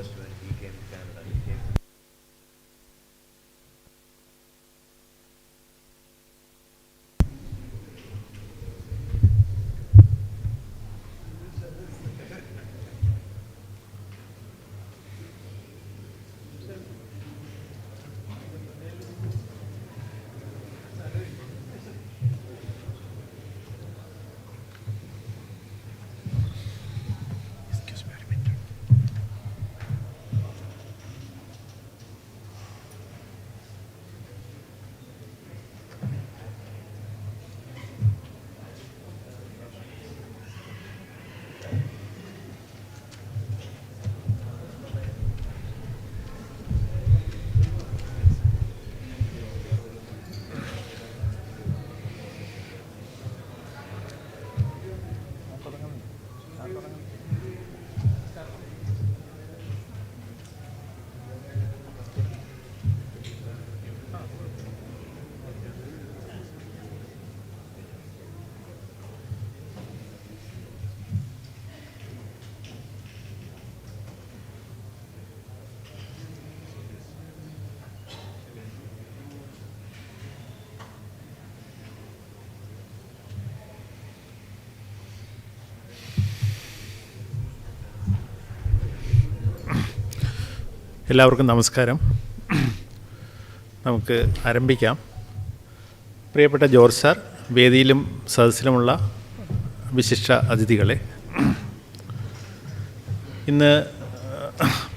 first when he came to Canada. He came. എല്ലാവർക്കും നമസ്കാരം. നമുക്ക് ആരംഭിക്കാം. പ്രിയപ്പെട്ട ജോർജ് സാർ, വേദിയിലും സദസ്സിലുമുള്ള വിശിഷ്ട അതിഥികളെ, ഇന്ന്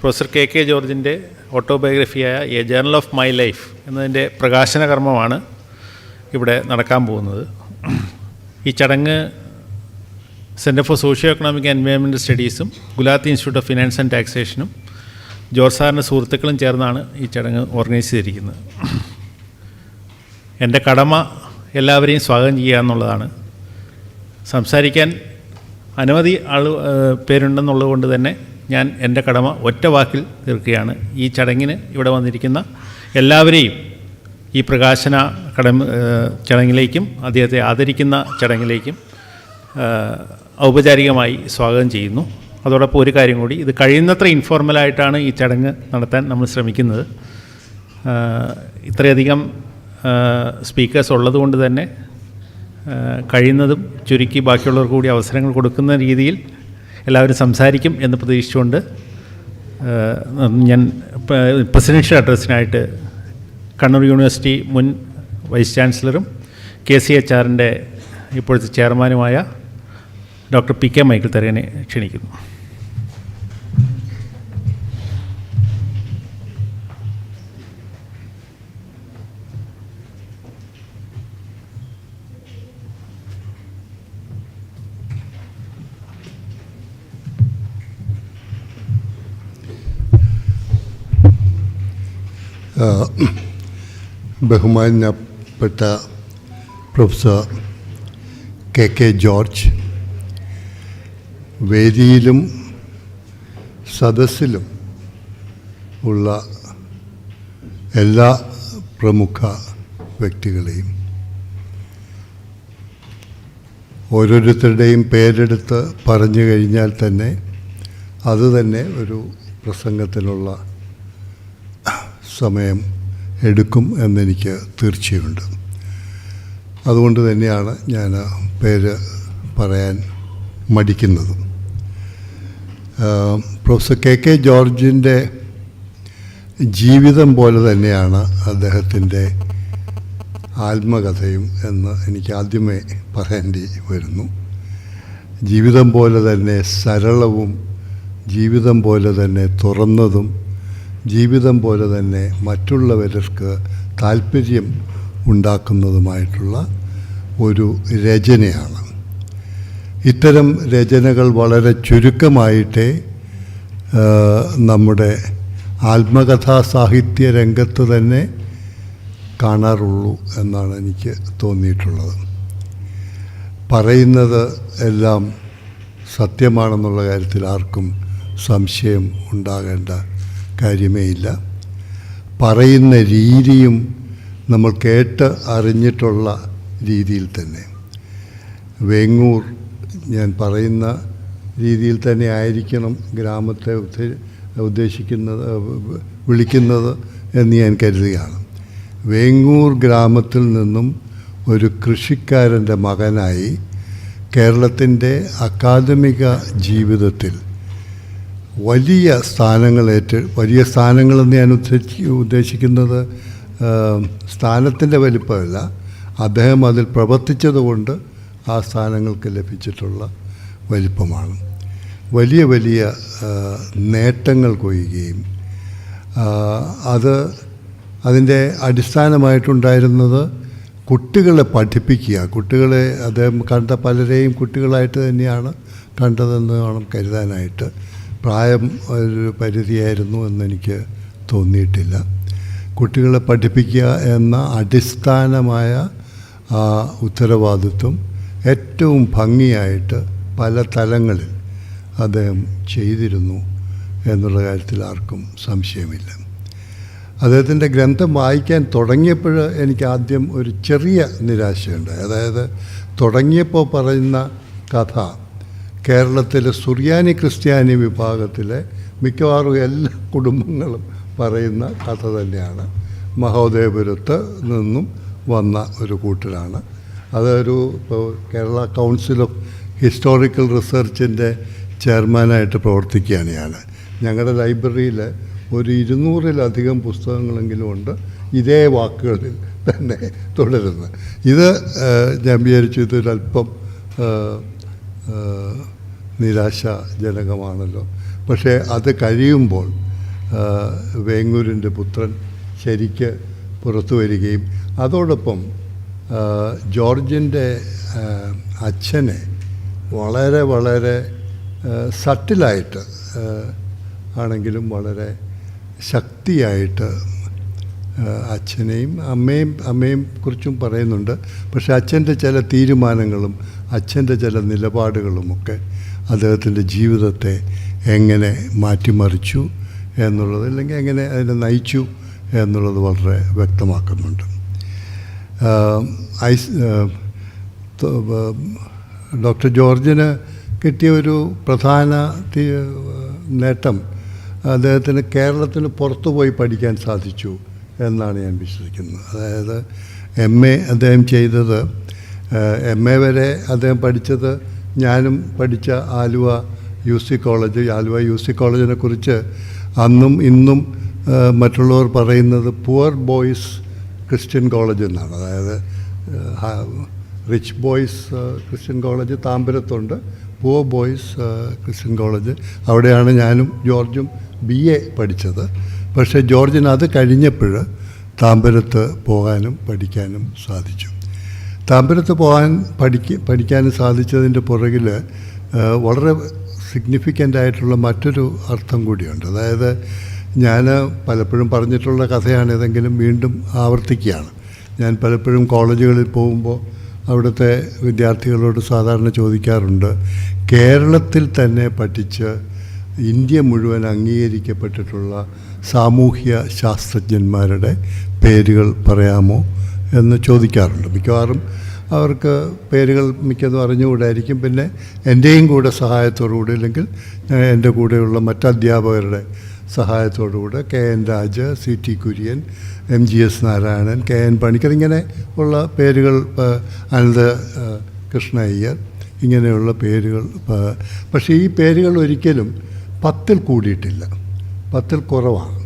പ്രൊഫസർ കെ ജോർജിൻ്റെ ഓട്ടോബയോഗ്രഫിയായ a journal of my life എന്നതിൻ്റെ പ്രകാശന കർമ്മമാണ് ഇവിടെ നടക്കാൻ പോകുന്നത്. ഈ ചടങ്ങ് centre for socio economic and environmental സ്റ്റഡീസും Gulati institute of finance and ടാക്സേഷനും ജോർജ് സാറിൻ്റെ സുഹൃത്തുക്കളും ചേർന്നാണ് ഈ ചടങ്ങ് ഓർഗനൈസ് ചെയ്തിരിക്കുന്നത്. എൻ്റെ കടമ എല്ലാവരെയും സ്വാഗതം ചെയ്യുക എന്നുള്ളതാണ്. സംസാരിക്കാൻ അനവധി പേരുണ്ടെന്നുള്ളത് കൊണ്ട് തന്നെ ഞാൻ എൻ്റെ കടമ ഒറ്റ വാക്കിൽ തീർക്കുകയാണ്. ഈ ചടങ്ങിന് ഇവിടെ വന്നിരിക്കുന്ന എല്ലാവരെയും ഈ പ്രകാശന ചടങ്ങിലേക്കും അദ്ദേഹത്തെ ആദരിക്കുന്ന ചടങ്ങിലേക്കും ഔപചാരികമായി സ്വാഗതം ചെയ്യുന്നു. അതോടൊപ്പം ഒരു കാര്യം കൂടി, ഇത് കഴിയുന്നത്ര ഇൻഫോർമലായിട്ടാണ് ഈ ചടങ്ങ് നടത്താൻ നമ്മൾ ശ്രമിക്കുന്നത്. ഇത്രയധികം സ്പീക്കേഴ്സ് ഉള്ളതുകൊണ്ട് തന്നെ കഴിയുന്നതും ചുരുക്കി ബാക്കിയുള്ളവർക്ക് കൂടി അവസരങ്ങൾ കൊടുക്കുന്ന രീതിയിൽ എല്ലാവരും സംസാരിക്കും എന്ന് പ്രതീക്ഷിച്ചുകൊണ്ട് ഞാൻ പ്രസിഡൻഷ്യൽ അഡ്രസ്സിനായിട്ട് കണ്ണൂർ യൂണിവേഴ്സിറ്റി മുൻ വൈസ് ചാൻസലറും CUSAT ഇപ്പോഴത്തെ ചെയർമാനുമായ ഡോക്ടർ PK മൈക്കിൾ തരകനെ ക്ഷണിക്കുന്നു. ബഹുമാനപ്പെട്ട പ്രൊഫസർ KK ജോർജ്, വേദിയിലും സദസ്സിലും ഉള്ള എല്ലാ പ്രമുഖ വ്യക്തികളെയും ഓരോരുത്തരുടെയും പേരെടുത്ത് പറഞ്ഞു കഴിഞ്ഞാൽ തന്നെ അത് തന്നെ ഒരു പ്രസംഗത്തിനുള്ള സമയം എടുക്കും എന്നെനിക്ക് തീർച്ചയുണ്ട്. അതുകൊണ്ട് തന്നെയാണ് ഞാൻ പേര് പറയാൻ മടിക്കുന്നതും. പ്രൊഫസർ KK ജോർജിൻ്റെ ജീവിതം പോലെ തന്നെയാണ് അദ്ദേഹത്തിൻ്റെ ആത്മകഥയും എന്ന് എനിക്ക് ആദ്യമേ പറയേണ്ടി വരുന്നു. ജീവിതം പോലെ തന്നെ സരളവും, ജീവിതം പോലെ തന്നെ തുറന്നതും, ജീവിതം പോലെ തന്നെ മറ്റുള്ളവർക്ക് താല്പര്യം ഉണ്ടാക്കുന്നതുമായിട്ടുള്ള ഒരു രചനയാണ്. ഇത്തരം രചനകൾ വളരെ ചുരുക്കമായിട്ടേ നമ്മുടെ ആത്മകഥാ സാഹിത്യ രംഗത്ത് തന്നെ കാണാറുള്ളൂ എന്നാണ് എനിക്ക് തോന്നിയിട്ടുള്ളത്. പറയുന്നത് എല്ലാം സത്യമാണെന്നുള്ള കാര്യത്തിൽ ആർക്കും സംശയം ഉണ്ടാകേണ്ട കാര്യമേ ഇല്ല. പറയുന്ന രീതിയും നമ്മൾ കേട്ട് അറിഞ്ഞിട്ടുള്ള രീതിയിൽ തന്നെ, വേങ്ങൂർ ഞാൻ പറയുന്ന രീതിയിൽ തന്നെ ആയിരിക്കണം ഗ്രാമത്തെ വിളിക്കുന്നത് എന്ന് ഞാൻ കരുതുകയാണ്. വേങ്ങൂർ ഗ്രാമത്തിൽ നിന്നും ഒരു കൃഷിക്കാരൻ്റെ മകനായി കേരളത്തിൻ്റെ അക്കാദമിക ജീവിതത്തിൽ വലിയ സ്ഥാനങ്ങളെന്ന് ഞാൻ ഉദ്ദേശിക്കുന്നത് സ്ഥാനത്തിൻ്റെ വലിപ്പമല്ല, അദ്ദേഹം അതിൽ പ്രവർത്തിച്ചതുകൊണ്ട് ആ സ്ഥാനങ്ങൾക്ക് ലഭിച്ചിട്ടുള്ള വലിപ്പമാണ്. വലിയ വലിയ നേട്ടങ്ങൾ കൊയ്യുകയും അതിൻ്റെ അടിസ്ഥാനമായിട്ടുണ്ടായിരുന്നത് കുട്ടികളെ പഠിപ്പിക്കുക. കുട്ടികളെ അദ്ദേഹം കണ്ട പലരെയും കുട്ടികളായിട്ട് തന്നെയാണ് കണ്ടതെന്ന് വേണം കരുതാനായിട്ട്. പ്രായം ഒരു പരിധിയായിരുന്നു എന്നെനിക്ക് തോന്നിയിട്ടില്ല. കുട്ടികളെ പഠിപ്പിക്കുക എന്ന അടിസ്ഥാനമായ ഉത്തരവാദിത്വം ഏറ്റവും ഭംഗിയായിട്ട് പല തലങ്ങളിൽ അദ്ദേഹം ചെയ്തിരുന്നു എന്നുള്ള കാര്യത്തിൽ ആർക്കും സംശയമില്ല. അദ്ദേഹത്തിൻ്റെ ഗ്രന്ഥം വായിക്കാൻ തുടങ്ങിയപ്പോൾ എനിക്ക് ആദ്യം ഒരു ചെറിയ നിരാശയുണ്ടായി. അതായത് തുടങ്ങിയപ്പോൾ പറയുന്ന കഥ കേരളത്തിലെ സുറിയാനി ക്രിസ്ത്യാനി വിഭാഗത്തിലെ മിക്കവാറും എല്ലാ കുടുംബങ്ങളും പറയുന്ന കഥ തന്നെയാണ്. മഹോദയപുരത്ത് നിന്നും വന്ന ഒരു കൂട്ടരാണ്. അതൊരു ഇപ്പോൾ കേരള കൗൺസിൽ ഓഫ് ഹിസ്റ്റോറിക്കൽ റിസർച്ചിൻ്റെ ചെയർമാനായിട്ട് പ്രവർത്തിക്കുകയാണ് ഞാൻ. ഞങ്ങളുടെ ലൈബ്രറിയിൽ ഒരു 200-ലധികം പുസ്തകങ്ങളെങ്കിലും ഉണ്ട് ഇതേ വാക്കുകളിൽ തന്നെ തുടരുന്നത്. ഇത് ഞാൻ വിചാരിച്ചു ഇതൊരല്പം നിരാശാജനകമാണല്ലോ. പക്ഷേ അത് കഴിയുമ്പോൾ വേങ്ങൂരിൻ്റെ പുത്രൻ ശരിക്ക് പുറത്തു വരികയും അതോടൊപ്പം ജോർജിൻ്റെ അച്ഛനെ വളരെ വളരെ സട്ടിലായിട്ട് ആണെങ്കിലും വളരെ ശക്തിയായിട്ട് അച്ഛനെയും അമ്മയും കുറിച്ചും പറയുന്നുണ്ട്. പക്ഷേ അച്ഛൻ്റെ ചില തീരുമാനങ്ങളും അച്ഛൻ്റെ ചില നിലപാടുകളുമൊക്കെ അദ്ദേഹത്തിൻ്റെ ജീവിതത്തെ എങ്ങനെ മാറ്റിമറിച്ചു എന്നുള്ളത്, അല്ലെങ്കിൽ എങ്ങനെ അതിനെ നയിച്ചു എന്നുള്ളത് വളരെ വ്യക്തമാക്കുന്നുണ്ട്. ഡോക്ടർ ജോർജിന് കിട്ടിയ ഒരു പ്രധാന നേട്ടം അദ്ദേഹത്തിന് കേരളത്തിന് പുറത്തു പോയി പഠിക്കാൻ സാധിച്ചു എന്നാണ് ഞാൻ വിശ്വസിക്കുന്നത്. അതായത് MA അദ്ദേഹം ചെയ്തത്, MA വരെ അദ്ദേഹം പഠിച്ചത് ഞാനും പഠിച്ച ആലുവ UC കോളേജിനെ കുറിച്ച് അന്നും ഇന്നും മറ്റുള്ളവർ പറയുന്നത് പുവർ ബോയ്സ് ക്രിസ്ത്യൻ കോളേജ് എന്നാണ്. അതായത് റിച്ച് ബോയ്സ് ക്രിസ്ത്യൻ കോളേജ് താമ്പരത്തുണ്ട്, പുവർ ബോയ്സ് ക്രിസ്ത്യൻ കോളേജ്. അവിടെയാണ് ഞാനും ജോർജും BA പഠിച്ചത്. പക്ഷേ ജോർജിന് അത് കഴിഞ്ഞപ്പോൾ താമ്പരത്ത് പോകാനും പഠിക്കാനും സാധിച്ചു. താമ്പരത്ത് പഠിക്കാനും സാധിച്ചതിൻ്റെ പുറകിൽ വളരെ സിഗ്നിഫിക്കൻ്റ് ആയിട്ടുള്ള മറ്റൊരു അർത്ഥം കൂടിയുണ്ട്. അതായത് ഞാൻ പലപ്പോഴും പറഞ്ഞിട്ടുള്ള കഥയാണ്, ഏതെങ്കിലും വീണ്ടും ആവർത്തിക്കുകയാണ്. ഞാൻ പലപ്പോഴും കോളേജുകളിൽ പോകുമ്പോൾ അവിടുത്തെ വിദ്യാർത്ഥികളോട് സാധാരണ ചോദിക്കാറുണ്ട്, കേരളത്തിൽ തന്നെ പഠിച്ച് ഇന്ത്യ മുഴുവൻ അംഗീകരിക്കപ്പെട്ടിട്ടുള്ള സാമൂഹ്യ ശാസ്ത്രജ്ഞന്മാരുടെ പേരുകൾ പറയാമോ എന്ന് ചോദിക്കാറുണ്ട്. മിക്കവാറും അവർക്ക് പേരുകൾ മിക്കതും അറിഞ്ഞുകൂടായിരിക്കും. പിന്നെ എൻ്റെയും കൂടെ സഹായത്തോടുകൂടി, അല്ലെങ്കിൽ എൻ്റെ കൂടെയുള്ള മറ്റധ്യാപകരുടെ സഹായത്തോടുകൂടെ KN Raj, CT Kurian, MGS Narayanan, KN Panicker, ഇങ്ങനെ ഉള്ള പേരുകൾ, അനന്ത കൃഷ്ണ അയ്യർ, ഇങ്ങനെയുള്ള പേരുകൾ. പക്ഷേ ഈ പേരുകൾ ഒരിക്കലും 10-ൽ കൂടിയിട്ടില്ല, 10-ൽ കുറവാണ്.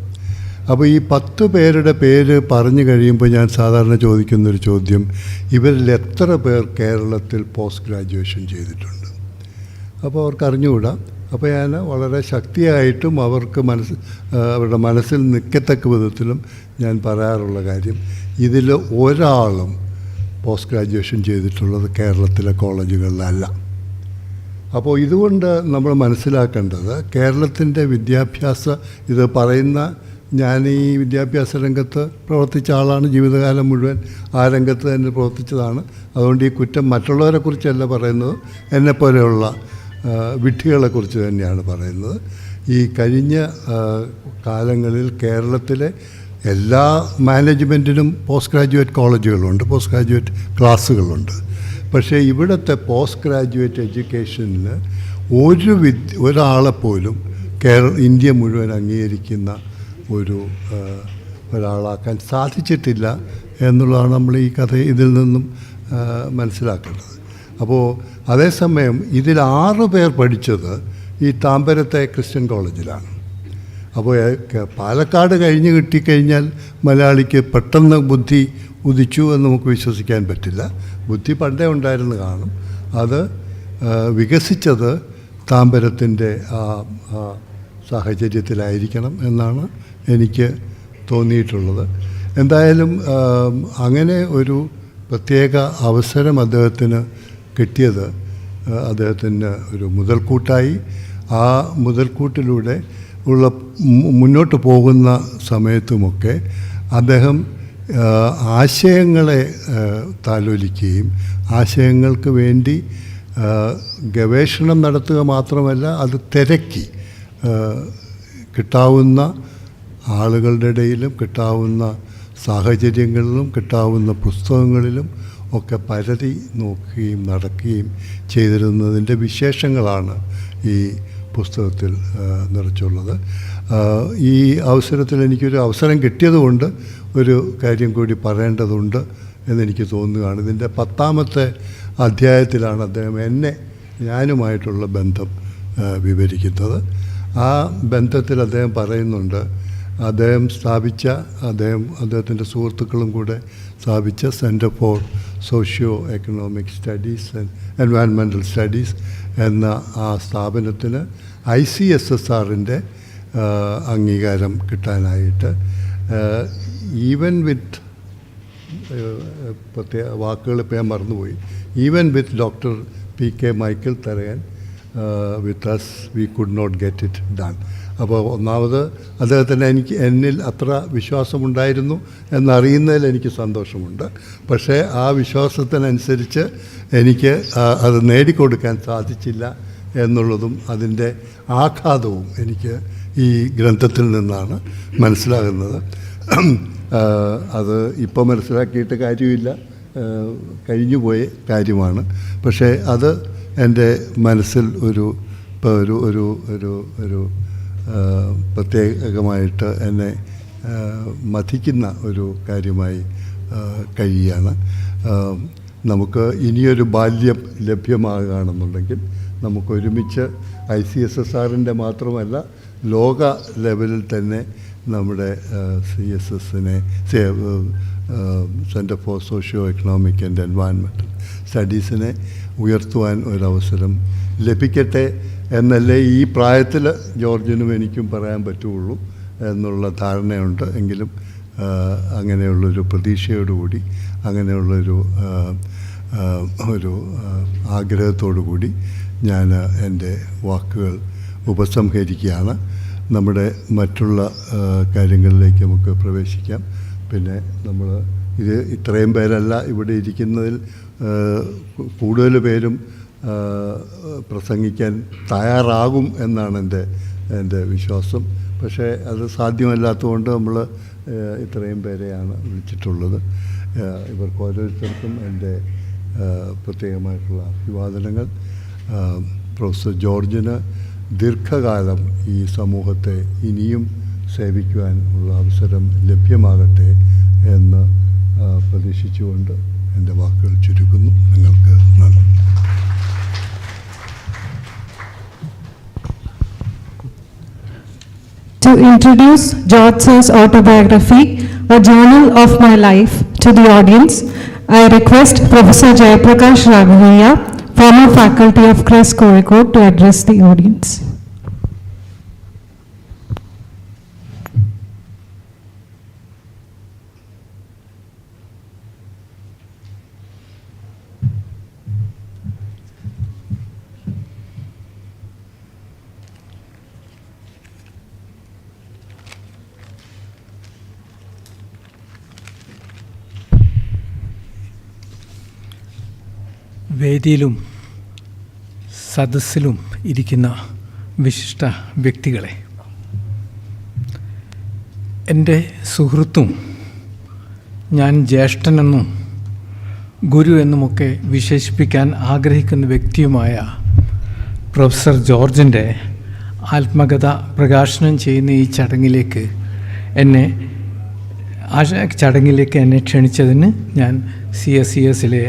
അപ്പോൾ ഈ 10 പേരുടെ പേര് പറഞ്ഞു കഴിയുമ്പോൾ ഞാൻ സാധാരണ ചോദിക്കുന്നൊരു ചോദ്യം, ഇവരിൽ എത്ര പേർ കേരളത്തിൽ പോസ്റ്റ് ഗ്രാജുവേഷൻ ചെയ്തിട്ടുണ്ട്? അപ്പോൾ അവർക്ക് അറിഞ്ഞുകൂടാ. അപ്പോൾ ഞാൻ വളരെ ശക്തിയായിട്ടും അവരുടെ മനസ്സിൽ നിൽക്കത്തക്ക വിധത്തിലും ഞാൻ പറയാറുള്ള കാര്യം, ഇതിൽ ഒരാളും പോസ്റ്റ് ഗ്രാജുവേഷൻ ചെയ്തിട്ടുള്ളത് കേരളത്തിലെ കോളേജുകളിലല്ല. അപ്പോൾ ഇതുകൊണ്ട് നമ്മൾ മനസ്സിലാക്കേണ്ടത്, കേരളത്തിൻ്റെ ഇത് പറയുന്ന, ഞാൻ ഈ വിദ്യാഭ്യാസ രംഗത്ത് പ്രവർത്തിച്ച ആളാണ്, ജീവിതകാലം മുഴുവൻ ആ രംഗത്ത് തന്നെ പ്രവർത്തിച്ചതാണ്. അതുകൊണ്ട് ഈ കുറ്റം മറ്റുള്ളവരെക്കുറിച്ചല്ല പറയുന്നത്, എന്നെപ്പോലെയുള്ള വിഡ്ഢികളെക്കുറിച്ച് തന്നെയാണ് പറയുന്നത്. ഈ കഴിഞ്ഞ കാലങ്ങളിൽ കേരളത്തിലെ എല്ലാ മാനേജ്മെൻറ്റിനും പോസ്റ്റ് ഗ്രാജുവേറ്റ് കോളേജുകളുണ്ട്, പോസ്റ്റ് ഗ്രാജുവേറ്റ് ക്ലാസ്സുകളുണ്ട്. പക്ഷേ ഇവിടുത്തെ പോസ്റ്റ് ഗ്രാജുവേറ്റ് എഡ്യൂക്കേഷനിൽ ഒരാളെപ്പോലും ഇന്ത്യ മുഴുവൻ അംഗീകരിക്കുന്ന ഒരാളാക്കാൻ സാധിച്ചിട്ടില്ല എന്നുള്ളതാണ് നമ്മൾ ഈ ഇതിൽ നിന്നും മനസ്സിലാക്കേണ്ടത്. അപ്പോൾ അതേസമയം ഇതിൽ 6 പേർ പഠിച്ചത് ഈ താമ്പരത്തെ ക്രിസ്ത്യൻ കോളേജിലാണ്. അപ്പോൾ പാലക്കാട് കഴിഞ്ഞ് കിട്ടിക്കഴിഞ്ഞാൽ മലയാളിക്ക് പെട്ടെന്ന് ബുദ്ധി ഉദിച്ചു എന്ന് നമുക്ക് വിശ്വസിക്കാൻ പറ്റില്ല. ബുദ്ധി പണ്ടേ ഉണ്ടായിരുന്നു കാണും. അത് വികസിച്ചത് താമ്പരത്തിൻ്റെ ആ സാഹചര്യത്തിലായിരിക്കണം എന്നാണ് എനിക്ക് തോന്നിയിട്ടുള്ളത്. എന്തായാലും അങ്ങനെ ഒരു പ്രത്യേക അവസരം അദ്ദേഹത്തിന് കിട്ടിയത് അദ്ദേഹത്തിന് ഒരു മുതൽക്കൂട്ടായി. ആ മുതൽക്കൂട്ടിലൂടെ മുന്നോട്ട് പോകുന്ന സമയത്തുമൊക്കെ അദ്ദേഹം ആശയങ്ങളെ താലോലിക്കുകയും ആശയങ്ങൾക്ക് വേണ്ടി ഗവേഷണം നടത്തുക മാത്രമല്ല, അത് തിരക്കി കിട്ടാവുന്ന ആളുകളുടെ ഇടയിലും കിട്ടാവുന്ന സാഹചര്യങ്ങളിലും കിട്ടാവുന്ന പുസ്തകങ്ങളിലും ഒക്കെ പരതി നോക്കുകയും നടക്കുകയും ചെയ്തിരുന്നതിൻ്റെ വിശേഷങ്ങളാണ് ഈ പുസ്തകത്തിൽ നിറച്ചുള്ളത്. ഈ അവസരത്തിൽ എനിക്കൊരു അവസരം കിട്ടിയതുകൊണ്ട് ഒരു കാര്യം കൂടി പറയേണ്ടതുണ്ട് എന്നെനിക്ക് തോന്നുകയാണ്. ഇതിൻ്റെ 10ാമത്തെ അധ്യായത്തിലാണ് അദ്ദേഹം ഞാനുമായിട്ടുള്ള ബന്ധം വിവരിക്കുന്നത്. ആ ബന്ധത്തിൽ അദ്ദേഹം പറയുന്നുണ്ട്, അദ്ദേഹത്തിൻ്റെ സുഹൃത്തുക്കളും കൂടെ സ്ഥാപിച്ച centre for socio economic studies and environmental studies എന്ന ആ സ്ഥാപനത്തിന് ICSSRൻ്റെ അംഗീകാരം കിട്ടാനായിട്ട് ഈവൻ വിത്ത് പ്രത്യേക വാക്കുകൾ ഇപ്പോൾ ഞാൻ മറന്നുപോയി, even with doctor PK Michael Tharakan with as we could not get it done. അപ്പോൾ ഒന്നാമത് അദ്ദേഹത്തിന് എന്നിൽ അത്ര വിശ്വാസമുണ്ടായിരുന്നു എന്നറിയുന്നതിൽ എനിക്ക് സന്തോഷമുണ്ട്. പക്ഷേ ആ വിശ്വാസത്തിനനുസരിച്ച് എനിക്ക് അത് നേടിക്കൊടുക്കാൻ സാധിച്ചില്ല എന്നുള്ളതും അതിൻ്റെ ആഘാതവും എനിക്ക് ഈ ഗ്രന്ഥത്തിൽ നിന്നാണ് മനസ്സിലാകുന്നത്. അത് ഇപ്പോൾ മനസ്സിലാക്കിയിട്ട് കാര്യമില്ല, കഴിഞ്ഞുപോയ കാര്യമാണ്. പക്ഷേ അത് എൻ്റെ മനസ്സിൽ ഒരു പ്രത്യേകമായിട്ട് എന്നെ മഥിക്കുന്ന ഒരു കാര്യമായി കഴിയുകയാണ്. നമുക്ക് ഇനിയൊരു ബാല്യം ലഭ്യമാകുകയാണെന്നുണ്ടെങ്കിൽ നമുക്കൊരുമിച്ച് ICSSRൻ്റെ മാത്രമല്ല ലോക ലെവലിൽ തന്നെ നമ്മുടെ CSSനെ centre for socio economic and environmental സ്റ്റഡീസിനെ ഉയർത്തുവാൻ ഒരവസരം ലഭിക്കട്ടെ എന്നല്ലേ ഈ പ്രായത്തിൽ ജോർജിനും എനിക്കും പറയാൻ പറ്റുള്ളൂ എന്നുള്ള ധാരണയുണ്ട്. എങ്കിലും അങ്ങനെയുള്ളൊരു പ്രതീക്ഷയോടുകൂടി അങ്ങനെയുള്ളൊരു ആഗ്രഹത്തോടു കൂടി ഞാൻ എൻ്റെ വാക്കുകൾ ഉപസംഹരിക്കുകയാണ്. നമ്മുടെ മറ്റുള്ള കാര്യങ്ങളിലേക്ക് നമുക്ക് പ്രവേശിക്കാം. പിന്നെ നമ്മൾ ഇത്രയും പേരല്ല ഇവിടെ ഇരിക്കുന്നതിൽ കൂടുതൽ പേരും പ്രസംഗിക്കാൻ തയ്യാറാകും എന്നാണ് എൻ്റെ വിശ്വാസം. പക്ഷേ അത് സാധ്യമല്ലാത്തതുകൊണ്ട് നമ്മൾ ഇത്രയും പേരെയാണ് വിളിച്ചിട്ടുള്ളത്. ഇവർക്ക് ഓരോരുത്തർക്കും എൻ്റെ പ്രത്യേകമായിട്ടുള്ള അഭിവാദനങ്ങൾ. പ്രൊഫസർ ജോർജിന് ദീർഘകാലം ഈ സമൂഹത്തെ ഇനിയും സേവിക്കുവാൻ ഉള്ള അവസരം ലഭ്യമാകട്ടെ എന്ന് പ്രതീക്ഷിച്ചുകൊണ്ട് എൻ്റെ വാക്കുകൾ ചുരുക്കുന്നു. നിങ്ങൾക്ക് നന്ദി. To introduce George Sir's autobiography, A Journal of My Life, to the audience, I request Professor Jayaprakash Raghavaiah, former faculty of CRES Kozhikode, to address the audience. വേദിയിലും സദസ്സിലും ഇരിക്കുന്ന വിശിഷ്ട വ്യക്തികളെ, എൻ്റെ സുഹൃത്തും ഞാൻ ജ്യേഷ്ഠനെന്നും ഗുരു എന്നുമൊക്കെ വിശേഷിപ്പിക്കാൻ ആഗ്രഹിക്കുന്ന വ്യക്തിയുമായ പ്രൊഫസർ ജോർജിൻ്റെ ആത്മകഥ പ്രകാശനം ചെയ്യുന്ന ഈ ചടങ്ങിലേക്ക് എന്നെ ക്ഷണിച്ചതിന് ഞാൻ CSCSലെ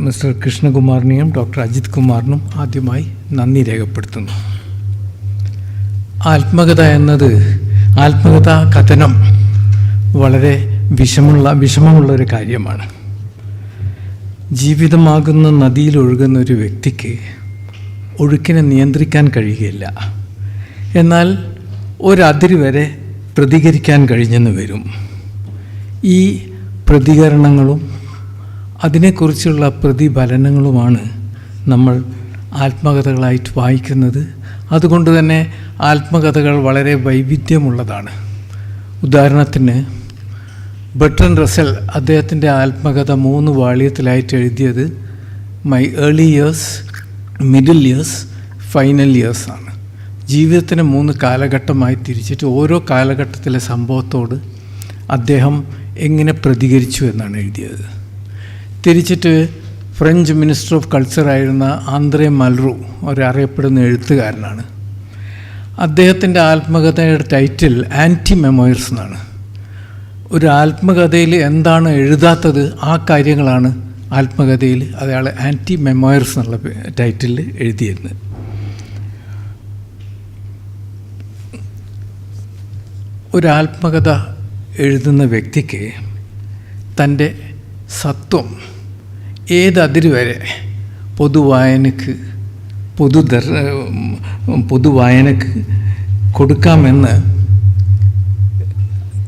മിസ്റ്റർ കൃഷ്ണകുമാറിനെയും ഡോക്ടർ അജിത് കുമാറിനും ആദ്യമായി നന്ദി രേഖപ്പെടുത്തുന്നു. ആത്മകഥാ കഥനം വളരെ വിഷമമുള്ളൊരു കാര്യമാണ്. ജീവിതമാകുന്ന നദിയിൽ ഒഴുകുന്ന ഒരു വ്യക്തിക്ക് ഒഴുക്കിനെ നിയന്ത്രിക്കാൻ കഴിയുകയില്ല. എന്നാൽ ഒരതിര് വരെ പ്രതികരിക്കാൻ കഴിഞ്ഞെന്ന് വരും. ഈ പ്രതികരണങ്ങളും അതിനെക്കുറിച്ചുള്ള പ്രതിഫലനങ്ങളുമാണ് നമ്മൾ ആത്മകഥകളായിട്ട് വായിക്കുന്നത്. അതുകൊണ്ട് തന്നെ ആത്മകഥകൾ വളരെ വൈവിധ്യമുള്ളതാണ്. ഉദാഹരണത്തിന് ബർട്രൻ റസൽ അദ്ദേഹത്തിൻ്റെ ആത്മകഥ 3 വാള്യത്തിലായിട്ട് എഴുതിയത് my early years, middle years, final years ആണ്. ജീവിതത്തിനെ 3 കാലഘട്ടമായി തിരിച്ചിട്ട് ഓരോ കാലഘട്ടത്തിലെ സംഭവത്തോട് അദ്ദേഹം എങ്ങനെ പ്രതികരിച്ചു എന്നാണ് എഴുതിയത്. തിരിച്ചിട്ട് ഫ്രഞ്ച് മിനിസ്റ്റർ ഓഫ് കൾച്ചറായിരുന്ന ആന്ദ്രേ മൽറൂ ഒരറിയപ്പെടുന്ന എഴുത്തുകാരനാണ്. അദ്ദേഹത്തിൻ്റെ ആത്മകഥയുടെ ടൈറ്റിൽ ആൻറ്റി മെമ്മോയർസ് എന്നാണ്. ഒരു ആത്മകഥയിൽ എന്താണ് എഴുതാത്തത് ആ കാര്യങ്ങളാണ് ആത്മകഥയിൽ അയാൾ ആൻറ്റി മെമ്മോയർസ് എന്നുള്ള ടൈറ്റിൽ എഴുതിയിരുന്നത്. ഒരു ആത്മകഥ എഴുതുന്ന വ്യക്തിക്ക് തൻ്റെ സത്വം ഏതതിര് വരെ പൊതുവായനക്ക് കൊടുക്കാമെന്ന്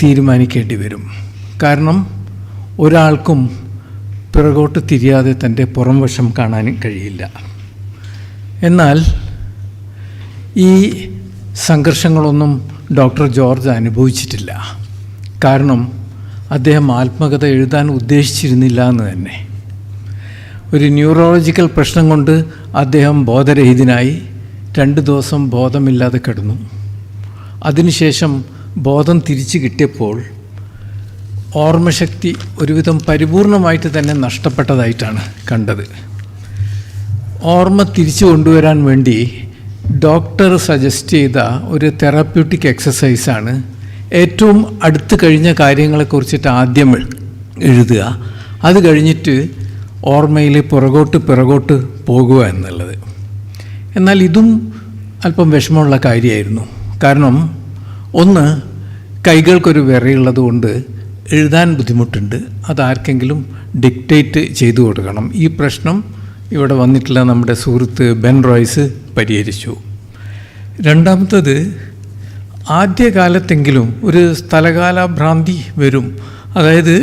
തീരുമാനിക്കേണ്ടി വരും. കാരണം ഒരാൾക്കും പിറകോട്ട് തിരിയാതെ തൻ്റെ പുറം വശം കാണാൻ കഴിയില്ല. എന്നാൽ ഈ സംഘർഷങ്ങളൊന്നും ഡോക്ടർ ജോർജ് അനുഭവിച്ചിട്ടില്ല. കാരണം അദ്ദേഹം ആത്മകഥ എഴുതാൻ ഉദ്ദേശിച്ചിരുന്നില്ല എന്ന് തന്നെ. ഒരു ന്യൂറോളജിക്കൽ പ്രശ്നം കൊണ്ട് അദ്ദേഹം ബോധരഹിതനായി 2 ദിവസം ബോധമില്ലാതെ കിടന്നു. അതിനുശേഷം ബോധം തിരിച്ചു കിട്ടിയപ്പോൾ ഓർമ്മശക്തി ഒരുവിധം പരിപൂർണമായിട്ട് തന്നെ നഷ്ടപ്പെട്ടതായിട്ടാണ് കണ്ടത്. ഓർമ്മ തിരിച്ചു കൊണ്ടുവരാൻ വേണ്ടി ഡോക്ടർ സജസ്റ്റ് ചെയ്ത ഒരു തെറാപ്യൂട്ടിക് എക്സസൈസാണ് ഏറ്റവും അടുത്ത് കഴിഞ്ഞ കാര്യങ്ങളെക്കുറിച്ചിട്ട് ആദ്യം എഴുതുക, അത് കഴിഞ്ഞിട്ട് ഓർമ്മയിൽ പിറകോട്ട് പോകുക എന്നുള്ളത്. എന്നാൽ ഇതും അല്പം വിഷമമുള്ള കാര്യമായിരുന്നു. കാരണം ഒന്ന്, കൈകൾക്കൊരു വിറയുള്ളത് കൊണ്ട് എഴുതാൻ ബുദ്ധിമുട്ടുണ്ട്. അതാർക്കെങ്കിലും ഡിക്റ്റേറ്റ് ചെയ്തു കൊടുക്കണം. ഈ പ്രശ്നം ഇവിടെ വന്നിട്ടുള്ള നമ്മുടെ സുഹൃത്ത് ബെൻ റോയ്സ് പരിഹരിച്ചു. രണ്ടാമത്തത്, ആദ്യകാലത്തെങ്കിലും ഒരു സ്ഥലകാല ഭ്രാന്തി വരും. അതായത്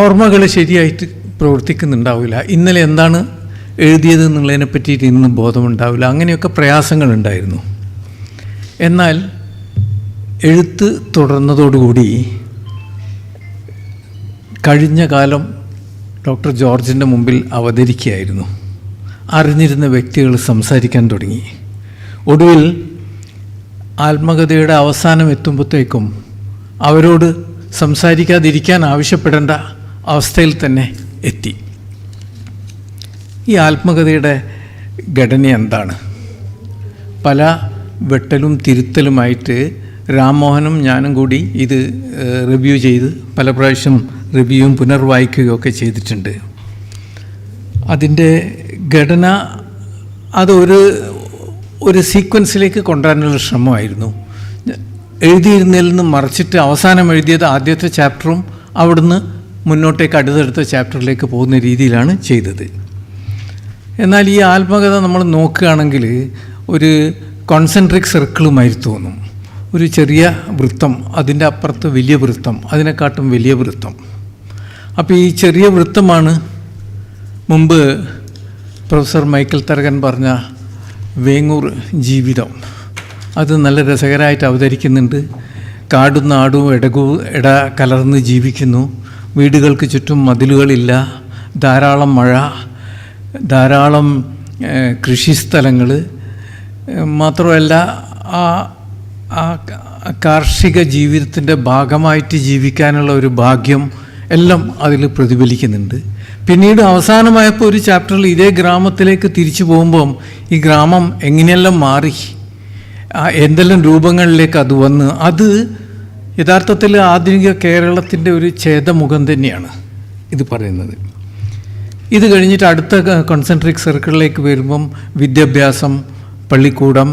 ഓർമ്മകൾ ശരിയായിട്ട് പ്രവർത്തിക്കുന്നുണ്ടാവില്ല. ഇന്നലെ എന്താണ് എഴുതിയത് എന്നുള്ളതിനെ പറ്റിയിട്ട് ഇന്നും ബോധമുണ്ടാവില്ല. അങ്ങനെയൊക്കെ പ്രയാസങ്ങളുണ്ടായിരുന്നു. എന്നാൽ എഴുത്ത് തുടർന്നതോടുകൂടി കഴിഞ്ഞ കാലം ഡോക്ടർ ജോർജിൻ്റെ മുമ്പിൽ അവതരിക്കുകയായിരുന്നു. അറിഞ്ഞിരുന്ന വ്യക്തികൾ സംസാരിക്കാൻ തുടങ്ങി. ഒടുവിൽ ആത്മകഥയുടെ അവസാനം എത്തുമ്പോഴത്തേക്കും അവരോട് സംസാരിക്കാതിരിക്കാൻ ആവശ്യപ്പെടേണ്ട അവസ്ഥയിൽ തന്നെ എത്തി. ഈ ആത്മകഥയുടെ ഘടന എന്താണ്? പല വെട്ടലും തിരുത്തലുമായിട്ട് രാംമോഹനും ഞാനും കൂടി ഇത് റിവ്യൂ ചെയ്ത് പല പ്രാവശ്യം റിവ്യൂവും പുനർവായിക്കുകയും ഒക്കെ ചെയ്തിട്ടുണ്ട്. അതിൻ്റെ ഘടന ഒരു സീക്വൻസിലേക്ക് കൊണ്ടുവരാനുള്ള ശ്രമമായിരുന്നു. എഴുതിയിരുന്നതിൽ നിന്ന് മറിച്ചിട്ട് അവസാനം എഴുതിയത് ആദ്യത്തെ ചാപ്റ്ററും അവിടുന്ന് മുന്നോട്ടേക്ക് അടുത്തടുത്ത ചാപ്റ്ററിലേക്ക് പോകുന്ന രീതിയിലാണ് ചെയ്തത്. എന്നാൽ ഈ ആത്മകഥ നമ്മൾ നോക്കുകയാണെങ്കിൽ ഒരു കോൺസെൻട്രിക് സർക്കിളുമായി തോന്നും. ഒരു ചെറിയ വൃത്തം, അതിൻ്റെ അപ്പുറത്ത് വലിയ വൃത്തം, അതിനെക്കാട്ടും വലിയ വൃത്തം. അപ്പോൾ ഈ ചെറിയ വൃത്തമാണ് മുമ്പ് പ്രൊഫസർ മൈക്കിൾ തരകൻ പറഞ്ഞ വേങ്ങൂർ ജീവിതം. അത് നല്ല രസകരമായിട്ട് അവതരിക്കുന്നുണ്ട്. കാടും നാടും ഇട കലർന്ന് ജീവിക്കുന്നു. വീടുകൾക്ക് ചുറ്റും മതിലുകളില്ല, ധാരാളം മഴ, ധാരാളം കൃഷിസ്ഥലങ്ങൾ, മാത്രമല്ല ആ കാർഷിക ജീവിതത്തിൻ്റെ ഭാഗമായിട്ട് ജീവിക്കാനുള്ള ഒരു ഭാഗ്യം എല്ലാം അതിൽ പ്രതിഫലിക്കുന്നുണ്ട്. പിന്നീട് അവസാനമായപ്പോൾ ഒരു ചാപ്റ്ററിൽ ഇതേ ഗ്രാമത്തിലേക്ക് തിരിച്ചു പോകുമ്പം ഈ ഗ്രാമം എങ്ങനെയെല്ലാം മാറി എന്തെല്ലാം രൂപങ്ങളിലേക്ക് അത് വന്ന് അത് യഥാർത്ഥത്തിൽ ആധുനിക കേരളത്തിൻ്റെ ഒരു ഛേദമുഖം തന്നെയാണ് ഇത് പറയുന്നത്. ഇത് കഴിഞ്ഞിട്ട് അടുത്ത കോൺസെൻട്രിക് സർക്കിളിലേക്ക് വരുമ്പം വിദ്യാഭ്യാസം, പള്ളിക്കൂടം,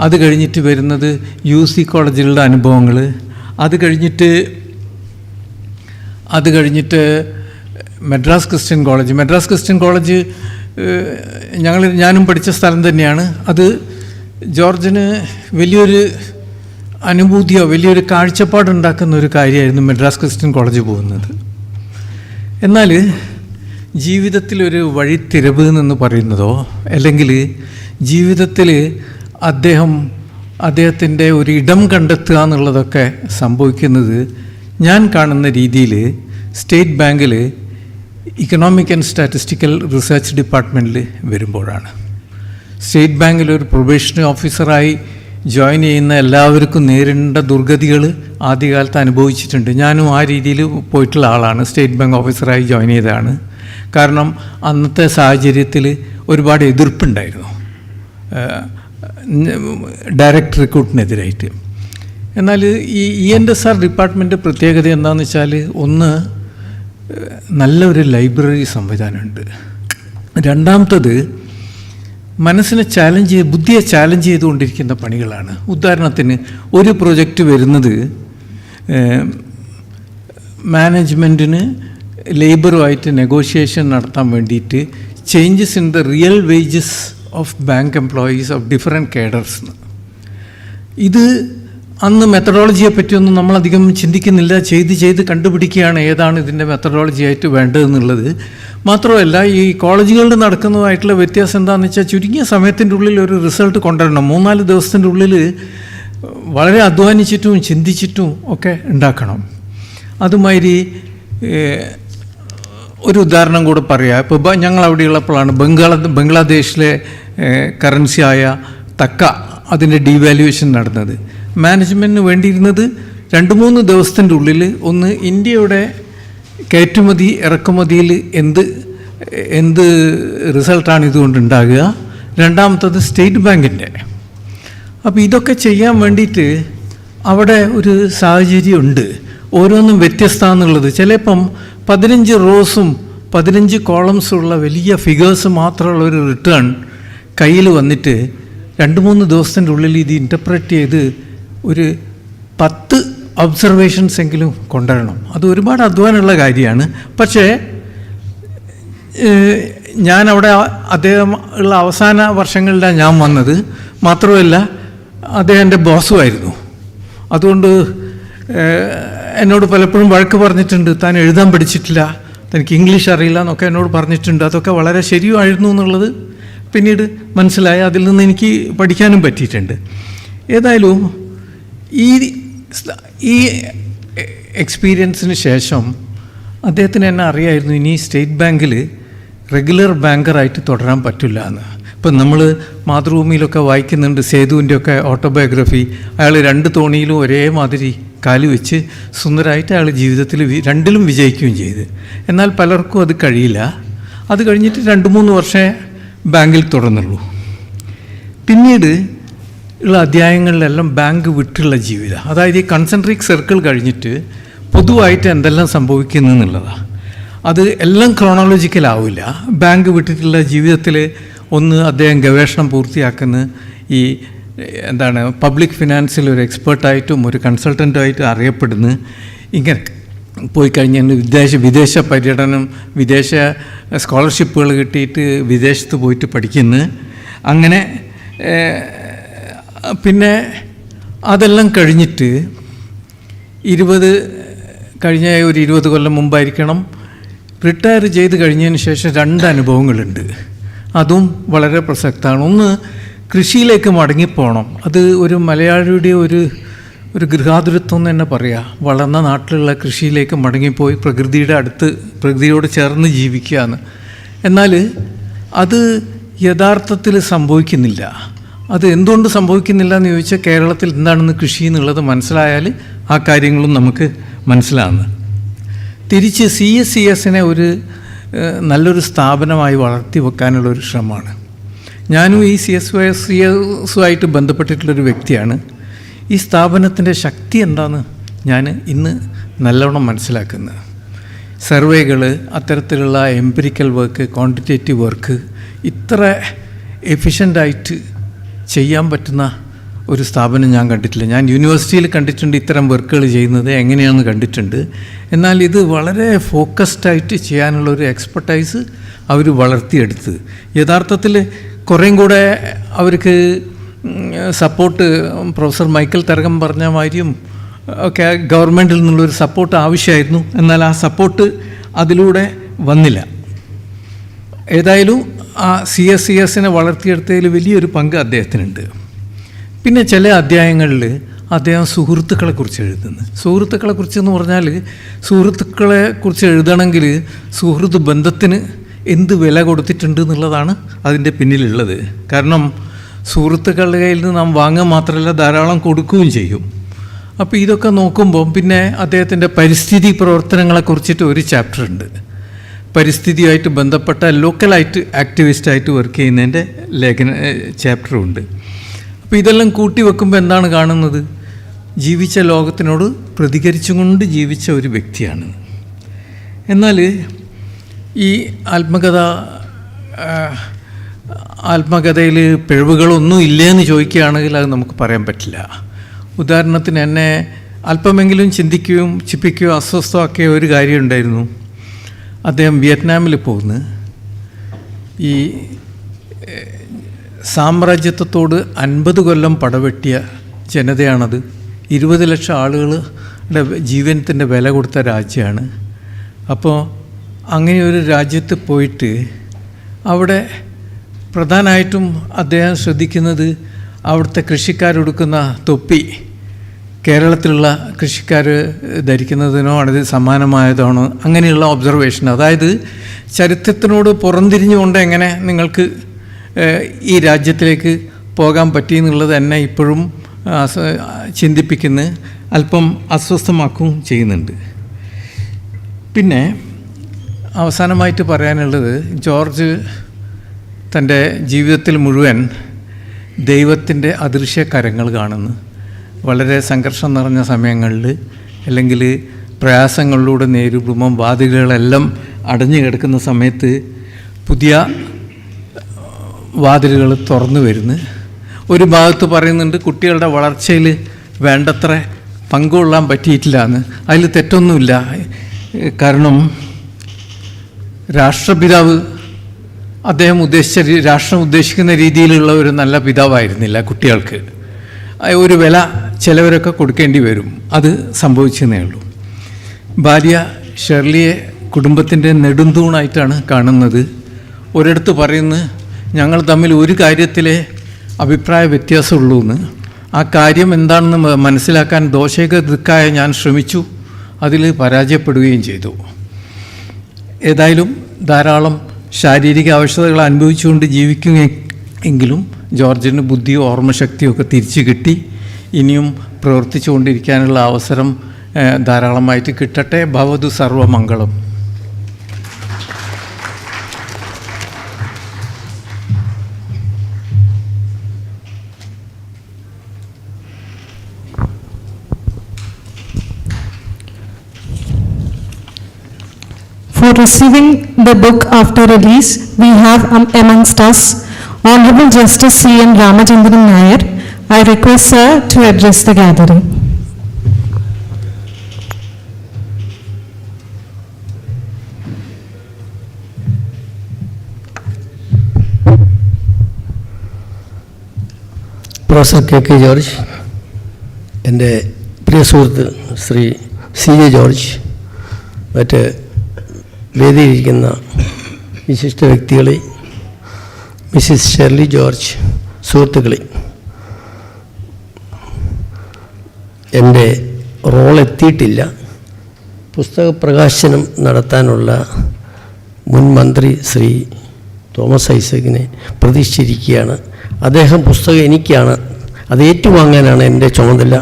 അത് കഴിഞ്ഞിട്ട് വരുന്നത് UC കോളേജിലുള്ള അനുഭവങ്ങൾ, അത് കഴിഞ്ഞിട്ട് മദ്രാസ് ക്രിസ്ത്യൻ കോളേജ് ഞാനും പഠിച്ച സ്ഥലം തന്നെയാണ്. അത് ജോർജിന് വലിയൊരു അനുഭൂതിയോ വലിയൊരു കാഴ്ചപ്പാടുണ്ടാക്കുന്ന ഒരു കാര്യമായിരുന്നു മദ്രാസ് ക്രിസ്ത്യൻ കോളേജ് പോകുന്നത്. എന്നാൽ ജീവിതത്തിലൊരു വഴിത്തിരിവ് എന്ന് പറയുന്നതോ അല്ലെങ്കിൽ ജീവിതത്തിൽ അദ്ദേഹത്തിൻ്റെ ഒരു ഇടം കണ്ടെത്തുക എന്നുള്ളതൊക്കെ സംഭവിക്കുന്നത് ഞാൻ കാണുന്ന രീതിയിൽ സ്റ്റേറ്റ് ബാങ്കിൽ ഇക്കണോമിക് ആൻഡ് സ്റ്റാറ്റിസ്റ്റിക്കൽ റിസർച്ച് ഡിപ്പാർട്ട്മെൻറ്റിൽ വരുമ്പോഴാണ്. സ്റ്റേറ്റ് ബാങ്കിൽ ഒരു പ്രൊബേഷണറി ഓഫീസറായി ജോയിൻ ചെയ്യുന്ന എല്ലാവർക്കും നേരിടേണ്ട ദുർഗതികൾ ആദ്യകാലത്ത് അനുഭവിച്ചിട്ടുണ്ട്. ഞാനും ആ രീതിയിൽ പോയിട്ടുള്ള ആളാണ്. സ്റ്റേറ്റ് ബാങ്ക് ഓഫീസറായി ജോയിൻ ചെയ്തതാണ്. കാരണം അന്നത്തെ സാഹചര്യത്തിൽ ഒരുപാട് എതിർപ്പുണ്ടായിരുന്നു ഡയറക്റ്റ് റിക്രൂട്ടിനെതിരായിട്ട്. എന്നാൽ ഈ ENSR ഡിപ്പാർട്ട്മെൻറ്റ് പ്രത്യേകത എന്താണെന്ന് വെച്ചാൽ, ഒന്ന് നല്ലൊരു ലൈബ്രറി സംവിധാനമുണ്ട്. രണ്ടാമത്തത് മനസ്സിനെ ബുദ്ധിയെ ചാലഞ്ച് ചെയ്തുകൊണ്ടിരിക്കുന്ന പണികളാണ്. ഉദാഹരണത്തിന് ഒരു പ്രൊജക്റ്റ് വരുന്നത് മാനേജ്മെൻറ്റിന് ലേബറുമായിട്ട് നെഗോഷിയേഷൻ നടത്താൻ വേണ്ടിയിട്ട് changes in the real wages of bank employees of different cadres. ഇത് അന്ന് മെത്തഡോളജിയെ പറ്റിയൊന്നും നമ്മളധികം ചിന്തിക്കുന്നില്ല. ചെയ്ത് കണ്ടുപിടിക്കുകയാണ് ഏതാണ് ഇതിൻ്റെ മെത്തഡോളജി ആയിട്ട് വേണ്ടതെന്നുള്ളത്. മാത്രമല്ല ഈ കോളേജുകളിൽ നടക്കുന്നതായിട്ടുള്ള വ്യത്യാസം എന്താണെന്ന് വെച്ചാൽ, ചുരുങ്ങിയ സമയത്തിൻ്റെ ഉള്ളിൽ ഒരു റിസൾട്ട് കൊണ്ടുവരണം. 3-4 ദിവസത്തിൻ്റെ ഉള്ളിൽ വളരെ അധ്വാനിച്ചിട്ടും ചിന്തിച്ചിട്ടും ഒക്കെ ഉണ്ടാക്കണം. അതുമാതിരി ഒരു ഉദാഹരണം കൂടെ പറയാം. ഇപ്പോൾ ഞങ്ങൾ അവിടെയുള്ളപ്പോഴാണ് ബംഗ്ലാദേശിലെ കറൻസിയായ തക്ക അതിൻ്റെ ഡീവാലുവേഷൻ നടന്നത്. മാനേജ്മെൻറ്റിന് വേണ്ടിയിരുന്നത് 2-3 ദിവസത്തിൻ്റെ ഉള്ളിൽ ഒന്ന് ഇന്ത്യയുടെ കയറ്റുമതി ഇറക്കുമതിയിൽ എന്ത് റിസൾട്ടാണ് ഇതുകൊണ്ടുണ്ടാകുക, രണ്ടാമത്തത് സ്റ്റേറ്റ് ബാങ്കിൻ്റെ. അപ്പോൾ ഇതൊക്കെ ചെയ്യാൻ വേണ്ടിയിട്ട് അവിടെ ഒരു സാഹചര്യമുണ്ട്. ഓരോന്നും വ്യത്യസ്തമാണെന്നുള്ളത്. ചിലപ്പം 15 റോസും 15 കോളംസുള്ള വലിയ ഫിഗേഴ്സ് മാത്രമുള്ള ഒരു റിട്ടേൺ കയ്യിൽ വന്നിട്ട് 2-3 ദിവസത്തിൻ്റെ ഉള്ളിൽ ഇത് ഇൻ്റർപ്രറ്റ് ചെയ്ത് ഒരു 10 ഒബ്സർവേഷൻസ് എങ്കിലും കൊണ്ടുവരണം. അത് ഒരുപാട് അധ്വാനമുള്ള കാര്യമാണ്. പക്ഷേ ഞാനവിടെ അദ്ദേഹം ഉള്ള അവസാന വർഷങ്ങളിലാണ് ഞാൻ വന്നത്. മാത്രമല്ല അദ്ദേഹം എൻ്റെ ബോസുമായിരുന്നു. അതുകൊണ്ട് എന്നോട് പലപ്പോഴും വഴക്ക് പറഞ്ഞിട്ടുണ്ട്. താൻ എഴുതാൻ പഠിച്ചിട്ടില്ല, തനിക്ക് ഇംഗ്ലീഷ് അറിയില്ല എന്നൊക്കെ എന്നോട് പറഞ്ഞിട്ടുണ്ട്. അതൊക്കെ വളരെ ശരിയായിരുന്നു എന്നുള്ളത് പിന്നീട് മനസ്സിലായി. അതിൽ നിന്ന് എനിക്ക് പഠിക്കാനും പറ്റിയിട്ടുണ്ട്. ഏതായാലും ഈ എക്സ്പീരിയൻസിന് ശേഷം അദ്ദേഹത്തിന് എന്നെ അറിയായിരുന്നു ഇനി സ്റ്റേറ്റ് ബാങ്കിൽ റെഗുലർ ബാങ്കറായിട്ട് തുടരാൻ പറ്റില്ല എന്ന്. ഇപ്പം നമ്മൾ മാതൃഭൂമിയിലൊക്കെ വായിക്കുന്നുണ്ട് സേതുവിൻ്റെയൊക്കെ ഓട്ടോബയോഗ്രഫി. അയാൾ 2 തോണിയിലും ഒരേമാതിരി കാല് വെച്ച് സുന്ദരമായിട്ട് അയാൾ ജീവിതത്തിൽ 2ലും വിജയിക്കുകയും ചെയ്ത്. എന്നാൽ പലർക്കും അത് കഴിയില്ല. അത് കഴിഞ്ഞിട്ട് 2-3 വർഷമേ ബാങ്കിൽ തുടർന്നുള്ളൂ. പിന്നീട് ഉള്ള അധ്യായങ്ങളിലെല്ലാം ബാങ്ക് വിട്ടുള്ള ജീവിതം, അതായത് ഈ കൺസെൻട്രിക് സർക്കിൾ കഴിഞ്ഞിട്ട് പൊതുവായിട്ട് എന്തെല്ലാം സംഭവിക്കുന്നു എന്നുള്ളതാണ്. അത് എല്ലാം ക്രോണോളജിക്കലാവില്ല. ബാങ്ക് വിട്ടിട്ടുള്ള ജീവിതത്തിൽ ഒന്ന് അദ്ദേഹം ഗവേഷണം പൂർത്തിയാക്കുന്ന ഈ പബ്ലിക് ഫിനാൻസിൽ ഒരു എക്സ്പേർട്ടായിട്ടും ഒരു കൺസൾട്ടൻ്റായിട്ടും അറിയപ്പെടുന്നു. ഇങ്ങനെ പോയി കഴിഞ്ഞാൽ വിദേശ പര്യടനം, വിദേശ സ്കോളർഷിപ്പുകൾ കിട്ടിയിട്ട് വിദേശത്ത് പോയിട്ട് പഠിക്കുന്നു. അങ്ങനെ പിന്നെ അതെല്ലാം കഴിഞ്ഞിട്ട് 20 കൊല്ലം മുമ്പായിരിക്കണം റിട്ടയർ ചെയ്ത് കഴിഞ്ഞതിന് ശേഷം 2 അനുഭവങ്ങളുണ്ട്. അതും വളരെ പ്രസക്തമാണ്. ഒന്ന്, കൃഷിയിലേക്ക് മടങ്ങിപ്പോകണം. അത് ഒരു മലയാളിയുടെ ഒരു ഗൃഹാതുരത്വം എന്ന് തന്നെ പറയാം. വളർന്ന നാട്ടിലുള്ള കൃഷിയിലേക്ക് മടങ്ങിപ്പോയി പ്രകൃതിയോട് ചേർന്ന് ജീവിക്കുകയാണ്. എന്നാൽ അത് യഥാർത്ഥത്തിൽ സംഭവിക്കുന്നില്ല. അത് എന്തുകൊണ്ട് സംഭവിക്കുന്നില്ല എന്ന് ചോദിച്ചാൽ, കേരളത്തിൽ എന്താണെന്ന് കൃഷി എന്നുള്ളത് മനസ്സിലായാൽ ആ കാര്യങ്ങളും നമുക്ക് മനസ്സിലാകുന്നു. തിരിച്ച് CSCSനെ ഒരു നല്ലൊരു സ്ഥാപനമായി വളർത്തി വെക്കാനുള്ളൊരു ശ്രമമാണ്. ഞാനും ഈ CSOസുമായിട്ട് ബന്ധപ്പെട്ടിട്ടുള്ളൊരു വ്യക്തിയാണ്. ഈ സ്ഥാപനത്തിൻ്റെ ശക്തി എന്താണെന്ന് ഞാൻ ഇന്ന് നല്ലവണ്ണം മനസ്സിലാക്കുന്നത്. സർവേകൾ, അത്തരത്തിലുള്ള എംപിരിക്കൽ വർക്ക്, ക്വാണ്ടിറ്റേറ്റീവ് വർക്ക് ഇത്ര എഫിഷ്യൻ്റായിട്ട് ചെയ്യാൻ പറ്റുന്ന ഒരു സ്ഥാപനം ഞാൻ കണ്ടിട്ടില്ല. ഞാൻ യൂണിവേഴ്സിറ്റിയിൽ കണ്ടിട്ടുണ്ട് ഇത്തരം വർക്കുകൾ ചെയ്യുന്നത് എങ്ങനെയാണെന്ന് കണ്ടിട്ടുണ്ട്. എന്നാൽ ഇത് വളരെ ഫോക്കസ്ഡായിട്ട് ചെയ്യാനുള്ളൊരു എക്സ്പെർട്ടൈസ് അവർ വളർത്തിയെടുത്ത് യഥാർത്ഥത്തിൽ കുറേയും കൂടെ അവർക്ക് സപ്പോർട്ട് പ്രൊഫസർ മൈക്കൽ തരകം പറഞ്ഞ മാതിരിയും ഒക്കെ ഗവൺമെൻറ്റിൽ നിന്നുള്ളൊരു സപ്പോർട്ട് ആവശ്യമായിരുന്നു. എന്നാൽ ആ സപ്പോർട്ട് അതിലൂടെ വന്നില്ല. ഏതായാലും ആ CSCSനെ വളർത്തിയെടുത്തതിൽ വലിയൊരു പങ്ക് അദ്ദേഹത്തിനുണ്ട്. പിന്നെ ചില അധ്യായങ്ങളിൽ അദ്ദേഹം സുഹൃത്തുക്കളെക്കുറിച്ച് എഴുതുന്നു. സുഹൃത്തുക്കളെക്കുറിച്ച് എന്ന് പറഞ്ഞാൽ സുഹൃത്തുക്കളെക്കുറിച്ച് എഴുതണമെങ്കിൽ സുഹൃത്ത് ബന്ധത്തിന് എന്ത് വില കൊടുത്തിട്ടുണ്ട് എന്നുള്ളതാണ് അതിൻ്റെ പിന്നിലുള്ളത്. കാരണം സുഹൃത്തുക്കളുടെ കയ്യിൽ നിന്ന് നാം വാങ്ങുക മാത്രമല്ല, ധാരാളം കൊടുക്കുകയും ചെയ്യും. അപ്പോൾ ഇതൊക്കെ നോക്കുമ്പോൾ പിന്നെ അദ്ദേഹത്തിൻ്റെ പരിസ്ഥിതി പ്രവർത്തനങ്ങളെക്കുറിച്ചിട്ട് ഒരു ചാപ്റ്റർ ഉണ്ട്. പരിസ്ഥിതിയുമായിട്ട് ബന്ധപ്പെട്ട ലോക്കലായിട്ട് ആക്ടിവിസ്റ്റായിട്ട് വർക്ക് ചെയ്യുന്നതിൻ്റെ ചാപ്റ്ററുണ്ട്. അപ്പോൾ ഇതെല്ലാം കൂട്ടി വെക്കുമ്പോൾ എന്താണ് കാണുന്നത്? ജീവിച്ച ലോകത്തിനോട് പ്രതികരിച്ചും കൊണ്ട് ജീവിച്ച ഒരു വ്യക്തിയാണ്. എന്നാൽ ഈ ആത്മകഥയിൽ പിഴവുകളൊന്നും ഇല്ലയെന്ന് ചോദിക്കുകയാണെങ്കിൽ അത് നമുക്ക് പറയാൻ പറ്റില്ല. ഉദാഹരണത്തിന് എന്നെ അല്പമെങ്കിലും ചിന്തിക്കുകയും ചിപ്പിക്കുകയോ അസ്വസ്ഥമാക്കിയ ഒരു കാര്യം ഉണ്ടായിരുന്നു. അദ്ദേഹം വിയറ്റ്നാമിൽ പോകുന്നു. ഈ സാമ്രാജ്യത്വത്തോട് 50 കൊല്ലം പടവെട്ടിയ ജനതയാണത്. 20 ലക്ഷം ആളുകളുടെ ജീവനത്തിൻ്റെ വില കൊടുത്ത രാജ്യമാണ്. അപ്പോൾ അങ്ങനെ ഒരു രാജ്യത്ത് പോയിട്ട് അവിടെ പ്രധാനമായിട്ടും അദ്ദേഹം ശ്രദ്ധിക്കുന്നത് അവിടുത്തെ കൃഷിക്കാരെടുക്കുന്ന തൊപ്പി കേരളത്തിലുള്ള കൃഷിക്കാർ ധരിക്കുന്നതിനോ അത് സമാനമായതാണോ അങ്ങനെയുള്ള ഒബ്സർവേഷൻ. അതായത് ചരിത്രത്തിനോട് പുറംതിരിഞ്ഞുകൊണ്ട് എങ്ങനെ നിങ്ങൾക്ക് ഈ രാജ്യത്തിലേക്ക് പോകാൻ പറ്റിയെന്നുള്ളത് എന്നെ ഇപ്പോഴും ചിന്തിപ്പിക്കുന്ന അല്പം അസ്വസ്ഥമാക്കുകയും ചെയ്യുന്നുണ്ട്. പിന്നെ അവസാനമായിട്ട് പറയാനുള്ളത്, ജോർജ് തൻ്റെ ജീവിതത്തിൽ മുഴുവൻ ദൈവത്തിൻ്റെ അദൃശ്യ കരങ്ങൾ കാണുന്നു. വളരെ സംഘർഷം നിറഞ്ഞ സമയങ്ങളിൽ അല്ലെങ്കിൽ പ്രയാസങ്ങളിലൂടെ നേരിടുമ്പം വാതിലുകളെല്ലാം അടഞ്ഞു കിടക്കുന്ന സമയത്ത് പുതിയ വാതിലുകൾ തുറന്നു വരുന്നു. ഒരു ഭാഗത്ത് പറയുന്നുണ്ട് കുട്ടികളുടെ വളർച്ചയിൽ വേണ്ടത്ര പങ്കുകൊള്ളാൻ പറ്റിയിട്ടില്ല എന്ന്. അതിൽ തെറ്റൊന്നുമില്ല. കാരണം രാഷ്ട്രപിതാവ് അദ്ദേഹം രാഷ്ട്രം ഉദ്ദേശിക്കുന്ന രീതിയിലുള്ള ഒരു നല്ല പിതാവായിരുന്നില്ല കുട്ടികൾക്ക്. ഒരു വില ചിലവരൊക്കെ കൊടുക്കേണ്ടി വരും. അത് സംഭവിച്ചെന്നേ ഉള്ളൂ. ഭാര്യ ഷെർലിയെ കുടുംബത്തിൻ്റെ നെടുന്തൂണായിട്ടാണ് കാണുന്നത്. ഒരിടത്ത് പറയുന്നു, ഞങ്ങൾ തമ്മിൽ ഒരു കാര്യത്തിലെ അഭിപ്രായ വ്യത്യാസമുള്ളൂ എന്ന്. ആ കാര്യം എന്താണെന്ന് മനസ്സിലാക്കാൻ ദോഷകൃക്കായ ഞാൻ ശ്രമിച്ചു, അതിൽ പരാജയപ്പെടുകയും ചെയ്തു. ഏതായാലും ധാരാളം ശാരീരിക അവശതകൾ അനുഭവിച്ചുകൊണ്ട് ജീവിക്കുമെങ്കിലും ജോർജിന് ബുദ്ധിയോ ഓർമ്മശക്തിയോ ഒക്കെ തിരിച്ചു കിട്ടി. ഇനിയും പ്രവർത്തിച്ചു കൊണ്ടിരിക്കാനുള്ള അവസരം ധാരാളമായിട്ട് കിട്ടട്ടെ. ഭവതു സർവമംഗളം. For receiving the book after release, we have amongst us Honorable Justice C.N. Ramachandran Nair. I request Sir to address the gathering. Professor K George, എൻ്റെ പ്രിയ സുഹൃത്ത് ശ്രീ CJ ജോർജ്, മറ്റ് വേദിയിലിരിക്കുന്ന വിശിഷ്ട വ്യക്തികളെ, മിസ്സിസ് ഷെർലി ജോർജ്, സുഹൃത്തുക്കളെ, എൻ്റെ റോളെത്തിയിട്ടില്ല. പുസ്തക പ്രകാശനം നടത്താനുള്ള മുൻ മന്ത്രി ശ്രീ തോമസ് ഐസക്കിനെ പ്രതീക്ഷിച്ചിരിക്കുകയാണ്. അദ്ദേഹം പുസ്തകം എനിക്കാണ്, അത് ഏറ്റുവാങ്ങാനാണ് എൻ്റെ ചുമതല.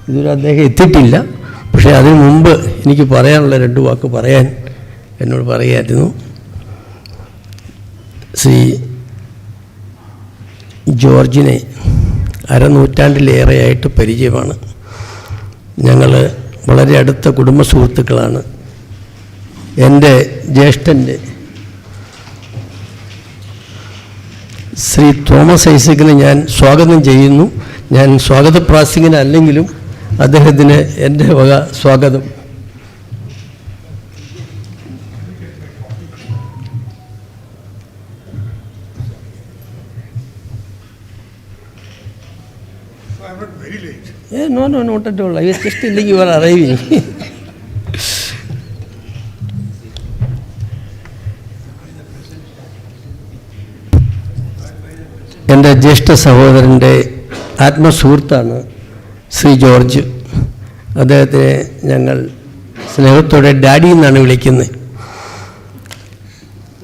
ഇതുവരെ അദ്ദേഹം എത്തിയിട്ടില്ല. പക്ഷേ അതിനു മുമ്പ് എനിക്ക് പറയാനുള്ള 2 വാക്ക് പറയാൻ എന്നോട് പറയായിരുന്നു. ശ്രീ ജോർജിനെ അരനൂറ്റാണ്ടിലേറെയായിട്ട് പരിചയമാണ്. ഞങ്ങൾ വളരെ അടുത്ത കുടുംബ സുഹൃത്തുക്കളാണ്. എൻ്റെ ജ്യേഷ്ഠൻ്റെ ശ്രീ തോമസ് ഐസക്കിനെ ഞാൻ സ്വാഗതം ചെയ്യുന്നു. ഞാൻ സ്വാഗത പ്രാസംഗികനല്ലെങ്കിലും അദ്ദേഹത്തിന് എൻ്റെ വക സ്വാഗതം. No, not at all. I was just telling you are arriving. എൻ്റെ ജ്യേഷ്ഠ സഹോദരൻ്റെ ആത്മസുഹൃത്താണ് ശ്രീ ജോർജ്. അദ്ദേഹത്തെ ഞങ്ങൾ സ്നേഹത്തോടെ ഡാഡി എന്നാണ് വിളിക്കുന്നത്.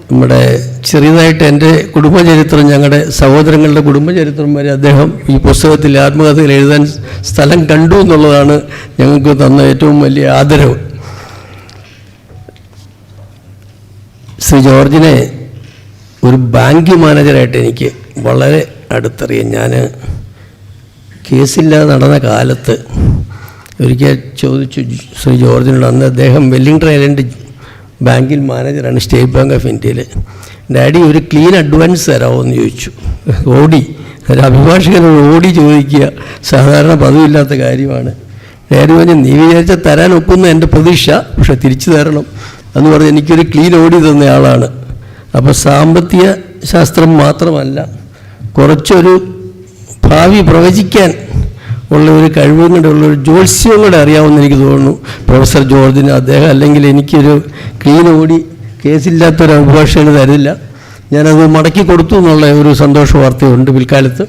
നമ്മുടെ ചെറിയതായിട്ട് എൻ്റെ കുടുംബചരിത്രം, ഞങ്ങളുടെ സഹോദരങ്ങളുടെ കുടുംബചരിത്രം വരെ അദ്ദേഹം ഈ പുസ്തകത്തിൽ ആത്മകഥയിൽ എഴുതാൻ സ്ഥലം കണ്ടു എന്നുള്ളതാണ് ഞങ്ങൾക്ക് തന്ന ഏറ്റവും വലിയ ആദരവ്. ശ്രീ ജോർജിനെ ഒരു ബാങ്ക് മാനേജറായിട്ട് എനിക്ക് വളരെ അടുത്തറിയാം. ഞാൻ കേസില്ലാതെ നടന്ന കാലത്ത് ഒരിക്കൽ ചോദിച്ചു ശ്രീ ജോർജിനോട്, അന്ന് അദ്ദേഹം വെല്ലിംഗ്ടൺ ഐലൻഡ് ബാങ്കിൽ മാനേജറാണ്, സ്റ്റേറ്റ് ബാങ്ക് ഓഫ് ഇന്ത്യയിൽ. ഡാഡി ഒരു ക്ലീൻ അഡ്വാൻസ് തരാമോ എന്ന് ചോദിച്ചു. ഓടി, ഒരു അഭിഭാഷകനോട് ഓടി ചോദിക്കുക സാധാരണ പതിവില്ലാത്ത കാര്യമാണ്. ഡാഡി പറഞ്ഞു, നീ വിചാരിച്ചാൽ തരാൻ ഒക്കുന്ന എൻ്റെ പ്രതീക്ഷ, പക്ഷെ തിരിച്ചു തരണം എന്ന് പറഞ്ഞ് എനിക്കൊരു ക്ലീൻ ഓടി തന്നയാളാണ്. അപ്പോൾ സാമ്പത്തിക ശാസ്ത്രം മാത്രമല്ല, കുറച്ചൊരു ഭാവി പ്രവചിക്കാൻ ഉള്ള ഒരു കഴിവും കൂടെ ഉള്ളൊരു ജ്യോത്സ്യവും കൂടെ അറിയാമെന്ന് എനിക്ക് തോന്നുന്നു പ്രൊഫസർ ജോർജിന്. അദ്ദേഹം അല്ലെങ്കിൽ എനിക്കൊരു ക്ലീൻ ഓടി കേസില്ലാത്തൊരു അഭിഭാഷകന് തരില്ല. ഞാനത് മടക്കി കൊടുത്തു എന്നുള്ള ഒരു സന്തോഷ വാർത്തയുണ്ട് പിൽക്കാലത്ത്.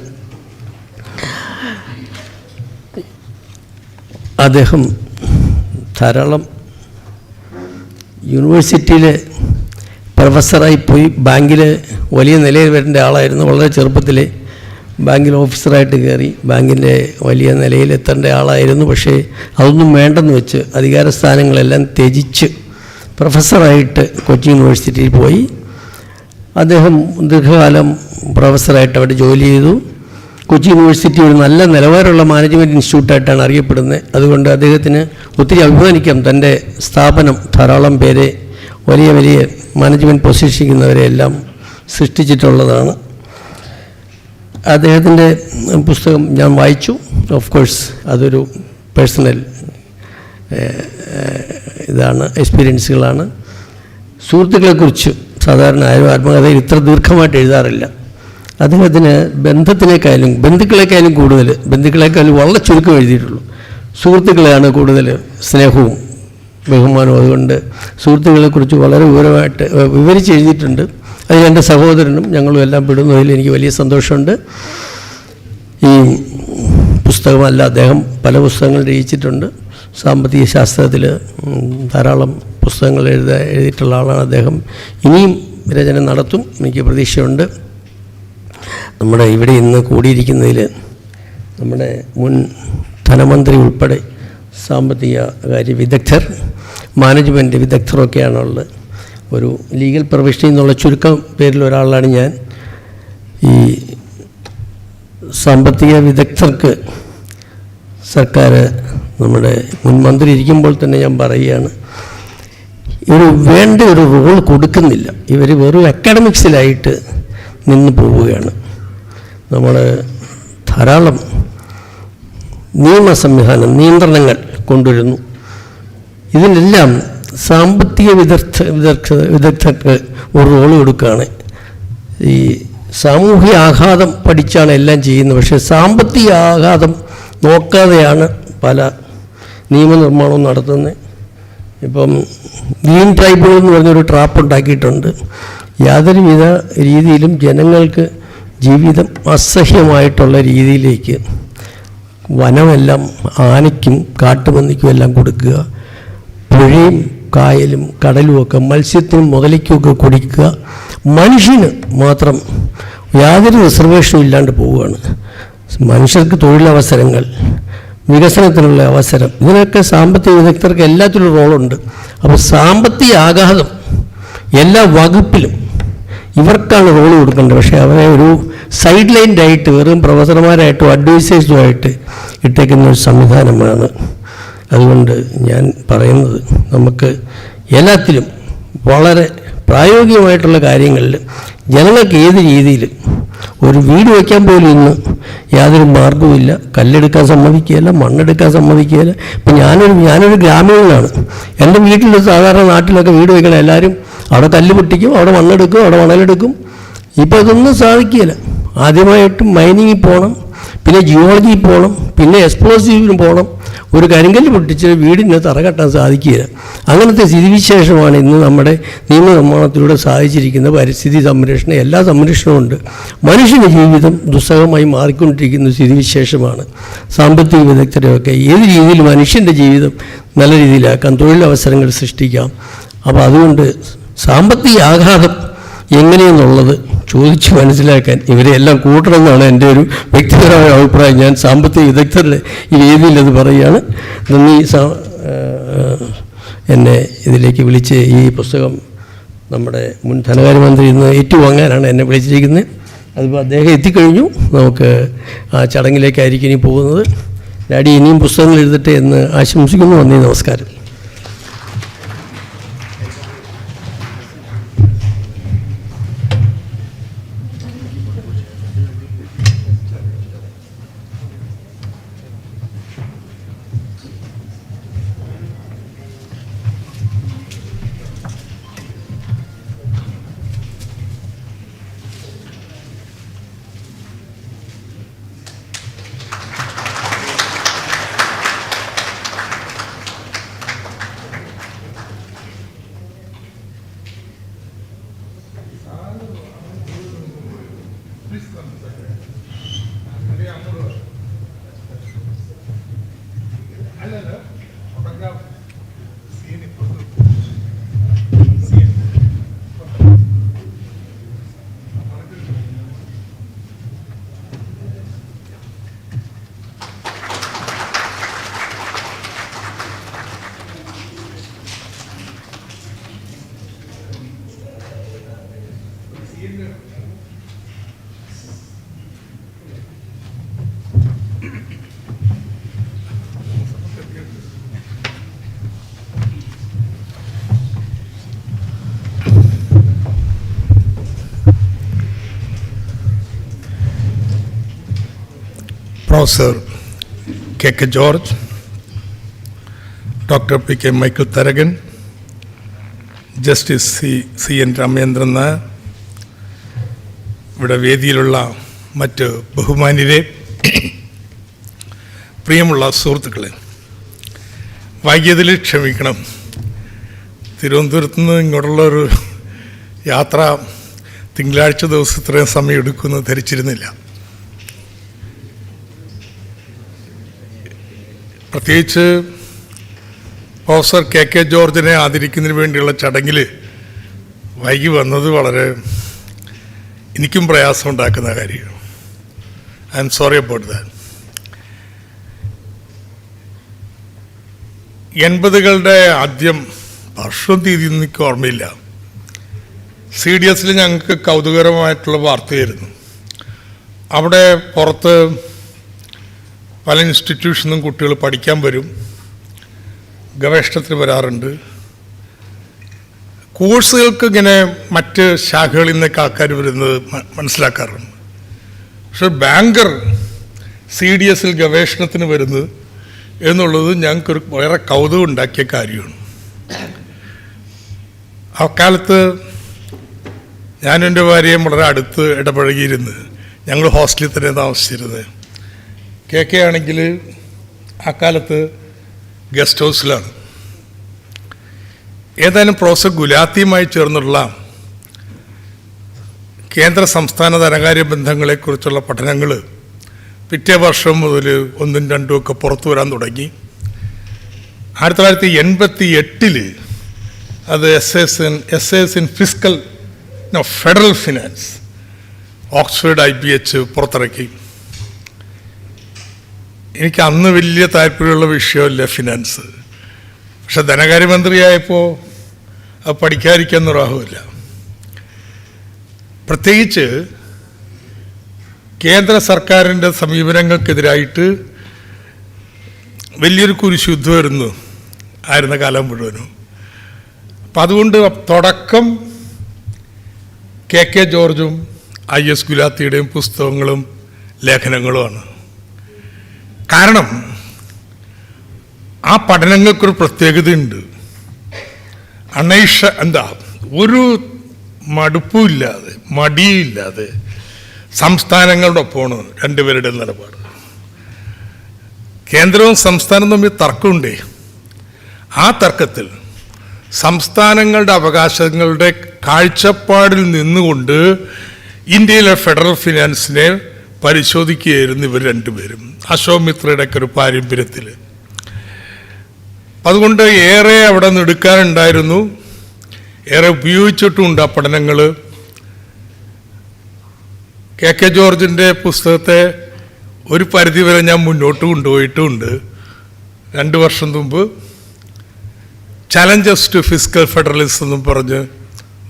അദ്ദേഹം ധാരാളം യൂണിവേഴ്സിറ്റിയിൽ പ്രൊഫസറായി പോയി, ബാങ്കിൽ വലിയ നിലയിൽ വരേണ്ട ആളായിരുന്നു. വളരെ ചെറുപ്പത്തിൽ ബാങ്കിൽ ഓഫീസറായിട്ട് കയറി ബാങ്കിൻ്റെ വലിയ നിലയിലെത്തേണ്ട ആളായിരുന്നു. പക്ഷേ അതൊന്നും വേണ്ടെന്ന് വെച്ച് അധികാര സ്ഥാനങ്ങളെല്ലാം ത്യജിച്ച് പ്രൊഫസറായിട്ട് കൊച്ചിൻ യൂണിവേഴ്സിറ്റിയിൽ പോയി. അദ്ദേഹം ദീർഘകാലം പ്രൊഫസറായിട്ട് അവിടെ ജോലി ചെയ്തു. കൊച്ചി യൂണിവേഴ്സിറ്റി ഒരു നല്ല നിലവാരമുള്ള മാനേജ്മെൻറ്റ് ഇൻസ്റ്റിറ്റ്യൂട്ടായിട്ടാണ് അറിയപ്പെടുന്നത്. അതുകൊണ്ട് അദ്ദേഹത്തിന് ഒത്തിരി അഭിമാനിക്കാം. തൻ്റെ സ്ഥാപനം ധാരാളം പേരെ വലിയ വലിയ മാനേജ്മെൻറ്റ് പൊസിഷനിക്കുന്നവരെയെല്ലാം സൃഷ്ടിച്ചിട്ടുള്ളതാണ്. അദ്ദേഹത്തിൻ്റെ പുസ്തകം ഞാൻ വായിച്ചു. ഓഫ് കോഴ്സ് അതൊരു പേഴ്സണൽ ഇതാണ്, എക്സ്പീരിയൻസുകളാണ്. സുഹൃത്തുക്കളെക്കുറിച്ച് സാധാരണ ആരും ആത്മകഥയിൽ ഇത്ര ദീർഘമായിട്ട് എഴുതാറില്ല. അദ്ദേഹത്തിന് ബന്ധുക്കളെക്കാളും വളരെ ചുരുക്കം എഴുതിയിട്ടുള്ളൂ. സുഹൃത്തുക്കളെയാണ് കൂടുതൽ സ്നേഹവും ബഹുമാനവും. അതുകൊണ്ട് സുഹൃത്തുക്കളെക്കുറിച്ച് വളരെ വിവരമായിട്ട് വിവരിച്ച് എഴുതിയിട്ടുണ്ട്. അതിൽ എൻ്റെ സഹോദരനും ഞങ്ങളും എല്ലാം പെടുന്നതിൽ എനിക്ക് വലിയ സന്തോഷമുണ്ട്. ഈ പുസ്തകമല്ല, അദ്ദേഹം പല പുസ്തകങ്ങൾ രചിച്ചിട്ടുണ്ട്. സാമ്പത്തിക ശാസ്ത്രത്തിൽ ധാരാളം പുസ്തകങ്ങൾ എഴുതിയിട്ടുള്ള ആളാണ് അദ്ദേഹം. ഇനിയും രചന നടത്തും, എനിക്ക് പ്രതീക്ഷയുണ്ട്. നമ്മുടെ ഇവിടെ ഇന്ന് കൂടിയിരിക്കുന്നതിൽ നമ്മുടെ മുൻ ധനമന്ത്രി ഉൾപ്പെടെ സാമ്പത്തിക കാര്യ വിദഗ്ധർ, മാനേജ്മെൻറ്റ് വിദഗ്ധരൊക്കെയാണുള്ളത്. ഒരു ലീഗൽ പ്രൊഫഷനിൽ നിന്നുള്ള ചുരുക്കം പേരിൽ ഒരാളാണ് ഞാൻ. ഈ സാമ്പത്തിക വിദഗ്ധർക്ക് സർക്കാർ നമ്മുടെ മുൻ മന്ത്രി ഇരിക്കുമ്പോൾ തന്നെ ഞാൻ പറയുകയാണ്, വേണ്ട ഒരു റോൾ കൊടുക്കുന്നില്ല. ഇവർ വെറും അക്കാഡമിക്സിലായിട്ട് നിന്ന് പോവുകയാണ്. നമ്മൾ ധാരാളം നിയമനങ്ങൾ കൊണ്ടുവരുന്നു. ഇതിലെല്ലാം സാമ്പത്തിക വിദഗ്ധർക്ക് ഒരു റോൾ കൊടുക്കുകയാണ്. ഈ സാമൂഹിക ആഘാതം പഠിച്ചാണ് എല്ലാം ചെയ്യുന്നത്. പക്ഷേ സാമ്പത്തിക ആഘാതം നോക്കാതെയാണ് പല നിയമനിർമ്മാണവും നടത്തുന്നത്. ഇപ്പം ഗ്രീൻ ട്രൈബ്യൂണൽ എന്ന് പറഞ്ഞൊരു ട്രാപ്പ് ഉണ്ടാക്കിയിട്ടുണ്ട്. യാതൊരുവിധ രീതിയിലും ജനങ്ങൾക്ക് ജീവിതം അസഹ്യമായിട്ടുള്ള രീതിയിലേക്ക് വനമെല്ലാം ആനയ്ക്കും കാട്ടുപന്നിക്കും എല്ലാം കൊടുക്കുക, പുഴയും കായലും കടലുമൊക്കെ മത്സ്യത്തിനും മുതലയ്ക്കുമൊക്കെ കുടിക്കുക, മനുഷ്യന് മാത്രം യാതൊരു റിസർവേഷനും ഇല്ലാണ്ട് പോവുകയാണ്. മനുഷ്യർക്ക് തൊഴിലവസരങ്ങൾ, വികസനത്തിനുള്ള അവസരം, ഇതിനൊക്കെ സാമ്പത്തിക വിദഗ്ധർക്ക് എല്ലാത്തിലും റോളുണ്ട്. അപ്പോൾ സാമ്പത്തിക ആഘാതം എല്ലാ വകുപ്പിലും ഇവർക്കാണ് റോൾ കൊടുക്കേണ്ടത്. പക്ഷേ അവരെ ഒരു സൈഡ് ലൈൻഡായിട്ട് വെറും പ്രൊഫസർമാരായിട്ടും അഡ്വൈസേഴ്സുമായിട്ട് ഇട്ടേക്കുന്ന ഒരു സംവിധാനമാണ്. അതുകൊണ്ട് ഞാൻ പറയുന്നത് നമുക്ക് എല്ലാത്തിലും വളരെ പ്രായോഗികമായിട്ടുള്ള കാര്യങ്ങളിൽ ജനങ്ങൾക്ക് ഏത് രീതിയിൽ ഒരു വീട് വയ്ക്കാൻ പോലും ഇന്ന് യാതൊരു മാർഗവുമില്ല. കല്ലെടുക്കാൻ സമ്മതിക്കുകയില്ല, മണ്ണെടുക്കാൻ സമ്മതിക്കുകയില്ല. ഇപ്പം ഞാനൊരു ഗ്രാമീണനാണ്. എൻ്റെ വീട്ടിൽ സാധാരണ നാട്ടിലൊക്കെ വീട് വയ്ക്കണം, എല്ലാവരും അവിടെ കല്ല് പൊട്ടിക്കും, അവിടെ മണ്ണെടുക്കും, അവിടെ മണലെടുക്കും. ഇപ്പോൾ ഇതൊന്നും സാധിക്കുകയില്ല. ആദ്യമായിട്ട് മൈനിങ്ങിൽ പോകണം, പിന്നെ ജിയോളജിയിൽ പോകണം, പിന്നെ എക്സ്പ്ലോസീവിന് പോകണം. ഒരു കരിങ്കല്ല് പൊട്ടിച്ച് വീടിന് തറ കെട്ടാൻ സാധിക്കുകയില്ല. അങ്ങനത്തെ സ്ഥിതിവിശേഷമാണ് ഇന്ന് നമ്മുടെ നിയമനിർമ്മാണത്തിലൂടെ സാധിച്ചിരിക്കുന്ന. പരിസ്ഥിതി സംരക്ഷണം, എല്ലാ സംരക്ഷണവും ഉണ്ട്. മനുഷ്യൻ്റെ ജീവിതം ദുസ്സഹമായി മാറിക്കൊണ്ടിരിക്കുന്ന സ്ഥിതിവിശേഷമാണ്. സാമ്പത്തിക വിദഗ്ധരെയൊക്കെ ഏത് രീതിയിൽ മനുഷ്യൻ്റെ ജീവിതം നല്ല രീതിയിലാക്കാം, തൊഴിലവസരങ്ങൾ സൃഷ്ടിക്കാം. അപ്പോൾ അതുകൊണ്ട് സാമ്പത്തിക ആഘാതം എങ്ങനെയെന്നുള്ളത് ചോദിച്ച് മനസ്സിലാക്കാൻ ഇവരെ എല്ലാം കൂട്ടണമെന്നാണ് എൻ്റെ ഒരു വ്യക്തിപരമായ അഭിപ്രായം. ഞാൻ സാമ്പത്തിക വിദഗ്ധരുടെ ഈ വേദിയിൽ അത് പറയുകയാണ്. നന്ദി. എന്നെ ഇതിലേക്ക് വിളിച്ച് ഈ പുസ്തകം നമ്മുടെ മുൻ ധനകാര്യമന്ത്രി ഇന്ന് ഏറ്റുവാങ്ങാനാണ് എന്നെ വിളിച്ചിരിക്കുന്നത്. അതിപ്പോൾ അദ്ദേഹം എത്തിക്കഴിഞ്ഞു. നമുക്ക് ആ ചടങ്ങിലേക്കായിരിക്കും ഇനി പോകുന്നത്. ഡാഡി ഇനിയും പുസ്തകങ്ങൾ എഴുതട്ടെ എന്ന് ആശംസിക്കുന്നു. നന്ദി, നമസ്കാരം. Professor K.K. George, Dr. P.K. Michael Tharagan, Justice C.N. Ramendran Nair, ഇവിടെ വേദിയിലുള്ള മറ്റ് ബഹുമാന്യരെ, പ്രിയമുള്ള സുഹൃത്തുക്കളെ, വൈകിയതിൽ ക്ഷമിക്കണം. തിരുവനന്തപുരത്ത് നിന്ന് ഇങ്ങോട്ടുള്ളൊരു യാത്ര തിങ്കളാഴ്ച ദിവസം ഇത്രയും സമയം എടുക്കുമെന്ന് ധരിച്ചിരുന്നില്ല. പ്രത്യേകിച്ച് പ്രൊഫസർ കെ ജോർജിനെ ആദരിക്കുന്നതിന് വേണ്ടിയുള്ള ചടങ്ങിൽ വൈകി വന്നത് വളരെ എനിക്കും പ്രയാസം ഉണ്ടാക്കുന്ന കാര്യമാണ്. I'm sorry about that. 80കളുടെ ആദ്യം വർഷവും തീയതി എനിക്ക് ഓർമ്മയില്ല. CDS ഞങ്ങൾക്ക് കൗതുകരമായിട്ടുള്ള വാർത്തയായിരുന്നു. അവിടെ പുറത്ത് പല ഇൻസ്റ്റിറ്റ്യൂഷനും കുട്ടികൾ പഠിക്കാൻ വരും, ഗവേഷണത്തിന് വരാറുണ്ട്. കോഴ്സുകൾക്ക് ഇങ്ങനെ മറ്റ് ശാഖകളിൽ നിന്നൊക്കെ ആൾക്കാർ വരുന്നത് മനസ്സിലാക്കാറുണ്ട്. പക്ഷെ ബാങ്കർ CDS ഗവേഷണത്തിന് വരുന്നത് എന്നുള്ളത് ഞങ്ങൾക്കൊരു വളരെ കൗതുകം ഉണ്ടാക്കിയ കാര്യമാണ്. അക്കാലത്ത് ഞാനും എൻ്റെ ഭാര്യയും വളരെ അടുത്ത് ഇടപഴകിയിരുന്ന് ഞങ്ങൾ ഹോസ്റ്റലിൽ തന്നെ താമസിച്ചിരുന്നത്. കെ ആണെങ്കിൽ അക്കാലത്ത് ഗസ്റ്റ് ഹൗസിലാണ്. ഏതായാലും പ്രൊഫസർ ഗുലാത്തിയുമായി ചേർന്നുള്ള കേന്ദ്ര സംസ്ഥാന ധനകാര്യ ബന്ധങ്ങളെക്കുറിച്ചുള്ള പഠനങ്ങൾ പിറ്റേ വർഷം മുതൽ 1ഉം 2ഉം ഒക്കെ പുറത്തു വരാൻ തുടങ്ങി. 1988 അത് S in fiscal federal finance Oxford IBH പുറത്തിറക്കി. എനിക്ക് അന്ന് വലിയ താല്പര്യമുള്ള വിഷയമല്ല ഫിനാൻസ്. പക്ഷെ ധനകാര്യമന്ത്രിയായപ്പോൾ അത് പഠിക്കാതിരിക്കാൻ നിർവാഹമില്ല. പ്രത്യേകിച്ച് കേന്ദ്ര സർക്കാരിൻ്റെ സമീപനങ്ങൾക്കെതിരായിട്ട് വലിയൊരു കുരിശുദ്ധമായിരുന്നു ആയിരുന്ന കാലം മുഴുവനും. അപ്പം അതുകൊണ്ട് തുടക്കം കെ ജോർജും IS ഗുലാത്തിയുടെയും പുസ്തകങ്ങളും ലേഖനങ്ങളുമാണ്. കാരണം ആ പഠനങ്ങൾക്കൊരു പ്രത്യേകതയുണ്ട്. ഒരു മടുപ്പുമില്ലാതെ മടിയില്ലാതെ സംസ്ഥാനങ്ങളുടെ ഒപ്പമാണ് രണ്ടുപേരുടെ നിലപാട്. കേന്ദ്രവും സംസ്ഥാനവും തമ്മിൽ തർക്കമുണ്ടേ. ആ തർക്കത്തിൽ സംസ്ഥാനങ്ങളുടെ അവകാശങ്ങളുടെ കാഴ്ചപ്പാടിൽ നിന്നുകൊണ്ട് ഇന്ത്യയിലെ ഫെഡറൽ ഫിനാൻസിനെ പരിശോധിക്കുകയായിരുന്നു ഇവർ രണ്ടുപേരും, അശോക് മിത്രയുടെ ഒക്കെ ഒരു പാരമ്പര്യത്തിൽ. അതുകൊണ്ട് ഏറെ അവിടെ നിന്ന് എടുക്കാനുണ്ടായിരുന്നു, ഏറെ ഉപയോഗിച്ചിട്ടുമുണ്ട് ആ പഠനങ്ങൾ. കെ ജോർജിൻ്റെ പുസ്തകത്തെ ഒരു പരിധിവരെ ഞാൻ മുന്നോട്ട് കൊണ്ടുപോയിട്ടുമുണ്ട്. 2 വർഷം മുമ്പ് ചലഞ്ചസ് ടു ഫിസ്ക്കൽ ഫെഡറലിസം എന്നും പറഞ്ഞ്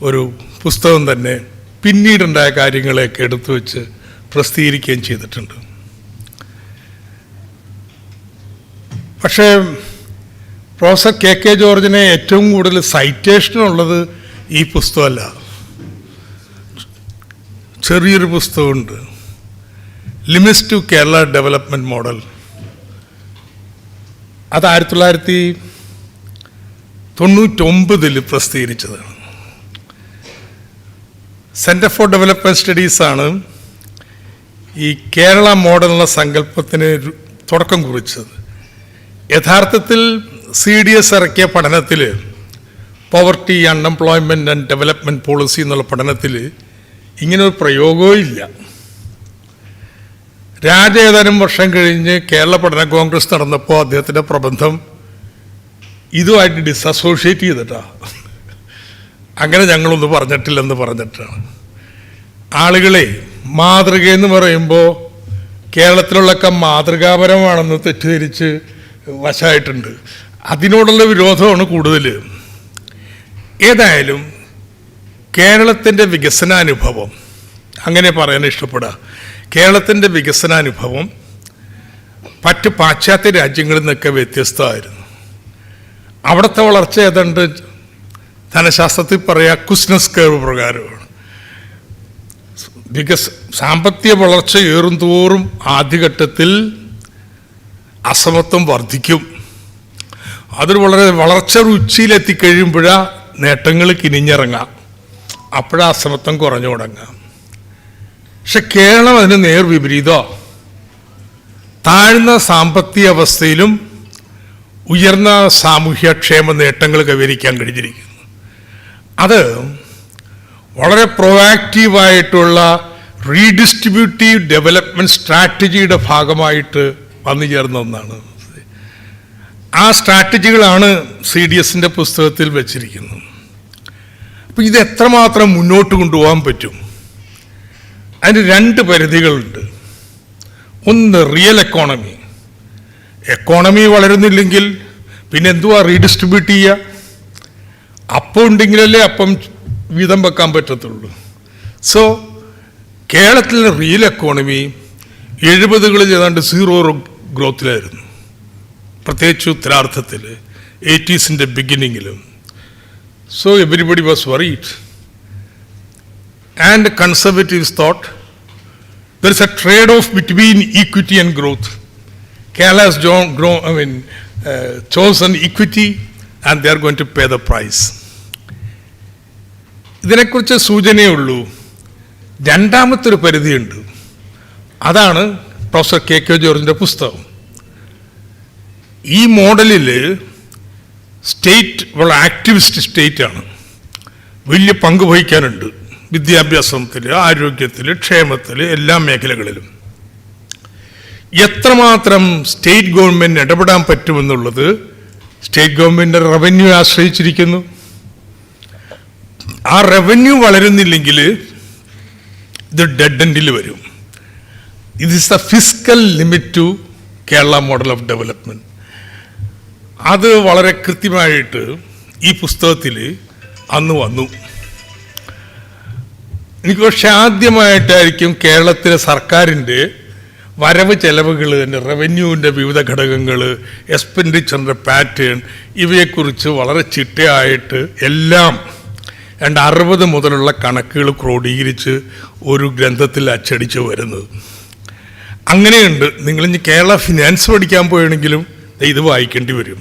ഒരു പുസ്തകം തന്നെ പിന്നീടുണ്ടായ കാര്യങ്ങളെയൊക്കെ എടുത്തു വെച്ച് പ്രസിദ്ധീകരിക്കുകയും ചെയ്തിട്ടുണ്ട്. പക്ഷേ പ്രൊഫസർ കെ ജോർജിനെ ഏറ്റവും കൂടുതൽ സൈറ്റേഷനുള്ളത് ഈ പുസ്തകമല്ല, ചെറിയൊരു പുസ്തകമുണ്ട്, limits to Kerala development model. അത് 1999 പ്രസിദ്ധീകരിച്ചതാണ്. സെൻറ്റർ ഫോർ ഡെവലപ്മെൻറ്റ് സ്റ്റഡീസാണ് ഈ കേരള മോഡൽ എന്ന സങ്കല്പത്തിന് തുടക്കം കുറിച്ചത്. യഥാർത്ഥത്തിൽ CDS ഇറക്കിയ പഠനത്തിൽ poverty, unemployment and development policy എന്നുള്ള പഠനത്തിൽ ഇങ്ങനൊരു പ്രയോഗവും ഇല്ല. ഏതാനും വർഷം കഴിഞ്ഞ് കേരള പഠന കോൺഗ്രസ് നടന്നപ്പോൾ അദ്ദേഹത്തിൻ്റെ പ്രബന്ധം ഇതുമായിട്ട് ഡിസസോഷ്യേറ്റ് ചെയ്തിട്ടാണ്. അങ്ങനെ ഞങ്ങളൊന്നും പറഞ്ഞിട്ടില്ലെന്ന് പറഞ്ഞിട്ടാണ്. ആളുകളെ മാതൃകയെന്ന് പറയുമ്പോൾ കേരളത്തിലുള്ളൊക്കെ മാതൃകാപരമാണെന്ന് തെറ്റിദ്ധരിച്ച് വശമായിട്ടുണ്ട്. അതിനോടുള്ള വിരോധമാണ് കൂടുതൽ. ഏതായാലും കേരളത്തിൻ്റെ വികസനാനുഭവം, അങ്ങനെ പറയാൻ ഇഷ്ടപ്പെടുക, കേരളത്തിൻ്റെ വികസനാനുഭവം മറ്റ് പാശ്ചാത്യ രാജ്യങ്ങളിൽ നിന്നൊക്കെ വ്യത്യസ്തമായിരുന്നു. അവിടുത്തെ വളർച്ച ഏതാണ്ട് ധനശാസ്ത്രത്തിൽ പറയുക കുസ്നസ് കർവ് പ്രകാരമാണ്. സാമ്പത്തിക വളർച്ച ഏറും തോറും ആദ്യഘട്ടത്തിൽ അസമത്വം വർദ്ധിക്കും. അതൊരു വളരെ വളർച്ച ഉച്ചിയിലെത്തിക്കഴിയുമ്പോഴാണ് നേട്ടങ്ങൾ കിനിഞ്ഞിറങ്ങാം, അപ്പോഴാ അസമത്വം കുറഞ്ഞു തുടങ്ങാം. പക്ഷെ കേരളം അതിന് നേർ വിപരീതം. താഴ്ന്ന സാമ്പത്തിക അവസ്ഥയിലും ഉയർന്ന സാമൂഹ്യക്ഷേമ നേട്ടങ്ങൾ കൈവരിക്കാൻ കഴിഞ്ഞിരിക്കുന്നു. അത് വളരെ പ്രൊആക്റ്റീവായിട്ടുള്ള റീഡിസ്ട്രിബ്യൂട്ടീവ് ഡെവലപ്മെൻറ്റ് സ്ട്രാറ്റജിയുടെ ഭാഗമായിട്ട് വന്നു ചേർന്ന ഒന്നാണ്. ആ സ്ട്രാറ്റജികളാണ് CDSൻ്റെ പുസ്തകത്തിൽ വെച്ചിരിക്കുന്നത്. അപ്പോൾ ഇത് എത്രമാത്രം മുന്നോട്ട് കൊണ്ടുപോകാൻ പറ്റും? അതിന് 2 പരിധികളുണ്ട്. ഒന്ന് റിയൽ എക്കോണമി വളരുന്നില്ലെങ്കിൽ പിന്നെ എന്തുവാ റീഡിസ്ട്രിബ്യൂട്ട് ചെയ്യുക? അപ്പം ഉണ്ടെങ്കിലല്ലേ അപ്പം വീതം വെക്കാൻ പറ്റത്തുള്ളൂ. സോ കേരളത്തിലെ റിയൽ എക്കോണമി 70കളിൽ ഏതാണ്ട് 0 ഗ്രോത്തിലായിരുന്നു, പ്രത്യേകിച്ച് ഉത്തരാർത്ഥത്തിൽ 80s ബിഗിനിങ്ങിലും. So everybody was worried and conservatives thought there is a trade-off between equity and growth. Kerala has chosen equity and they are going to pay the price. ഇതിനെക്കുറിച്ച് സൂചനയേ ഉള്ളൂ. രണ്ടാമത്തൊരു പരിധിയുണ്ട്. അതാണ് പ്രൊഫസർ കെ ജോർജിൻ്റെ പുസ്തകം. ഈ മോഡലിൽ സ്റ്റേറ്റ് വളരെ ആക്ടിവിസ്റ്റ് സ്റ്റേറ്റാണ്, വലിയ പങ്ക് വഹിക്കാനുണ്ട് വിദ്യാഭ്യാസത്തിൽ, ആരോഗ്യത്തിൽ, ക്ഷേമത്തിൽ, എല്ലാ മേഖലകളിലും. എത്രമാത്രം സ്റ്റേറ്റ് ഗവൺമെൻറ് ഇടപെടാൻ പറ്റുമെന്നുള്ളത് സ്റ്റേറ്റ് ഗവൺമെൻറ് റവന്യൂ ആശ്രയിച്ചിരിക്കുന്നു. ആ റവന്യൂ വളരുന്നില്ലെങ്കിൽ ഇത് ഡെഡ് എൻഡിൽ വരും. ഇത് is the fiscal limit to Kerala model of development. അത് വളരെ കൃത്യമായിട്ട് ഈ പുസ്തകത്തിൽ അന്ന് വന്നു. എനിക്ക് പക്ഷെ ആദ്യമായിട്ടായിരിക്കും കേരളത്തിലെ സർക്കാരിൻ്റെ വരവ് ചെലവുകൾ, റവന്യൂവിൻ്റെ വിവിധ ഘടകങ്ങൾ, എക്സ്പെൻഡിച്ചറിൻ്റെ പാറ്റേൺ, ഇവയെക്കുറിച്ച് വളരെ ചിട്ടയായിട്ട് എല്ലാം 60 മുതലുള്ള കണക്കുകൾ ക്രോഡീകരിച്ച് ഒരു ഗ്രന്ഥത്തിൽ അച്ചടിച്ച് വരുന്നത്. അങ്ങനെയുണ്ട്. നിങ്ങളിനി കേരള ഫിനാൻസ് പഠിക്കാൻ പോയാണെങ്കിലും ഇത് വായിക്കേണ്ടി വരും.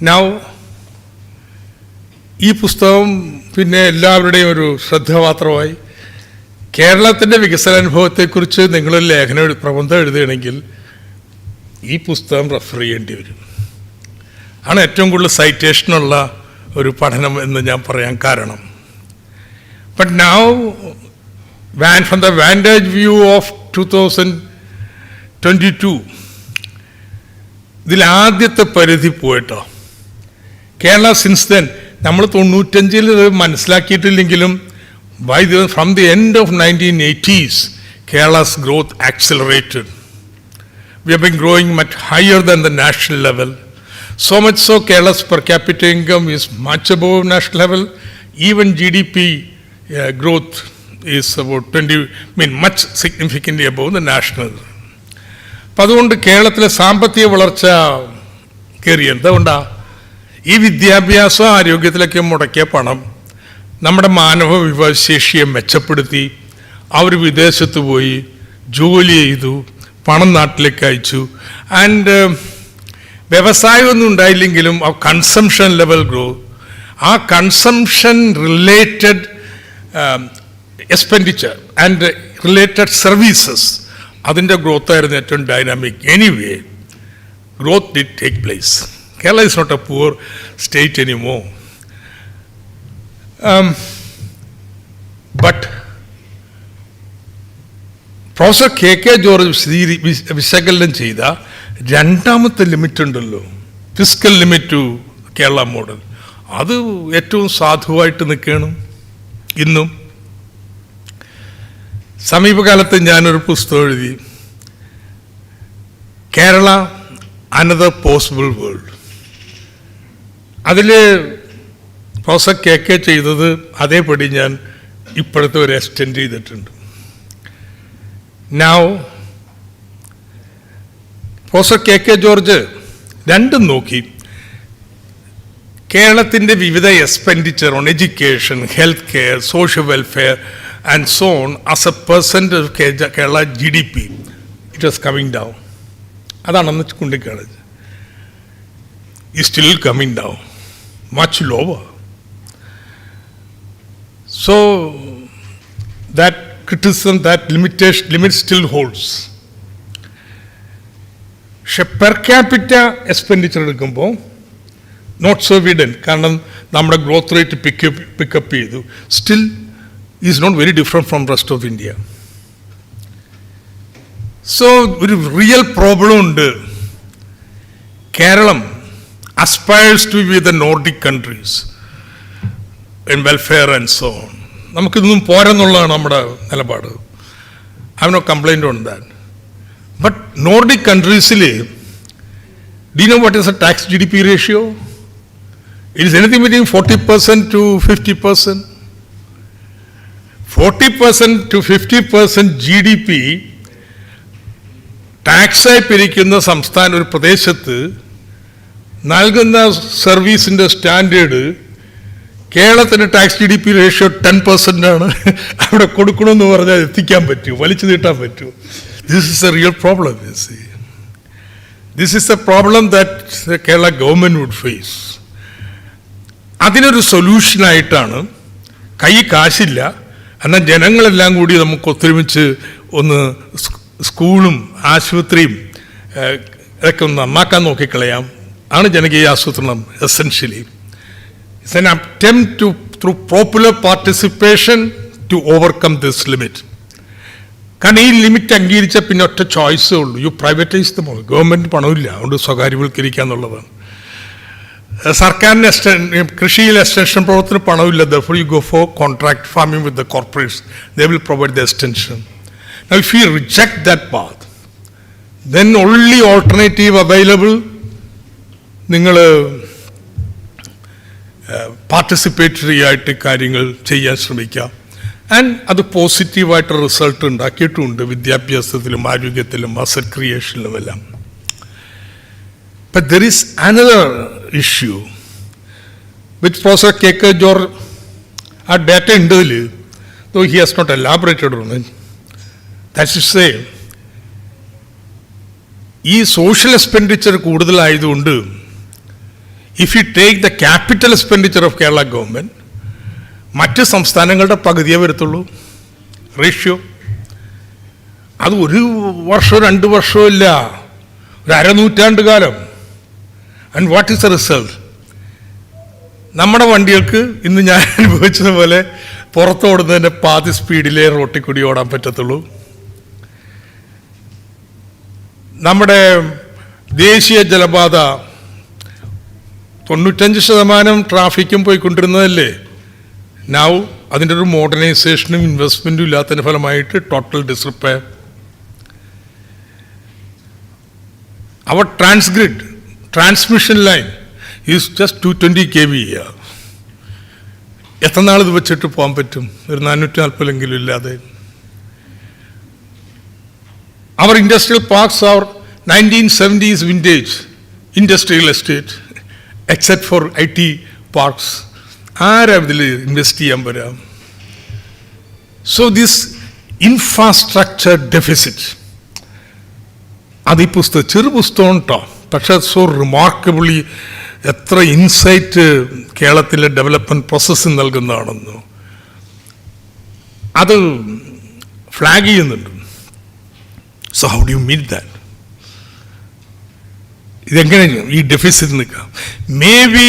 നൗ ഈ പുസ്തകം പിന്നെ എല്ലാവരുടെയും ഒരു ശ്രദ്ധാപാത്രമായി. കേരളത്തിൻ്റെ വികസനാനുഭവത്തെക്കുറിച്ച് നിങ്ങളൊരു ലേഖനം പ്രബന്ധം എഴുതുകയാണെങ്കിൽ ഈ പുസ്തകം റെഫർ ചെയ്യേണ്ടി വരും. ആണ് ഏറ്റവും കൂടുതൽ സൈറ്റേഷനുള്ള ഒരു പഠനം എന്ന് ഞാൻ പറയാൻ കാരണം. But now from the vantage view of 2022 ഇതിലാദ്യത്തെ പരിധി പോയിട്ടോ. കേരള സിൻസ് ദെൻ നമ്മൾ 95 മനസ്സിലാക്കിയിട്ടില്ലെങ്കിലും from the end of 1980s, Kerala's growth accelerated. We have been growing much higher than the national level. So much so, Kerala's per capita income is much above national level. Even GDP growth is about much significantly above the national. അപ്പം അതുകൊണ്ട് കേരളത്തിലെ സാമ്പത്തിക വളർച്ച കയറി. എന്തുകൊണ്ടാണ്? ഈ വിദ്യാഭ്യാസം ആരോഗ്യത്തിലൊക്കെ മുടക്കിയ പണം നമ്മുടെ മാനവ വിഭവശേഷിയെ മെച്ചപ്പെടുത്തി. അവർ വിദേശത്ത് പോയി ജോലി ചെയ്തു, പണം നാട്ടിലേക്ക് അയച്ചു. ആൻഡ് വ്യവസായമൊന്നും ഉണ്ടായില്ലെങ്കിലും ആ കൺസംഷൻ ലെവൽ ഗ്രോ, ആ consumption related expenditure and related services, അതിൻ്റെ ഗ്രോത്തായിരുന്നു ഏറ്റവും dynamic. Anyway, growth did take place. Kerala is not a poor state anymore. But professor KK George വിശകലനം ചെയ്ത രണ്ടാമത്തെ ലിമിറ്റ് ഉണ്ടല്ലോ, fiscal limit to Kerala model, അത് ഏറ്റവും സാധുവായിട്ട് നിൽക്കണം ഇന്നും. സമീപകാലത്ത് ഞാനൊരു പുസ്തകം എഴുതി, കേരള അനദർ പോസിബിൾ വേൾഡ്. അതിൽ പ്രൊഫസർ KK ചെയ്തത് അതേപടി ഞാൻ ഇപ്പോഴത്തെ ഒരു എക്സ്റ്റെൻഡ് ചെയ്തിട്ടുണ്ട്. നൗ പ്രൊഫസർ KK ജോർജ് രണ്ടും നോക്കി. കേരളത്തിൻ്റെ വിവിധ expenditure on education, health care, social welfare and so on as A percent of Kerala GDP, it was coming down. അതാണെന്ന് ചൂണ്ടിക്കാണത്. is still coming down, much lower. So that criticism, that limit still holds. പക്ഷെ per capita expenditure എടുക്കുമ്പോൾ not so evident. കാരണം നമ്മുടെ growth rate pick up ചെയ്തു. Still is not very different from rest of India. So ഒരു real problem ഉണ്ട്. Keralam aspires to be the Nordic countries in welfare and so on. നമുക്കിതൊന്നും പോരെന്നുള്ളതാണ് നമ്മുടെ നിലപാട്. I have no complaint on that. But Nordic countries-ൽ do you know what is the tax GDP ratio? It is anything between 40% to 50%. 40% to 50% GDP ടാക്സായി പിരിക്കുന്ന സംസ്ഥാന ഒരു പ്രദേശത്ത് നൽകുന്ന സർവീസിൻ്റെ standard കേരളത്തിൻ്റെ tax GDP ratio 10% ആണ്. അവിടെ കൊടുക്കണമെന്ന് പറഞ്ഞാൽ എത്തിക്കാൻ പറ്റൂ, വലിച്ചു നീട്ടാൻ പറ്റൂ. This is a real problem. This is a problem that Kerala government would face. അതിനൊരു സൊല്യൂഷനായിട്ടാണ്, കൈ കാശില്ല എന്നാൽ ജനങ്ങളെല്ലാം കൂടി നമുക്ക് ഒത്തൊരുമിച്ച് ഒന്ന് സ്കൂളും ആശുപത്രിയും ഇതൊക്കെ ഒന്ന് നന്നാക്കാൻ നോക്കിക്കളയാം ആണ് ജനകീയ ആസൂത്രണം. Essentially it's an attempt to through popular participation to overcome this limit. കാരണം ഈ ലിമിറ്റ് അംഗീകരിച്ച പിന്നെ ഒറ്റ ചോയ്സേ ഉള്ളൂ, you privatise the mall. Government പണമില്ല, അതുകൊണ്ട് സ്വകാര്യവൽക്കരിക്കുക എന്നുള്ളതാണ്. സർക്കാരിന് കൃഷിയിൽ എക്സ്റ്റൻഷൻ പ്രവർത്തനം പണമില്ല, therefore you go for contract farming with the corporates, they will provide the extension. Now if you reject that path, then only alternative available നിങ്ങൾ പാർട്ടിസിപ്പേറ്ററി ആയിട്ട് കാര്യങ്ങൾ ചെയ്യാൻ ശ്രമിക്കാം. ആൻഡ് അത് പോസിറ്റീവായിട്ട് റിസൾട്ട് ഉണ്ടാക്കിയിട്ടുമുണ്ട് വിദ്യാഭ്യാസത്തിലും ആരോഗ്യത്തിലും asset ക്രിയേഷനിലുമെല്ലാം. But there is another issue which Professor K.K. George ആ data ഉണ്ട് ഇതിൽ, though he has not elaborated on it. That's to say, ഈ സോഷ്യൽ എക്സ്പെൻഡിച്ചർ കൂടുതലായതുകൊണ്ട് if you take the capital expenditure of Kerala government മറ്റ് സംസ്ഥാനങ്ങളുടെ പകുതിയേ വരത്തുള്ളൂ ratio. അത് ഒരു വർഷമോ 2 വർഷമോ ഇല്ല, ഒരു അരനൂറ്റാണ്ട് കാലം. And what is the result? നമ്മുടെ വണ്ടികൾക്ക് ഇന്ന് ഞാൻ അനുഭവിച്ചതുപോലെ പുറത്തോടുന്നതിൻ്റെ പാതി സ്പീഡിലേ റോട്ടിൽ കൂടി ഓടാൻ പറ്റത്തുള്ളൂ. നമ്മുടെ ദേശീയ ജലപാത 95% ട്രാഫിക്കും പോയിക്കൊണ്ടിരുന്നതല്ലേ. നൗ അതിൻ്റെ ഒരു മോഡേണൈസേഷനും ഇൻവെസ്റ്റ്മെൻറ്റും ഇല്ലാത്തതിൻ്റെ ഫലമായിട്ട് ടോട്ടൽ ഡിസ്റിപ്പയർ. അവർ transmission line is just 220 kV. എത്ര നാൾ ഇത് വെച്ചിട്ട് പോകാൻ പറ്റും? ഒരു 440 ഇല്ലാതെ. Our industrial parks are 1970s vintage industrial estate, except for IT parks. ആരാ ഇതിൽ ഇൻവെസ്റ്റ് ചെയ്യാൻ വരാം? സോ ദിസ് ഇൻഫ്രാസ്ട്രക്ചർ ഡെഫിസിറ്റ്, അത് ഈ ചെറു പുസ്തകം കേട്ടോ, പക്ഷെ സോ റിമാർക്കബിളി എത്ര ഇൻസൈറ്റ് കേരളത്തിലെ ഡെവലപ്മെൻറ്റ് പ്രോസസ്സ് നൽകുന്നതാണെന്ന് അത് ഫ്ലാഗ് ചെയ്യുന്നുണ്ട്. So how do you meet that? ഇതെങ്ങനെ ഈ ഡെഫിസിറ്റ് നിൽക്കാം? Maybe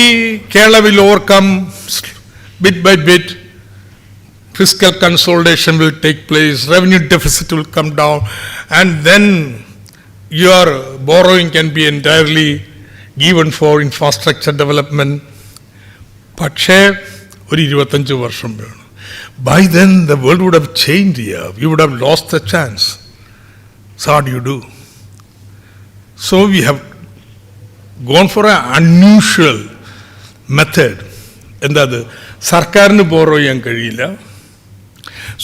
Kerala will overcome bit by bit. Fiscal consolidation will take place, revenue deficit will come down, and then your borrowing can be entirely given for infrastructure development. പക്ഷേ ഒരു 25 വർഷം വേണം. By then the world would have changed here. We would have lost the chance. So how do you do? So we have gone for an unusual method. എന്താത്? സർക്കാരിന് borrow ചെയ്യാൻ കഴിയില്ല.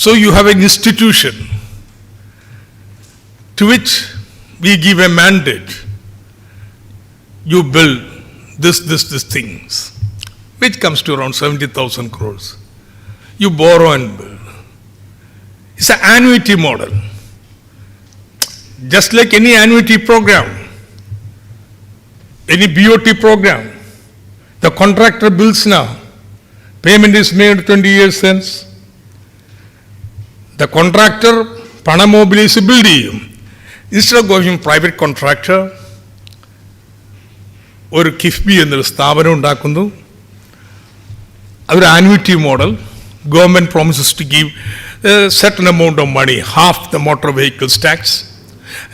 So you have an institution to which we give a mandate. You build this things, which comes to around 70,000 crores. You borrow and build. It's an annuity model. Just like any annuity program, any BOT program, the contractor builds now. Payment is made 20 years since. The contractor പണം mobilize build ചെയ്യും. Instead of going private contractor, ഒരു കിഫ്ബി എന്നൊരു സ്ഥാപനം ഉണ്ടാക്കുന്നു. അതൊരു annuity model. Government promises to give a certain amount of money, half the motor vehicles tax.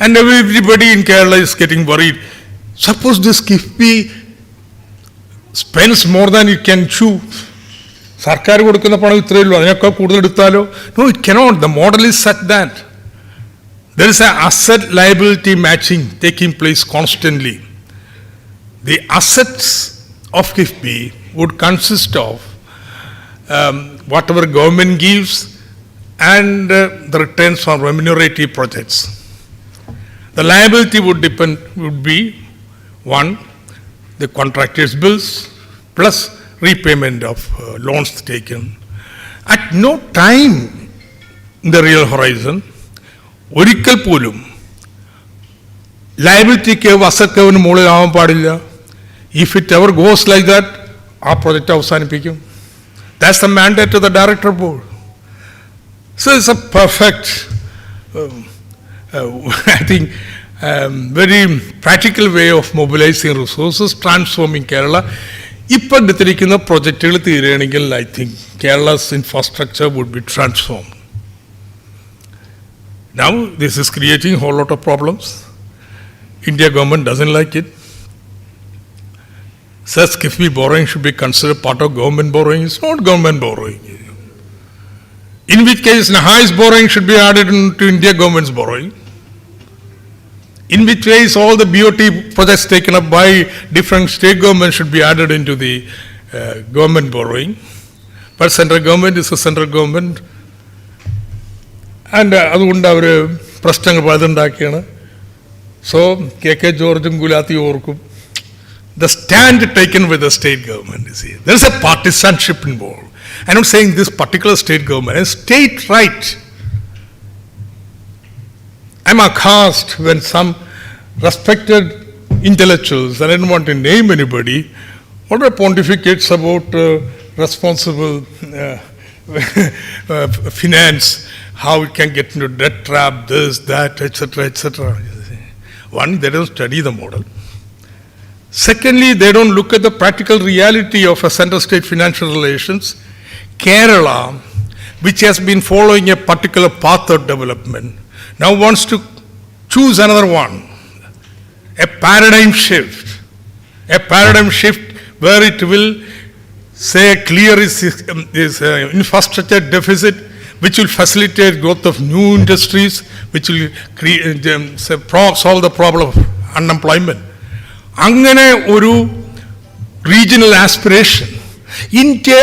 And everybody in Kerala is getting worried. Suppose this KIFBI spends more than it can chew. സർക്കാർ കൊടുക്കുന്ന പണം ഇത്രയേ ഉള്ളൂ, അതിനൊക്കെ കൂടുതൽ എടുത്താലോ? No, it cannot. The model is such that there is an asset liability matching taking place constantly. The assets of KIFBI would consist of whatever government gives and the returns on remunerative projects. The liability would be one, the contractor's bills plus repayment of loans taken. At no time in the real horizon, ഒരിക്കൽ പോലും liability curve asset curve മുകളിലാവാൻ പാടില്ല. If it ever goes like that, ആ project അവസാനിപ്പിക്കും. That's the mandate of the director board. So it's a perfect I think very practical way of mobilizing resources, transforming Kerala. ഇപ്പോൾ എടുത്തിരിക്കുന്ന പ്രൊജക്റ്റുകൾ തീരുകയാണെങ്കിൽ I think Kerala's infrastructure would be transformed. Now this is creating a whole lot of problems. India government doesn't like it. Says KIFBI borrowing should be considered part of government borrowing. It's not government borrowing. In which case Nahai's borrowing should be added into India government's borrowing. In which case all the BOT projects taken up by different state governments should be added into the government borrowing. But central government is a central government. And അതുകൊണ്ട് അവർ പ്രശ്നങ്ങൾ പലതുണ്ടാക്കിയാണ്. So, K.K. Georgeum Gulati ഓർക്കും the stand taken with the state government, you see. There is a partisanship involved. I'm not saying this particular state government, it's state right. I'm aghast when some respected intellectuals, and I don't want to name anybody, what are pontificates about responsible finance, how it can get into debt trap, this, that, etc., etc. One, they don't study the model. Secondly, they don't look at the practical reality of a center-state financial relations. Kerala, which has been following a particular path of development, now wants to choose another one. A paradigm shift where it will say clear is infrastructure deficit, which will facilitate growth of new industries, which will solve the problem of unemployment. അങ്ങനെ ഒരു regional aspiration. India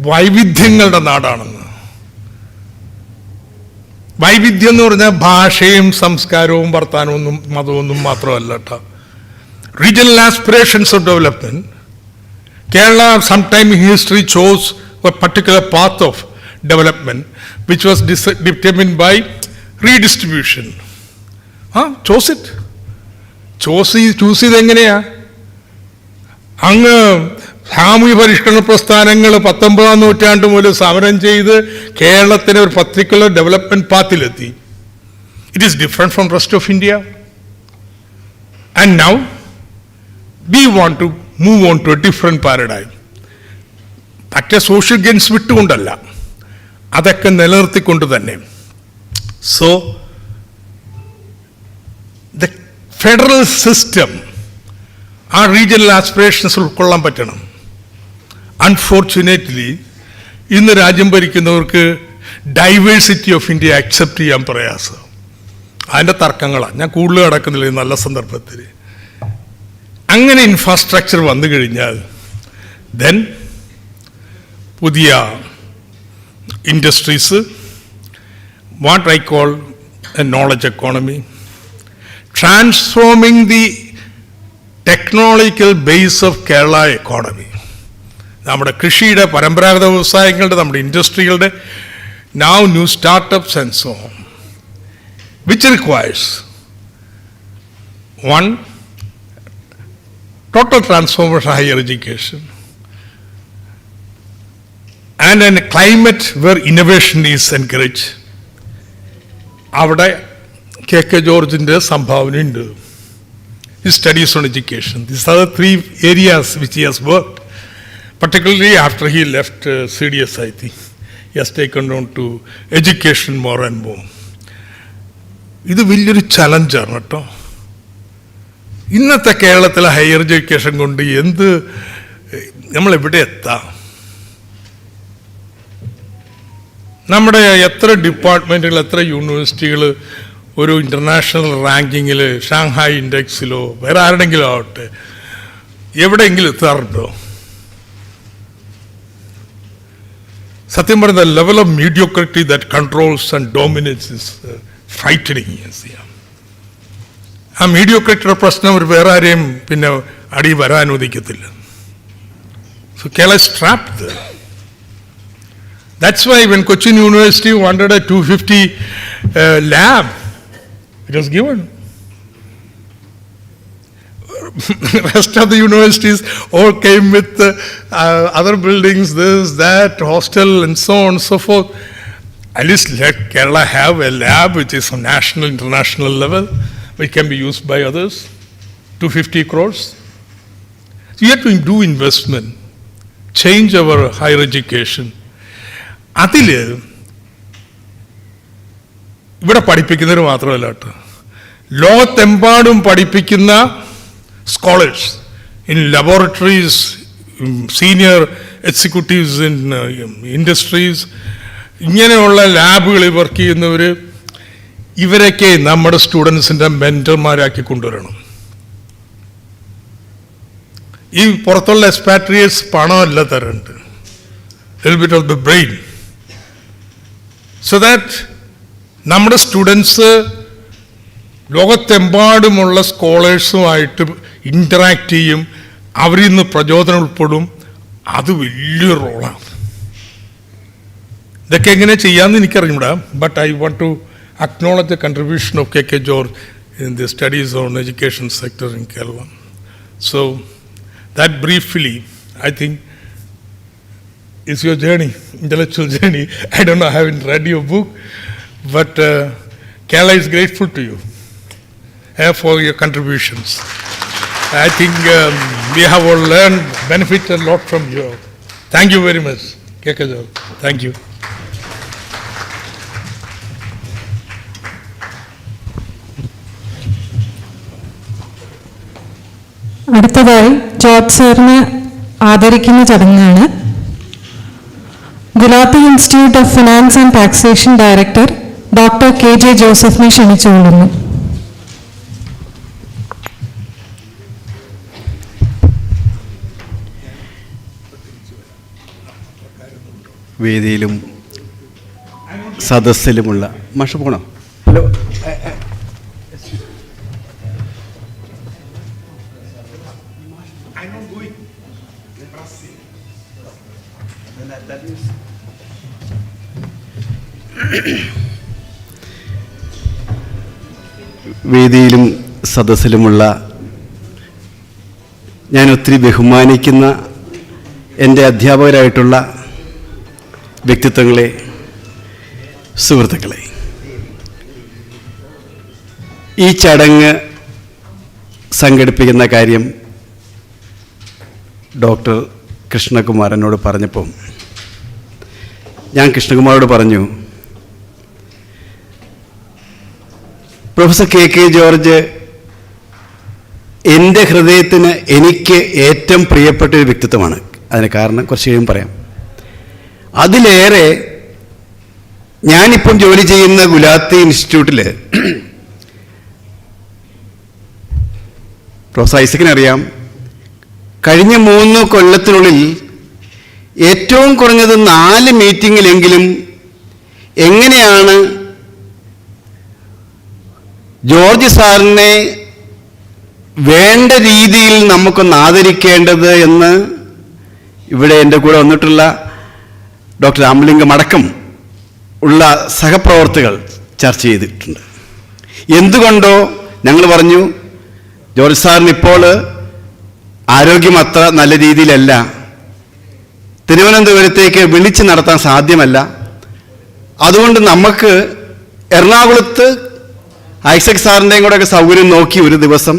വൈവിധ്യങ്ങളുടെ നാടാണെന്ന്. വൈവിധ്യം എന്ന് പറഞ്ഞാൽ ഭാഷയും സംസ്കാരവും വർത്താനവും മതമൊന്നും മാത്രമല്ല കേട്ടോ. Regional aspirations of development. Kerala sometime in history chose a particular path of development which was determined by redistribution. Chose it. Choose ചെയ്തെങ്ങനെയാ? അങ്ങ് സാമൂഹ്യ പരിഷ്കരണ പ്രസ്ഥാനങ്ങൾ 19-ാം നൂറ്റാണ്ട് മുതൽ സമരം ചെയ്ത് കേരളത്തിന് ഒരു പർട്ടിക്കുലർ ഡെവലപ്മെന്റ് പാത്തിലെത്തി. It is different from rest of India. And now we want to move on to a different paradigm. മറ്റേ സോഷ്യൽ ഗെയിൻസ് വിട്ടുകൊണ്ടല്ല, അതൊക്കെ നിലനിർത്തിക്കൊണ്ട് തന്നെ. സോ ദ ഫെഡറൽ സിസ്റ്റം ആ റീജിയണൽ ആസ്പിറേഷൻസ് ഉൾക്കൊള്ളാൻ പറ്റണം. അൺഫോർച്ചുനേറ്റ്ലി ഇന്ന് രാജ്യം ഭരിക്കുന്നവർക്ക് ഡൈവേഴ്സിറ്റി ഓഫ് ഇന്ത്യ അക്സെപ്റ്റ് ചെയ്യാൻ പ്രയാസം. അതിൻ്റെ തർക്കങ്ങളാണ്. ഞാൻ കൂടുതൽ കിടക്കുന്നില്ല നല്ല സന്ദർഭത്തിൽ. അങ്ങനെ ഇൻഫ്രാസ്ട്രക്ചർ വന്നു കഴിഞ്ഞാൽ ദെൻ പുതിയ industries, what I call A knowledge economy, transforming the technological base of Kerala economy. നമ്മുടെ കൃഷിയുടെ പരമ്പരാഗത വ്യവസായങ്ങളുടെ, നമ്മുടെ ഇൻഡസ്ട്രികളുടെ, now new startups and so on, which requires one, total transformation of higher education and a climate where innovation is encouraged. അവിടെ K.K. George's സംഭാവന ഉണ്ട്. His studies on education. These are the three areas which he has worked. Particularly after he left CDS, I think. He has taken on to education more and more. ഇത് വലിയൊരു ചലഞ്ചാണ് കേട്ടോ. ഇന്നത്തെ കേരളത്തിലെ higher education കൊണ്ട് നമ്മളെവിടെ എത്താം? നമ്മുടെ എത്ര ഡിപ്പാർട്ട്മെൻറ്റുകൾ, എത്ര യൂണിവേഴ്സിറ്റികൾ ഒരു ഇൻ്റർനാഷണൽ റാങ്കിങ്ങിൽ, ഷാങ്ഹായ് ഇൻഡെക്സിലോ വേറെ ആരുടെങ്കിലും ആവട്ടെ എവിടെയെങ്കിലും എത്താറുണ്ടോ? സത്യം പറഞ്ഞ level of mediocrity that controls and dominates is frightening. ആ മീഡിയോക്രിറ്റിയുടെ പ്രശ്നം ഒരു വേറെ ആരെയും പിന്നെ അടി വരാൻ അനുവദിക്കത്തില്ല. So Kerala is trapped there. That's why when Cochin University wanted a 250 lab, it was given. The rest of the universities all came with other buildings, this, that, hostel, and so on and so forth. At least let Kerala have a lab which is on national, international level, which can be used by others. 250 crores. So you have to do investment, change our higher education. അതിൽ ഇവിടെ പഠിപ്പിക്കുന്നവർ മാത്രമല്ല കേട്ടോ, ലോകത്തെമ്പാടും പഠിപ്പിക്കുന്ന scholars in laboratories, senior executives in industries, ഇങ്ങനെയുള്ള ലാബുകളിൽ work ചെയ്യുന്നവർ, ഇവരൊക്കെ നമ്മുടെ സ്റ്റുഡൻസിൻ്റെ മെൻറ്റർമാരാക്കി കൊണ്ടുവരണം. ഈ പുറത്തുള്ള എക്സ്പാട്രിയേറ്റ്സ് പണമല്ല തരേണ്ടത്, little bit of the brain, so that നമ്മുടെ സ്റ്റുഡൻസ് ലോകത്തെമ്പാടുമുള്ള സ്കോളേഴ്സുമായിട്ട് ഇൻറ്ററാക്ട് ചെയ്യും, അവരിൽ നിന്ന് പ്രചോദനം ഉൾപ്പെടും. അത് വലിയൊരു റോളാണ്. ഇതൊക്കെ എങ്ങനെ ചെയ്യാമെന്ന് എനിക്കറിഞ്ഞൂടാ. But I want to acknowledge the contribution of K.K. George in the studies on education sector in Kerala. So that briefly, I think, is your journey, intellectual journey. I don't know, I haven't read your book, but Kerala is grateful to you for your contributions. I think we have all learned, benefited a lot from you. Thank you very much, K.K. George. Thank you. അടുത്തതായി George സാറിനെ ആദരിക്കുന്ന ചടങ്ങാണ്. Gulati institute of finance and taxation director doctor KJ ജോസഫിനെ ക്ഷണിച്ചുകൊള്ളുന്നു. വേദിയിലും സദസ്സിലുമുള്ള മാഷ പോണോ? Hello, വേദിയിലും സദസ്സിലുമുള്ള ഞാൻ ഒത്തിരി ബഹുമാനിക്കുന്ന എൻ്റെ അധ്യാപകരായിട്ടുള്ള വ്യക്തിത്വങ്ങളെ, സുഹൃത്തുക്കളെ, ഈ ചടങ്ങ് സംഘടിപ്പിക്കുന്ന കാര്യം ഡോക്ടർ കൃഷ്ണകുമാർ എന്നോട് പറഞ്ഞപ്പം ഞാൻ കൃഷ്ണകുമാരോട് പറഞ്ഞു, പ്രൊഫസർ KK ജോർജ് എൻ്റെ ഹൃദയത്തിന് എനിക്ക് ഏറ്റവും പ്രിയപ്പെട്ട ഒരു വ്യക്തിത്വമാണ്. അതിന് കാരണം കുറച്ച് കഴിയുമ്പോൾ പറയാം. അതിലേറെ ഞാനിപ്പം ജോലി ചെയ്യുന്ന ഗുലാത്തി ഇൻസ്റ്റിറ്റ്യൂട്ടിൽ പ്രൊഫസർ ഐസക്കിനറിയാം, കഴിഞ്ഞ 3 കൊല്ലത്തിനുള്ളിൽ ഏറ്റവും കുറഞ്ഞത് 4 മീറ്റിങ്ങിലെങ്കിലും എങ്ങനെയാണ് ജോർജ് സാറിനെ വേണ്ട രീതിയിൽ നമുക്കൊന്ന് ആദരിക്കേണ്ടത് എന്ന് ഇവിടെ എൻ്റെ കൂടെ വന്നിട്ടുള്ള ഡോക്ടർ രാമലിംഗം അടക്കം ഉള്ള സഹപ്രവർത്തകർ ചർച്ച ചെയ്തിട്ടുണ്ട്. എന്തുകൊണ്ടോ ഞങ്ങൾ പറഞ്ഞു, ജോർജ് സാറിന് ഇപ്പോൾ ആരോഗ്യം അത്ര നല്ല രീതിയിലല്ല, തിരുവനന്തപുരത്തേക്ക് വിളിച്ച് നടത്താൻ സാധ്യമല്ല, അതുകൊണ്ട് നമുക്ക് എറണാകുളത്ത് ഐസക് സാറിൻ്റെയും കൂടെയൊക്കെ സൗകര്യം നോക്കി ഒരു ദിവസം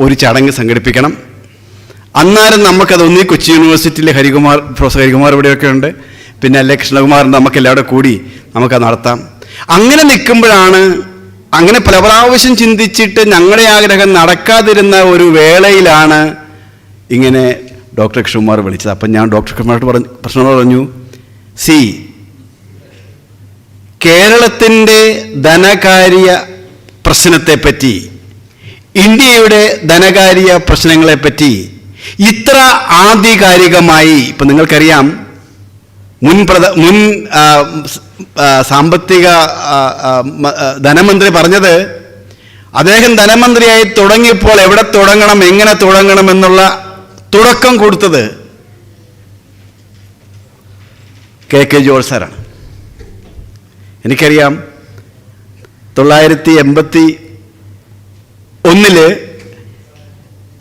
ഒരു ചടങ്ങ് സംഘടിപ്പിക്കണം. അന്നേരം നമുക്കത് ഒന്നീ കൊച്ചി യൂണിവേഴ്സിറ്റിയിലെ പ്രൊഫസർ ഹരികുമാർ ഇവിടെയൊക്കെ ഉണ്ട്, പിന്നെ അല്ലെ കൃഷ്ണകുമാറിൻ്റെ, നമുക്കെല്ലാവരും കൂടി നമുക്കത് നടത്താം. അങ്ങനെ നിൽക്കുമ്പോഴാണ്, അങ്ങനെ പല പ്രാവശ്യം ചിന്തിച്ചിട്ട് ഞങ്ങളുടെ ആഗ്രഹം നടക്കാതിരുന്ന ഒരു വേളയിലാണ് ഇങ്ങനെ ഡോക്ടർ കൃഷ്ണകുമാർ വിളിച്ചത്. അപ്പം ഞാൻ ഡോക്ടർ കൃഷ്ണകുമാരോട് പ്രശ്നങ്ങളോട് പറഞ്ഞു, കേരളത്തിൻ്റെ ധനകാര്യ പ്രശ്നത്തെപ്പറ്റി, ഇന്ത്യയുടെ ധനകാര്യ പ്രശ്നങ്ങളെപ്പറ്റി ഇത്ര ആധികാരികമായി, ഇപ്പം നിങ്ങൾക്കറിയാം, മുൻ സാമ്പത്തിക ധനമന്ത്രി പറഞ്ഞത്, അദ്ദേഹം ധനമന്ത്രിയായി തുടങ്ങിയപ്പോൾ എവിടെ തുടങ്ങണം, എങ്ങനെ തുടങ്ങണം എന്നുള്ള തുടക്കം കൊടുത്തത് KK ജോർജ് സാറാണ്. എനിക്കറിയാം, 1981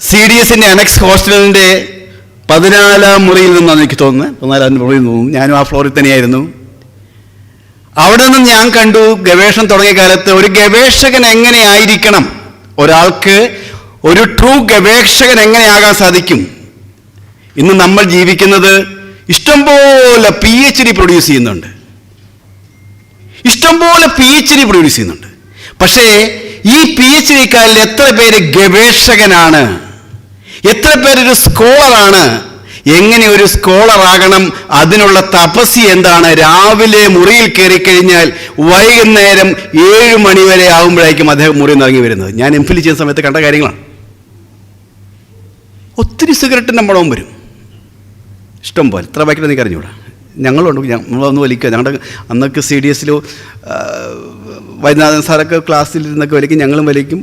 CDSൻ്റെ അനക്സ് ഹോസ്റ്റലിൻ്റെ 14-ാം മുറിയിൽ നിന്നാണ് എനിക്ക് തോന്നുന്നത്, 14-ാം മുറിയിൽ നിന്നും ഞാനും ആ ഫ്ലോറിൽ തന്നെയായിരുന്നു. അവിടെ നിന്നും ഞാൻ കണ്ടു, ഗവേഷണം തുടങ്ങിയ കാലത്ത് ഒരു ഗവേഷകൻ എങ്ങനെയായിരിക്കണം, ഒരാൾക്ക് ഒരു ട്രൂ ഗവേഷകൻ എങ്ങനെയാകാൻ സാധിക്കും. ഇന്ന് നമ്മൾ ജീവിക്കുന്നത് ഇഷ്ടംപോലെ PhD പ്രൊഡ്യൂസ് ചെയ്യുന്നുണ്ട്, ഇഷ്ടംപോലെ PhD പ്രൊഡ്യൂസ് ചെയ്യുന്നുണ്ട്. പക്ഷേ ഈ PhDക്കാരിൽ എത്ര പേര് ഗവേഷകനാണ്, എത്ര പേരൊരു സ്കോളറാണ്? എങ്ങനെ ഒരു സ്കോളറാകണം, അതിനുള്ള തപസ്യ എന്താണ്? രാവിലെ മുറിയിൽ കയറി കഴിഞ്ഞാൽ വൈകുന്നേരം 7 മണി വരെ ആകുമ്പോഴേക്കും അദ്ദേഹം മുറിയിൽ നിന്ന് ഇറങ്ങി വരുന്നത്. ഞാൻ MPhil ചെയ്യുന്ന സമയത്ത് കണ്ട കാര്യങ്ങളാണ്. ഒത്തിരി സിഗരറ്റിൻ്റെ മണവും വരും, ഇഷ്ടം പോലെ. എത്ര പാക്കറ്റ് എനിക്ക് അറിഞ്ഞൂടാ. ഞങ്ങളുണ്ട്, നമ്മളൊന്ന് വലിക്കുക. ഞങ്ങളുടെ അന്നൊക്കെ CDSൽ വൈദ്യനാഥൻ സാറൊക്കെ ക്ലാസ്സിലിരുന്നൊക്കെ വലിക്കും, ഞങ്ങളും വലിക്കും.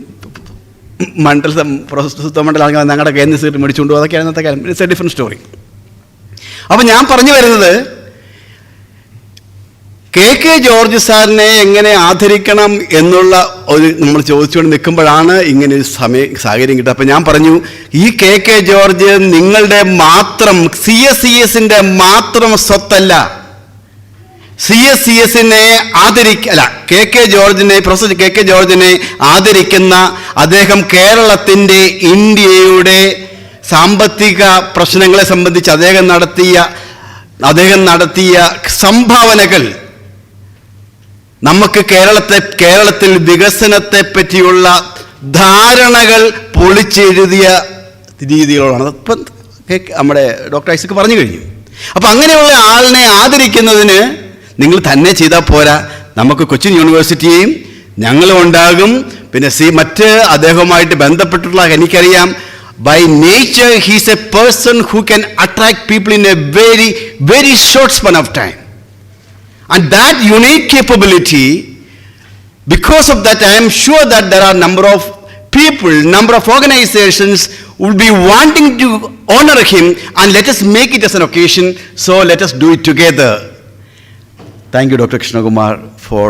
മണ്ഡലമാണെങ്കിൽ ഞങ്ങളുടെ കയ്യിൽ നിന്ന് സിഗരറ്റ് മേടിച്ചുകൊണ്ട് പോകും. അതൊക്കെയാണ് അന്നത്തെ കാലം. It's A different story. അപ്പം ഞാൻ പറഞ്ഞു വരുന്നത്, KK ജോർജ് സാറിനെ എങ്ങനെ ആദരിക്കണം എന്നുള്ള ഒരു നമ്മൾ ചോദിച്ചുകൊണ്ട് നിൽക്കുമ്പോഴാണ് ഇങ്ങനെ ഒരു സാഹചര്യം കിട്ടുക. അപ്പം ഞാൻ പറഞ്ഞു, ഈ KK ജോർജ് നിങ്ങളുടെ മാത്രം CSCSൻ്റെ മാത്രം സ്വത്തല്ല. CSCSനെ KK ജോർജിനെ, പ്രൊഫസർ KK ജോർജിനെ ആദരിക്കുന്ന അദ്ദേഹം കേരളത്തിൻ്റെ, ഇന്ത്യയുടെ സാമ്പത്തിക പ്രശ്നങ്ങളെ സംബന്ധിച്ച് അദ്ദേഹം നടത്തിയ സംഭാവനകൾ നമുക്ക് കേരളത്തിൽ വികസനത്തെ പറ്റിയുള്ള ധാരണകൾ പൊളിച്ചെഴുതിയ രീതികളാണ്. ഇപ്പം നമ്മുടെ ഡോക്ടർ ഐസക് പറഞ്ഞു കഴിഞ്ഞു. അപ്പം അങ്ങനെയുള്ള ആളിനെ ആദരിക്കുന്നതിന് നിങ്ങൾ തന്നെ ചെയ്താൽ പോരാ. നമുക്ക് കൊച്ചിൻ യൂണിവേഴ്സിറ്റിയും ഞങ്ങളും ഉണ്ടാകും. പിന്നെ മറ്റ് അദ്ദേഹവുമായിട്ട് ബന്ധപ്പെട്ടുള്ള, എനിക്കറിയാം, by nature he is a person who can attract people in a very, very short span of time. And that unique capability, because of that, I am sure that there are number of people, number of organizations will be wanting to honor him, and let us make it as an occasion, so let us do it together. Thank you, Dr. Krishna Kumar, for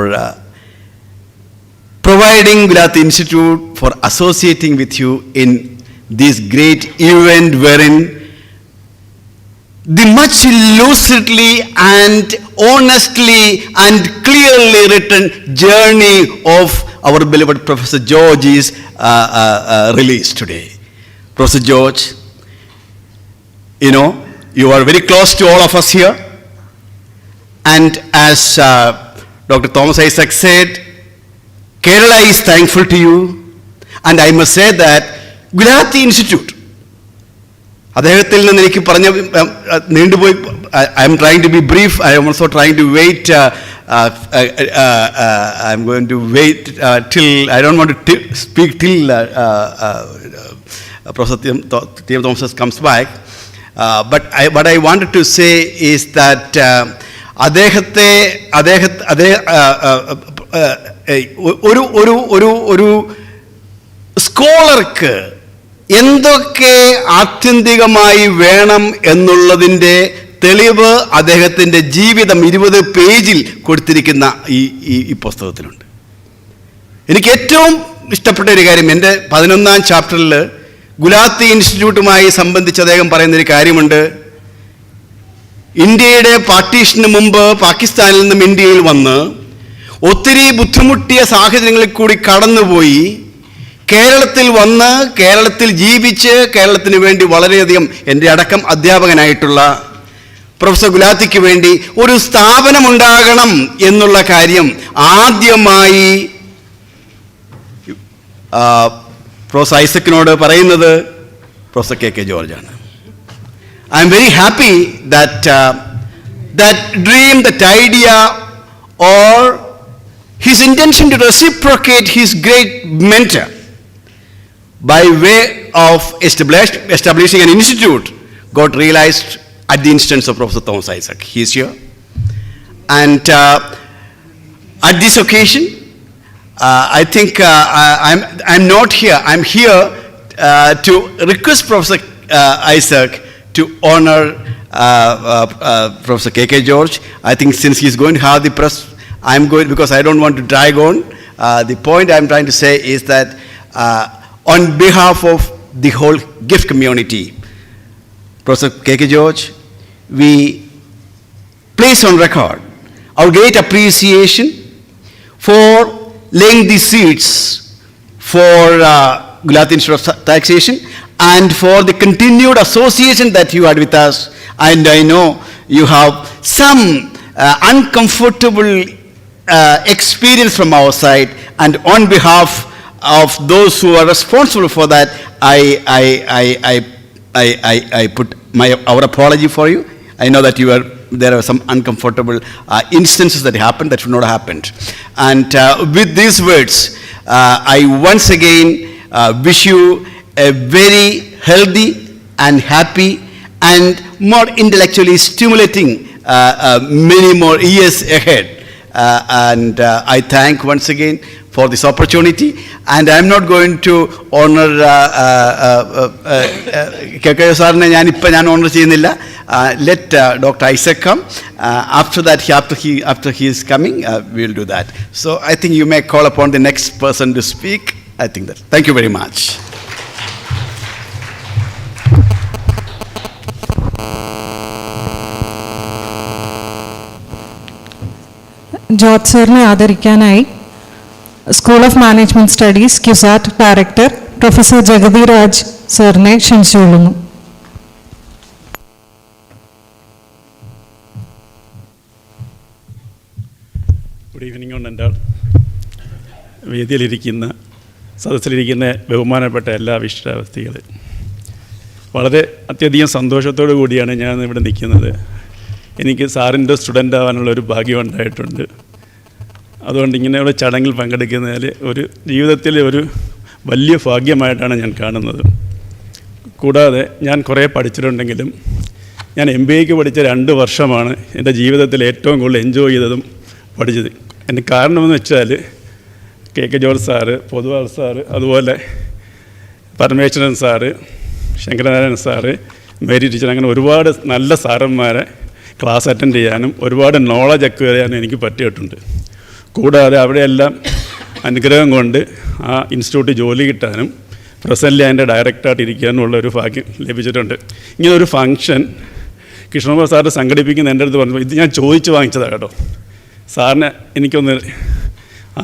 providing Gulati Institute, for associating with you in this great event wherein the much lucidly and honestly and clearly written journey of our beloved Professor George is released today. Professor George, you are very close to all of us here, and as Dr. Thomas Isaac said, Kerala is thankful to you, and I must say that Gulati Institute, അദ്ദേഹത്തിൽ നിന്ന് എനിക്ക് പറഞ്ഞ നീണ്ടുപോയി. I am trying to be brief. I am also trying to wait. I am going to wait till, I don't want to speak till Professor T.M. Thomas comes back. But what I wanted to say is that ഒരു സ്കോളർക്ക് എന്തൊക്കെ ആത്യന്തികമായി വേണം എന്നുള്ളതിൻ്റെ തെളിവ് അദ്ദേഹത്തിൻ്റെ ജീവിതം 20 പേജിൽ കൊടുത്തിരിക്കുന്ന ഈ പുസ്തകത്തിലുണ്ട്. എനിക്ക് ഏറ്റവും ഇഷ്ടപ്പെട്ട ഒരു കാര്യം, എൻ്റെ 11ാം ചാപ്റ്ററിൽ ഗുലാത്തി ഇൻസ്റ്റിറ്റ്യൂട്ടുമായി സംബന്ധിച്ച് അദ്ദേഹം പറയുന്നൊരു കാര്യമുണ്ട്. ഇന്ത്യയുടെ പാർട്ടീഷന് മുമ്പ് പാകിസ്ഥാനിൽ നിന്നും ഇന്ത്യയിൽ വന്ന് ഒത്തിരി ബുദ്ധിമുട്ടിയ സാഹചര്യങ്ങളിൽ കൂടി കടന്നുപോയി കേരളത്തിൽ വന്ന് കേരളത്തിൽ ജീവിച്ച് കേരളത്തിന് വേണ്ടി വളരെയധികം, എൻ്റെ അടക്കം അധ്യാപകനായിട്ടുള്ള പ്രൊഫസർ ഗുലാത്തിക്ക് വേണ്ടി ഒരു സ്ഥാപനമുണ്ടാകണം എന്നുള്ള കാര്യം ആദ്യമായി പ്രൊഫസർ ഐസക്കിനോട് പറയുന്നത് professor KK ജോർജാണ്. I am very happy that that dream, that idea, or his intention to reciprocate his great mentor by way of establishing an institute got realized at the instance of Professor Thomas Isaac. He is here. And at this occasion, I think I'm not here. I'm here to request Professor Isaac to honor Professor KK George. I think since he's going to have the press, I'm going, because I don't want to drag on. The point I'm trying to say is that on behalf of the whole gift community, Professor KK George, we place on record our great appreciation for laying the seeds for Gulati Institute of Taxation and for the continued association that you had with us. And I know you have some uncomfortable experience from our side, and on behalf of those who are responsible for that, I put our apology for you. I know that there are some uncomfortable instances that happened that should not have happened. And with these words, I once again wish you a very healthy and happy and more intellectually stimulating many more years ahead. I thank once again for this opportunity, and I am not going to honor KK സാറിനെ ഞാൻ owner ചെയ്യുന്നില്ല. Let Dr. Isaac come. After he is coming, we will do that. So I think you may call upon the next person to speak. I think that. Thank you very much. George സാറിനെ ആദരിക്കാനായി school of management studies CUSAT director professor Jagathi Raj സാറിനെ ക്ഷണിച്ചുകൊള്ളുന്നു. Good evening ഉണ്ട് എൻ്റെ വേദിയിലിരിക്കുന്ന സദസ്സിലിരിക്കുന്ന ബഹുമാനപ്പെട്ട എല്ലാ വിശിഷ്ടാവസ്ഥകൾ, വളരെ അത്യധികം സന്തോഷത്തോടു കൂടിയാണ് ഞാൻ ഇവിടെ നിൽക്കുന്നത്. എനിക്ക് സാറിൻ്റെ സ്റ്റുഡൻ്റ് ആവാനുള്ളൊരു ഭാഗ്യം ഉണ്ടായിട്ടുണ്ട്. അതുകൊണ്ട് ഇങ്ങനെയുള്ള ചടങ്ങിൽ പങ്കെടുക്കുന്നതിൽ ഒരു ജീവിതത്തിലെ ഒരു വലിയ ഭാഗ്യമായിട്ടാണ് ഞാൻ കാണുന്നത്. കൂടാതെ ഞാൻ കുറേ പഠിച്ചിട്ടുണ്ടെങ്കിലും ഞാൻ MBAക്ക് പഠിച്ച 2 വർഷമാണ് എൻ്റെ ജീവിതത്തിൽ ഏറ്റവും കൂടുതൽ എൻജോയ് ചെയ്തതും പഠിച്ചത്. എൻ്റെ കാരണമെന്ന് വെച്ചാൽ KK George sir, Poduval sir, അതുപോലെ Parameswaran sir, Sankaranarayanan sir, Mary teacher, അങ്ങനെ ഒരുപാട് നല്ല സാറന്മാരെ ക്ലാസ് അറ്റൻഡ് ചെയ്യാനും ഒരുപാട് നോളജ് അക്വയർ ചെയ്യാനും എനിക്ക് പറ്റിയിട്ടുണ്ട്. കൂടാതെ അവിടെയെല്ലാം അനുഗ്രഹം കൊണ്ട് ആ ഇൻസ്റ്റിറ്റ്യൂട്ട് ജോലി കിട്ടാനും പ്രസൻ്റ്ലി അതിൻ്റെ ഡയറക്ടറായിട്ട് ഇരിക്കാനുമുള്ള ഒരു ഭാഗ്യം ലഭിച്ചിട്ടുണ്ട്. ഇങ്ങനെ ഒരു ഫംഗ്ഷൻ കൃഷ്ണകുമാർ സാറ് സംഘടിപ്പിക്കുന്ന എൻ്റെ അടുത്ത് പറഞ്ഞു, ഇത് ഞാൻ ചോദിച്ച് വാങ്ങിച്ചതാണ് കേട്ടോ, സാറിനെ എനിക്കൊന്ന്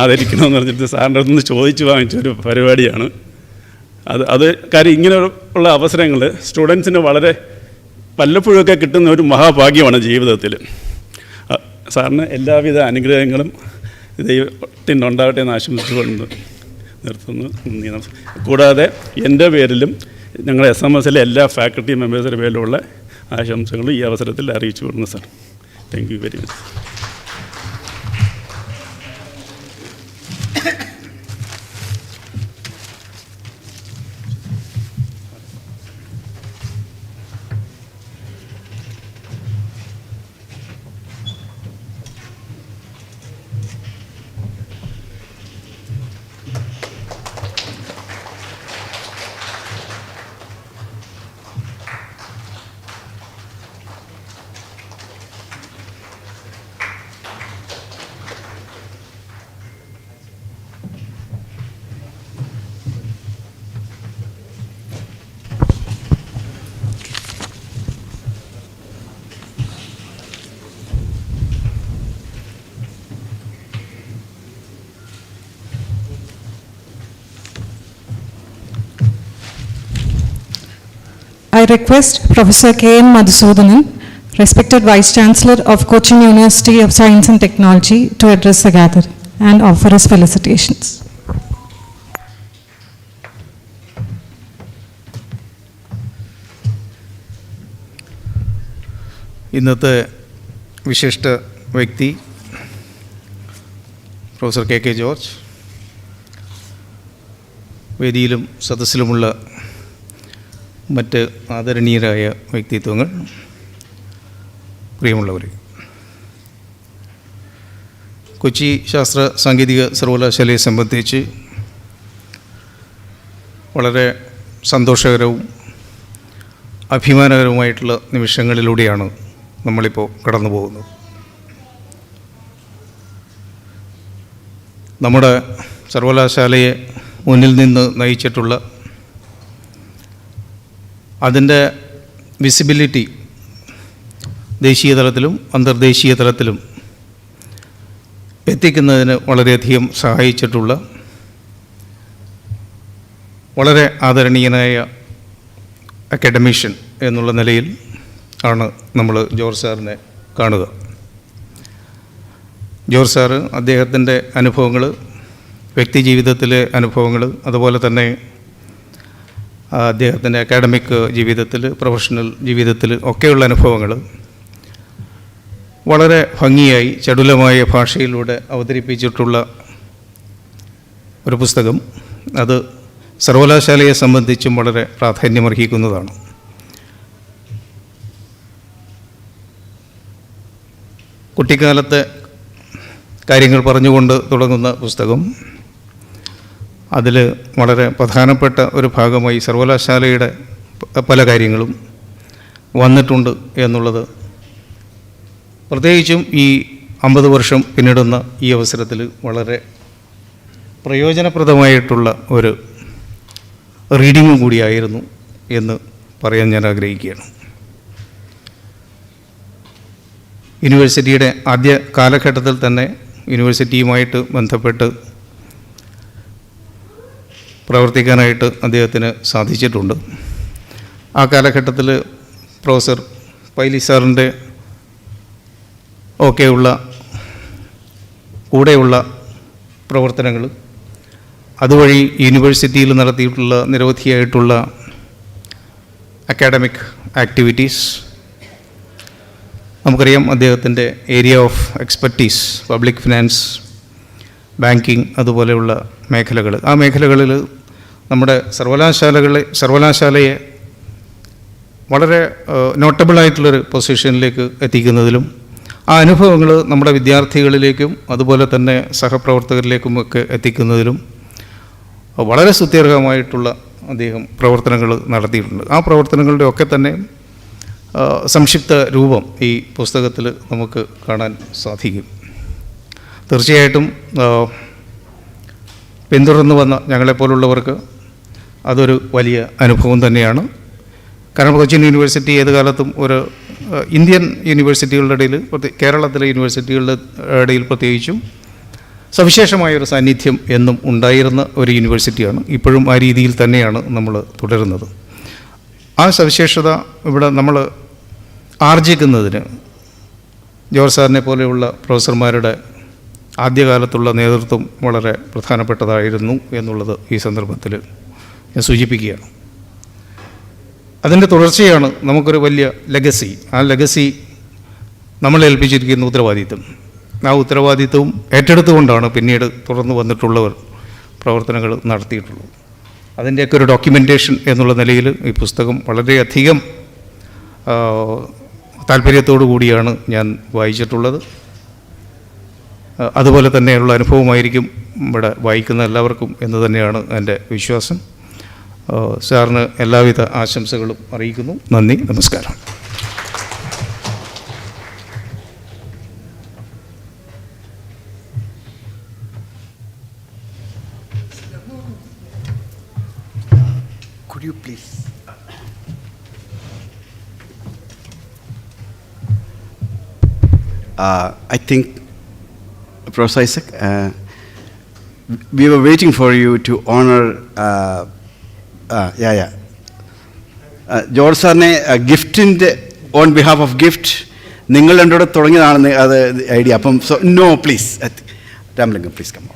ആദരിക്കണമെന്ന് പറഞ്ഞിട്ട് സാറിൻ്റെ അടുത്ത് നിന്ന് ചോദിച്ച് വാങ്ങിച്ചൊരു പരിപാടിയാണ് അത്. കാര്യം ഇങ്ങനെ ഉള്ള അവസരങ്ങൾ സ്റ്റുഡൻസിന് വളരെ വല്ലപ്പോഴൊക്കെ കിട്ടുന്ന ഒരു മഹാഭാഗ്യമാണ് ജീവിതത്തിൽ. സാറിന് എല്ലാവിധ അനുഗ്രഹങ്ങളും ദൈവത്തിനുണ്ടാവട്ടെ എന്ന് ആശംസിച്ചുകൊണ്ട് നിർത്തുന്നു. കൂടാതെ എൻ്റെ പേരിലും ഞങ്ങളുടെ SMS എല്ലാ ഫാക്കൽറ്റി മെമ്പേഴ്സിൻ്റെ പേരിലുള്ള ആശംസകളും ഈ അവസരത്തിൽ അറിയിച്ചു കൊടുക്കുന്നു sir. Thank you very much. I request Professor K.M. Madhusudanan, respected Vice Chancellor of Cochin University of Science and Technology, to address the gathering and offer his felicitations. ഇന്നത്തെ വിശിഷ്ട വ്യക്തി പ്രൊഫസർ KK ജോർജ്, വേദിയിലും സദസ്സിലുമുള്ള മറ്റ് ആദരണീയരായ വ്യക്തിത്വങ്ങൾ, പ്രിയമുള്ളവരെ, കൊച്ചി ശാസ്ത്ര സാങ്കേതിക സർവകലാശാലയെ സംബന്ധിച്ച് വളരെ സന്തോഷകരവും അഭിമാനകരവുമായിട്ടുള്ള നിമിഷങ്ങളിലൂടെയാണ് നമ്മളിപ്പോൾ കടന്നു പോകുന്നത്. നമ്മുടെ സർവകലാശാലയെ മുന്നിൽ നിന്ന് നയിച്ചിട്ടുള്ള അതിൻ്റെ വിസിബിലിറ്റി ദേശീയ തലത്തിലും അന്തർദേശീയ തലത്തിലും എത്തിക്കുന്നതിന് വളരെയധികം സഹായിച്ചിട്ടുള്ള വളരെ ആദരണീയനായ അക്കാഡമീഷ്യൻ എന്നുള്ള നിലയിൽ ആണ് നമ്മൾ ജോർജ് സാറിനെ കാണുക. ജോർജ് സാറ് അദ്ദേഹത്തിൻ്റെ അനുഭവങ്ങൾ, വ്യക്തി ജീവിതത്തിലെ അനുഭവങ്ങൾ, അതുപോലെ തന്നെ അദ്ദേഹത്തിൻ്റെ അക്കാഡമിക് ജീവിതത്തിൽ, പ്രൊഫഷണൽ ജീവിതത്തിൽ ഒക്കെയുള്ള അനുഭവങ്ങൾ വളരെ ഭംഗിയായി ചടുലമായ ഭാഷയിലൂടെ അവതരിപ്പിച്ചിട്ടുള്ള ഒരു പുസ്തകം. അത് സർവകലാശാലയെ സംബന്ധിച്ചും വളരെ പ്രാധാന്യമർഹിക്കുന്നതാണ്. കുട്ടിക്കാലത്തെ കാര്യങ്ങൾ പറഞ്ഞുകൊണ്ട് തുടങ്ങുന്ന പുസ്തകം. അതിൽ വളരെ പ്രധാനപ്പെട്ട ഒരു ഭാഗമായി സർവകലാശാലയുടെ പല കാര്യങ്ങളും വന്നിട്ടുണ്ട് എന്നുള്ളത് പ്രത്യേകിച്ചും ഈ 50 വർഷം പിന്നിടുന്ന ഈ അവസരത്തിൽ വളരെ പ്രയോജനപ്രദമായിട്ടുള്ള ഒരു റീഡിങ്ങും കൂടിയായിരുന്നു എന്ന് പറയാൻ ഞാൻ ആഗ്രഹിക്കുകയാണ്. യൂണിവേഴ്സിറ്റിയുടെ ആദ്യ കാലഘട്ടത്തിൽ തന്നെ യൂണിവേഴ്സിറ്റിയുമായിട്ട് ബന്ധപ്പെട്ട് പ്രവർത്തിക്കാനായിട്ട് അദ്ദേഹത്തിന് സാധിച്ചിട്ടുണ്ട്. ആ കാലഘട്ടത്തിൽ പ്രൊഫസർ പൈലി സാറിൻ്റെ ഒക്കെയുള്ള കൂടെയുള്ള പ്രവർത്തനങ്ങൾ, അതുവഴി യൂണിവേഴ്സിറ്റിയിൽ നടത്തിയിട്ടുള്ള നിരവധിയായിട്ടുള്ള അക്കാഡമിക് ആക്ടിവിറ്റീസ്. നമുക്കറിയാം അദ്ദേഹത്തിൻ്റെ area of expertise public finance, banking, അതുപോലെയുള്ള മേഖലകൾ. ആ മേഖലകളിൽ നമ്മുടെ സർവകലാശാലയെ വളരെ നോട്ടബിളായിട്ടുള്ളൊരു പൊസിഷനിലേക്ക് എത്തിക്കുന്നതിലും ആ അനുഭവങ്ങൾ നമ്മുടെ വിദ്യാർത്ഥികളിലേക്കും അതുപോലെ തന്നെ സഹപ്രവർത്തകരിലേക്കുമൊക്കെ എത്തിക്കുന്നതിലും വളരെ സുദീർഘമായിട്ടുള്ള അദ്ദേഹം പ്രവർത്തനങ്ങൾ നടത്തിയിട്ടുണ്ട്. ആ പ്രവർത്തനങ്ങളുടെ ഒക്കെ തന്നെ സംക്ഷിപ്ത രൂപം ഈ പുസ്തകത്തിൽ നമുക്ക് കാണാൻ സാധിക്കും. തീർച്ചയായിട്ടും പിന്തുടർന്നു വന്ന ഞങ്ങളെപ്പോലുള്ളവർക്ക് അതൊരു വലിയ അനുഭവം തന്നെയാണ്. കാരണം കൊച്ചിൻ യൂണിവേഴ്സിറ്റി ഏത് കാലത്തും ഒരു ഇന്ത്യൻ യൂണിവേഴ്സിറ്റികളുടെ ഇടയിൽ, കേരളത്തിലെ യൂണിവേഴ്സിറ്റികളുടെ ഇടയിൽ പ്രത്യേകിച്ചും സവിശേഷമായൊരു സാന്നിധ്യം എന്നും ഉണ്ടായിരുന്ന ഒരു യൂണിവേഴ്സിറ്റിയാണ്. ഇപ്പോഴും ആ രീതിയിൽ തന്നെയാണ് നമ്മൾ തുടരുന്നത്. ആ സവിശേഷത ഇവിടെ നമ്മൾ ആർജിക്കുന്നതിന് ജോർജ് സാറിനെ പോലെയുള്ള പ്രൊഫസർമാരുടെ ആദ്യകാലത്തുള്ള നേതൃത്വം വളരെ പ്രധാനപ്പെട്ടതായിരുന്നു എന്നുള്ളത് ഈ സന്ദർഭത്തിൽ ഞാൻ സൂചിപ്പിക്കുകയാണ്. അതിൻ്റെ തുടർച്ചയാണ് നമുക്കൊരു വലിയ ലെഗസി. ആ ലെഗസി നമ്മളെ ഏൽപ്പിച്ചിരിക്കുന്ന ഉത്തരവാദിത്വം. ആ ഉത്തരവാദിത്വവും ഏറ്റെടുത്തുകൊണ്ടാണ് പിന്നീട് തുടർന്ന് വന്നിട്ടുള്ളവർ പ്രവർത്തനങ്ങൾ നടത്തിയിട്ടുള്ളത്. അതിൻ്റെയൊക്കെ ഒരു ഡോക്യുമെൻറ്റേഷൻ എന്നുള്ള നിലയിൽ ഈ പുസ്തകം വളരെയധികം താല്പര്യത്തോടു കൂടിയാണ് ഞാൻ വായിച്ചിട്ടുള്ളത്. അതുപോലെ തന്നെയുള്ള അനുഭവമായിരിക്കും ഇവിടെ വായിക്കുന്ന എല്ലാവർക്കും എന്ന് തന്നെയാണ് എൻ്റെ വിശ്വാസം. സാറിന് എല്ലാവിധ ആശംസകളും അറിയിക്കുന്നു. നന്ദി, നമസ്കാരം. Could you please? I think, Professor Isaac, we were waiting for you to honor George സാറിനെ ഗിഫ്റ്റിൻ്റെ ഓൺ ബിഹാഫ് ഓഫ് ഗിഫ്റ്റ് നിങ്ങൾ രണ്ടോടെ തുടങ്ങിയതാണ് അത് ഐഡിയ. അപ്പം no please Ramalingam please come.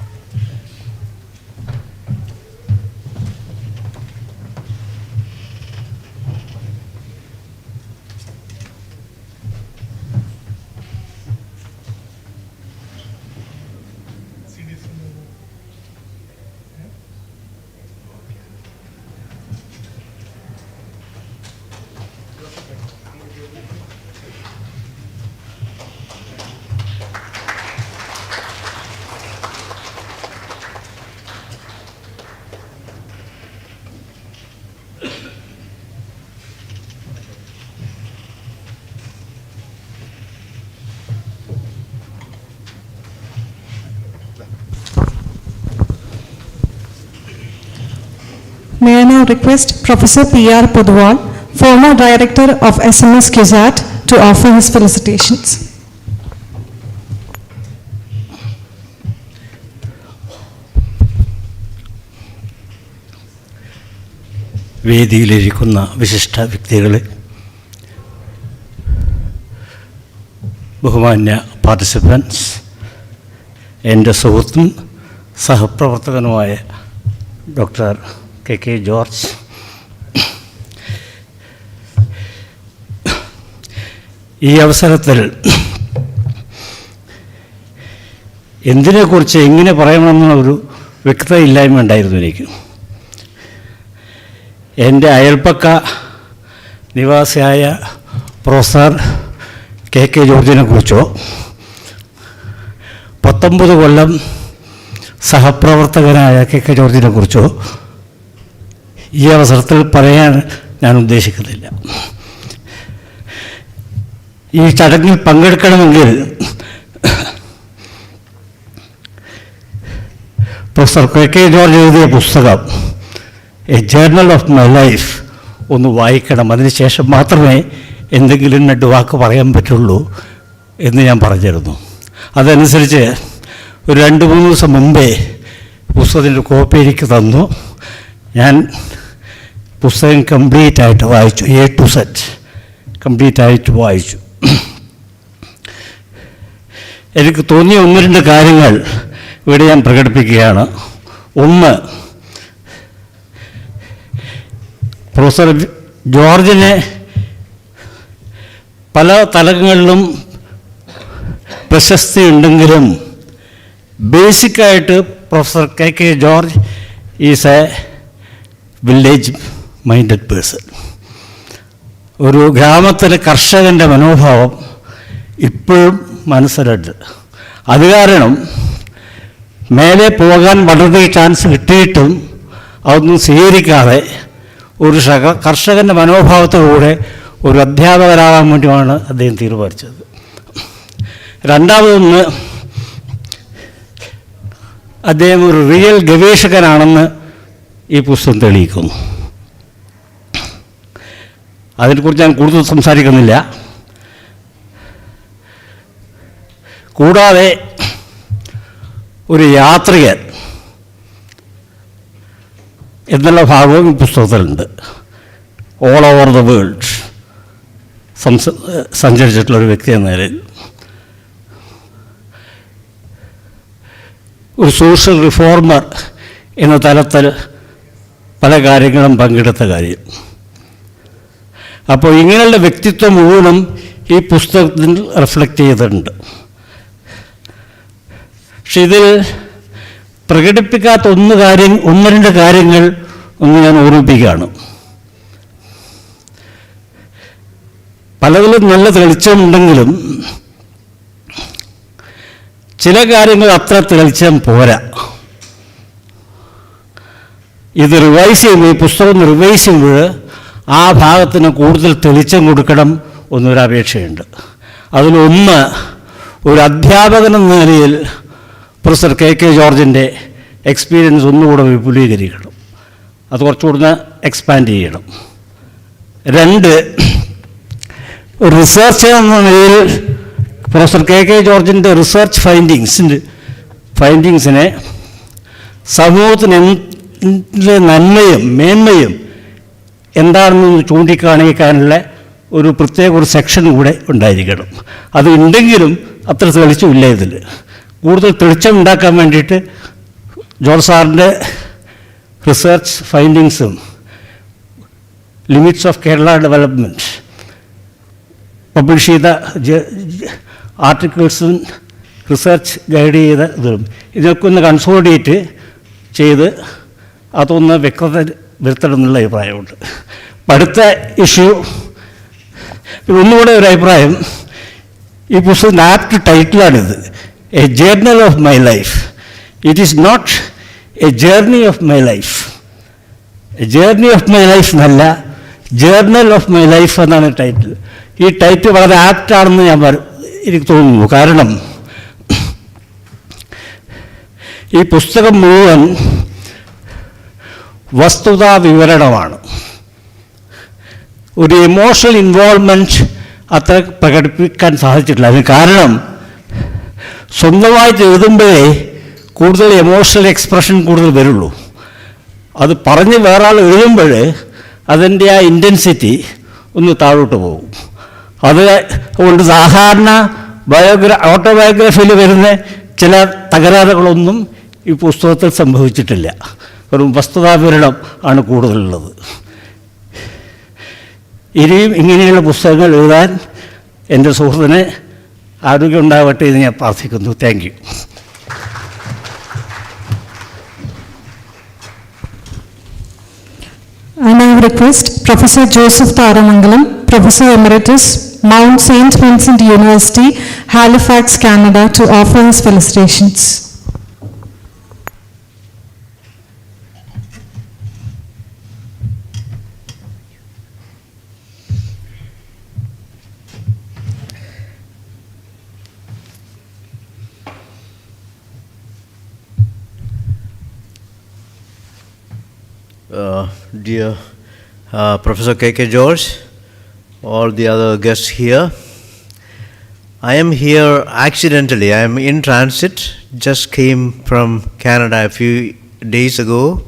May I now request Professor P.R. Pudwal, former Director of SMS CUSAT, to offer his felicitations. വേദിയിലിരിക്കുന്ന വിശിഷ്ട വ്യക്തികളെ, ബഹുമാന്യ പാർട്ടിസിപ്പൻസ്, എൻ്റെ സുഹൃത്തും സഹപ്രവർത്തകനുമായ ഡോക്ടർ കെ ജോർജ്, ഈ അവസരത്തിൽ എന്തിനെക്കുറിച്ച് എങ്ങനെ പറയണമെന്നൊരു വ്യക്തതയില്ലായ്മ ഉണ്ടായിരുന്നു എനിക്ക്. എൻ്റെ അയൽപ്പക്ക നിവാസിയായ പ്രൊഫസർ കെ ജോർജിനെ കുറിച്ചോ 19 കൊല്ലം സഹപ്രവർത്തകനായ KK ജോർജിനെ കുറിച്ചോ ഈ അവസരത്തിൽ പറയാൻ ഞാൻ ഉദ്ദേശിക്കുന്നില്ല. ഈ ചടങ്ങിൽ പങ്കെടുക്കണമെങ്കിൽ പ്രൊഫസർ KK ജോർജ് എഴുതിയ പുസ്തകം A journal of my life ഒന്ന് വായിക്കണം. അതിനുശേഷം മാത്രമേ എന്തെങ്കിലും 2 വാക്ക് പറയാൻ പറ്റുള്ളൂ എന്ന് ഞാൻ പറഞ്ഞിരുന്നു. അതനുസരിച്ച് ഒരു 2-3 ദിവസം മുമ്പേ പുസ്തകത്തിൻ്റെ കോപ്പി എനിക്ക് തന്നു. ഞാൻ പുസ്തകം കംപ്ലീറ്റ് ആയിട്ട് വായിച്ചു. A to Z കംപ്ലീറ്റ് ആയിട്ട് വായിച്ചു. എനിക്ക് തോന്നിയ 1-2 കാര്യങ്ങൾ ഇവിടെ ഞാൻ പ്രകടിപ്പിക്കുകയാണ്. ഒന്ന്, പ്രൊഫസർ ജോർജിനെ പല തലങ്ങളിലും പ്രശസ്തി ഉണ്ടെങ്കിലും ബേസിക്കായിട്ട് professor KK George is A village minded person. ഒരു ഗ്രാമത്തിലെ കർഷകൻ്റെ മനോഭാവം ഇപ്പോഴും മനസ്സിലുണ്ട്. അത് കാരണം മേലെ പോകാൻ വളരെ ചാൻസ് കിട്ടിയിട്ടും അതൊന്നും സ്വീകരിക്കാതെ ഒരു കർഷകൻ്റെ മനോഭാവത്തോടുകൂടെ ഒരു അധ്യാപകരാകാൻ വേണ്ടിയാണ് അദ്ദേഹം തീരുമാനിച്ചത്. രണ്ടാമതൊന്ന്, അദ്ദേഹം ഒരു റിയൽ ഗവേഷകനാണെന്ന് ഈ പുസ്തകം തെളിയിക്കുന്നു. അതിനെക്കുറിച്ച് ഞാൻ കൂടുതൽ സംസാരിക്കുന്നില്ല. കൂടാതെ ഒരു യാത്രികൻ എന്നുള്ള ഭാഗവും ഈ പുസ്തകത്തിലുണ്ട്. ഓൾ ഓവർ ദ വേൾഡ് സഞ്ചരിച്ചിട്ടുള്ളൊരു വ്യക്തി എന്ന നിലയിൽ ഒരു സോഷ്യൽ റിഫോർമർ എന്ന തലത്തിൽ പല കാര്യങ്ങളും പങ്കെടുത്ത കാര്യം. അപ്പോൾ ഇങ്ങനെയുള്ള വ്യക്തിത്വം മുഴുവനും ഈ പുസ്തകത്തിൽ റിഫ്ലക്റ്റ് ചെയ്തിട്ടുണ്ട്. പക്ഷെ ഇതിൽ പ്രകടിപ്പിക്കാത്ത 1-2 കാര്യങ്ങൾ ഒന്ന് ഞാൻ ഓർമ്മിപ്പിക്കുകയാണ്. പലതിലും നല്ല തെളിച്ചമുണ്ടെങ്കിലും ചില കാര്യങ്ങൾ അത്ര തെളിച്ചം പോരാ. ഇത് റിവൈസ് ചെയ്യുമ്പോൾ, ഈ പുസ്തകം റിവൈസ് ചെയ്യുമ്പോൾ ആ ഭാഗത്തിന് കൂടുതൽ തെളിച്ചം കൊടുക്കണം എന്നൊരപേക്ഷയുണ്ട്. അതിലൊന്ന്, ഒരു അധ്യാപകൻ എന്ന നിലയിൽ പ്രൊഫസർ KK ജോർജിൻ്റെ എക്സ്പീരിയൻസ് ഒന്നുകൂടെ വിപുലീകരിക്കണം. അത് കുറച്ചുകൂടെ എക്സ്പാൻഡ് ചെയ്യണം. 2, ഒരു റിസർച്ചർ എന്ന നിലയിൽ പ്രൊഫസർ KK ജോർജിൻ്റെ റിസർച്ച് ഫൈൻഡിങ്സിനെ സമൂഹത്തിന് നന്മയും മേന്മയും എന്താണെന്ന് ചൂണ്ടിക്കാണിക്കാനുള്ള ഒരു പ്രത്യേക സെക്ഷൻ കൂടെ ഉണ്ടായിരിക്കണം. അത് ഉണ്ടെങ്കിലും അത്ര തെളിച്ചമില്ല. ഇതിൽ കൂടുതൽ തെളിച്ചം ഉണ്ടാക്കാൻ വേണ്ടിയിട്ട് ജോർജ് സാറിൻ്റെ റിസർച്ച് ഫൈൻഡിങ്സും limits of Kerala development publish ചെയ്ത ആർട്ടിക്കിൾസും റിസർച്ച് ഗൈഡ് ചെയ്ത ഇതും ഇതൊക്കെ ഒന്ന് കൺസോളിഡേറ്റ് ചെയ്ത് അതൊന്ന് വ്യക്തത വരുത്തണം എന്നുള്ള അഭിപ്രായമുണ്ട്. അടുത്ത ഇഷ്യൂ, ഒന്നുകൂടെ ഒരു അഭിപ്രായം, ഈ പുസ്തകത്തിൻ്റെ ആപ്റ്റ് ടൈറ്റിലാണിത്, a journal of my life. It is not a journey of my life. A journey of my life എന്നല്ല, ജേർണൽ ഓഫ് മൈ ലൈഫ് എന്നാണ് ടൈറ്റിൽ. ഈ ടൈറ്റിൽ വളരെ ആപ്റ്റാണെന്ന് എനിക്ക് തോന്നുന്നു. കാരണം ഈ പുസ്തകം മുഴുവൻ വസ്തുതാ വിവരണമാണ്. ഒരു ഇമോഷണൽ ഇൻവോൾവ്മെൻറ്റ് അത്ര പ്രകടിപ്പിക്കാൻ സാധിച്ചിട്ടില്ല. അതിന് കാരണം സ്വന്തമായിട്ട് എഴുതുമ്പോഴേ കൂടുതൽ എമോഷണൽ എക്സ്പ്രഷൻ കൂടുതൽ വരുള്ളൂ. അത് പറഞ്ഞ് വേറെ ആൾ എഴുതുമ്പോൾ അതിൻ്റെ ആ ഇൻറ്റൻസിറ്റി ഒന്ന് താഴോട്ട് പോകും. അതുകൊണ്ട് സാധാരണ ഓട്ടോബയോഗ്രഫിയിൽ വരുന്ന ചില തകരാറുകളൊന്നും ഈ പുസ്തകത്തിൽ സംഭവിച്ചിട്ടില്ല. ഒരു വസ്തുതാവിവരണം ആണ് കൂടുതലുള്ളത്. ഇനിയും ഇങ്ങനെയുള്ള പുസ്തകങ്ങൾ എഴുതാൻ എൻ്റെ സുഹൃത്തിന് ആരോഗ്യം ഉണ്ടാവട്ടെ എന്ന് ഞാൻ പ്രാർത്ഥിക്കുന്നു. Thank you. I now request Professor Joseph Taramangalam, Professor Emeritus, Mount St. Vincent University, Halifax, Canada, to offer his felicitations. Dear Professor K.K. George, all the other guests here, I am here accidentally. I am in transit, just came from Canada a few days ago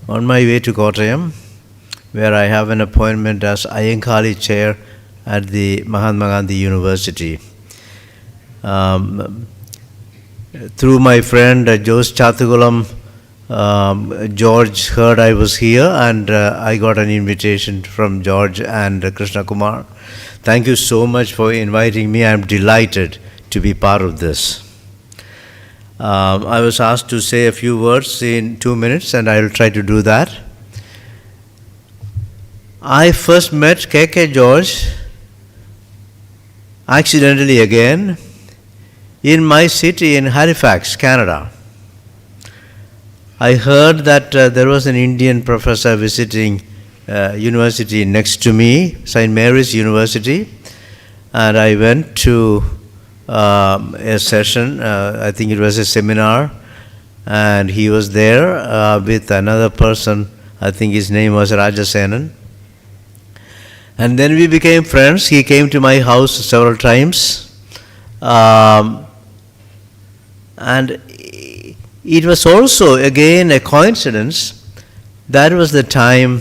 on my way to Cochin, where I have an appointment as Ayyankali Chair at the Mahatma Gandhi University. Through my friend Jose Chatugulam, George heard I was here, and I got an invitation from George and Krishna Kumar. Thank you so much for inviting me. I am delighted to be part of this. I was asked to say a few words in 2 minutes, and I will try to do that. I first met K.K. George accidentally again in my city in Halifax, Canada. I heard that there was an Indian professor visiting university next to me, St. Mary's University, and I went to a session, I think it was a seminar, and he was there with another person, I think his name was Rajasenan. And then we became friends. He came to my house several times. And it was also, again, a coincidence. That was the time,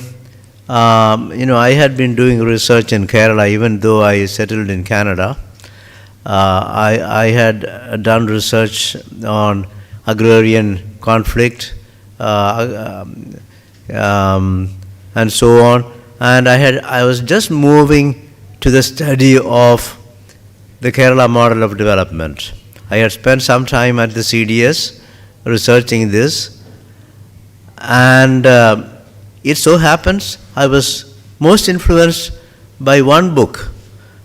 I had been doing research in Kerala, even though I settled in Canada. I had done research on agrarian conflict and so on. And I was just moving to the study of the Kerala model of development. I had spent some time at the CDS researching this, and it so happens I was most influenced by one book.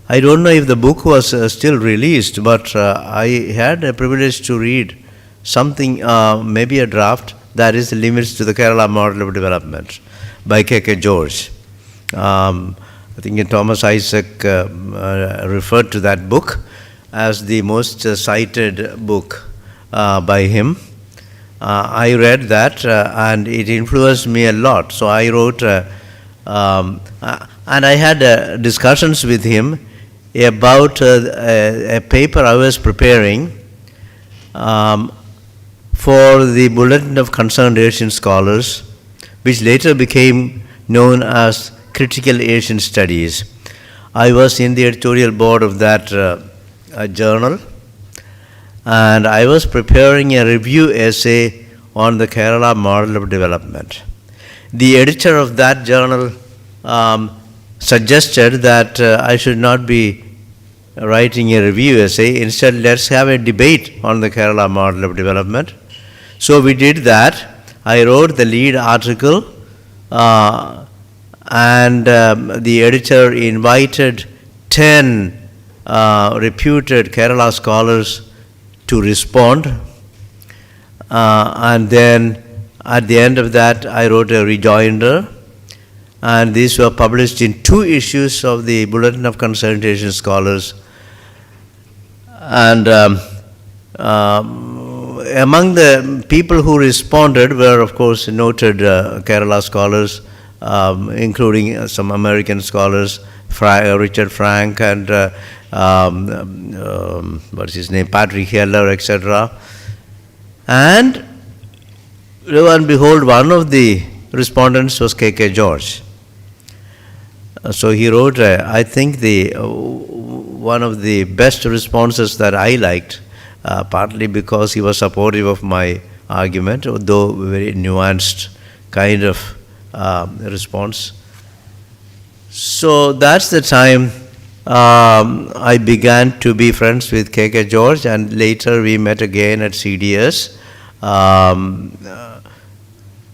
I don't know if the book was still released, but I had a privilege to read something, maybe a draft, that is Limits to the Kerala Model of Development by K.K. George. I think Thomas Isaac referred to that book as the most cited book by him. I read that and it influenced me a lot. So I wrote, and I had discussions with him about a paper I was preparing for the Bulletin of Concerned Asian Scholars, which later became known as Critical Asian Studies. I was in the editorial board of that journal, and I was preparing a review essay on the Kerala model of development. The editor of that journal suggested that I should not be writing a review essay. Instead, let's have a debate on the Kerala model of development. So we did that. I wrote the lead article, and the editor invited 10 reputed Kerala scholars to respond, and then at the end of that I wrote a rejoinder, and these were published in 2 issues of the Bulletin of Concerned Asian Scholars. And among the people who responded were, of course, noted Kerala scholars, including some American scholars, Richard Frank and what's his name, Patrick Heller, etc. And lo and behold, one of the respondents was K.K. George. So he wrote, I think one of the best responses that I liked, partly because he was supportive of my argument, although very nuanced kind of response. So that's the time I began to be friends with K.K. George, and later we met again at CDS.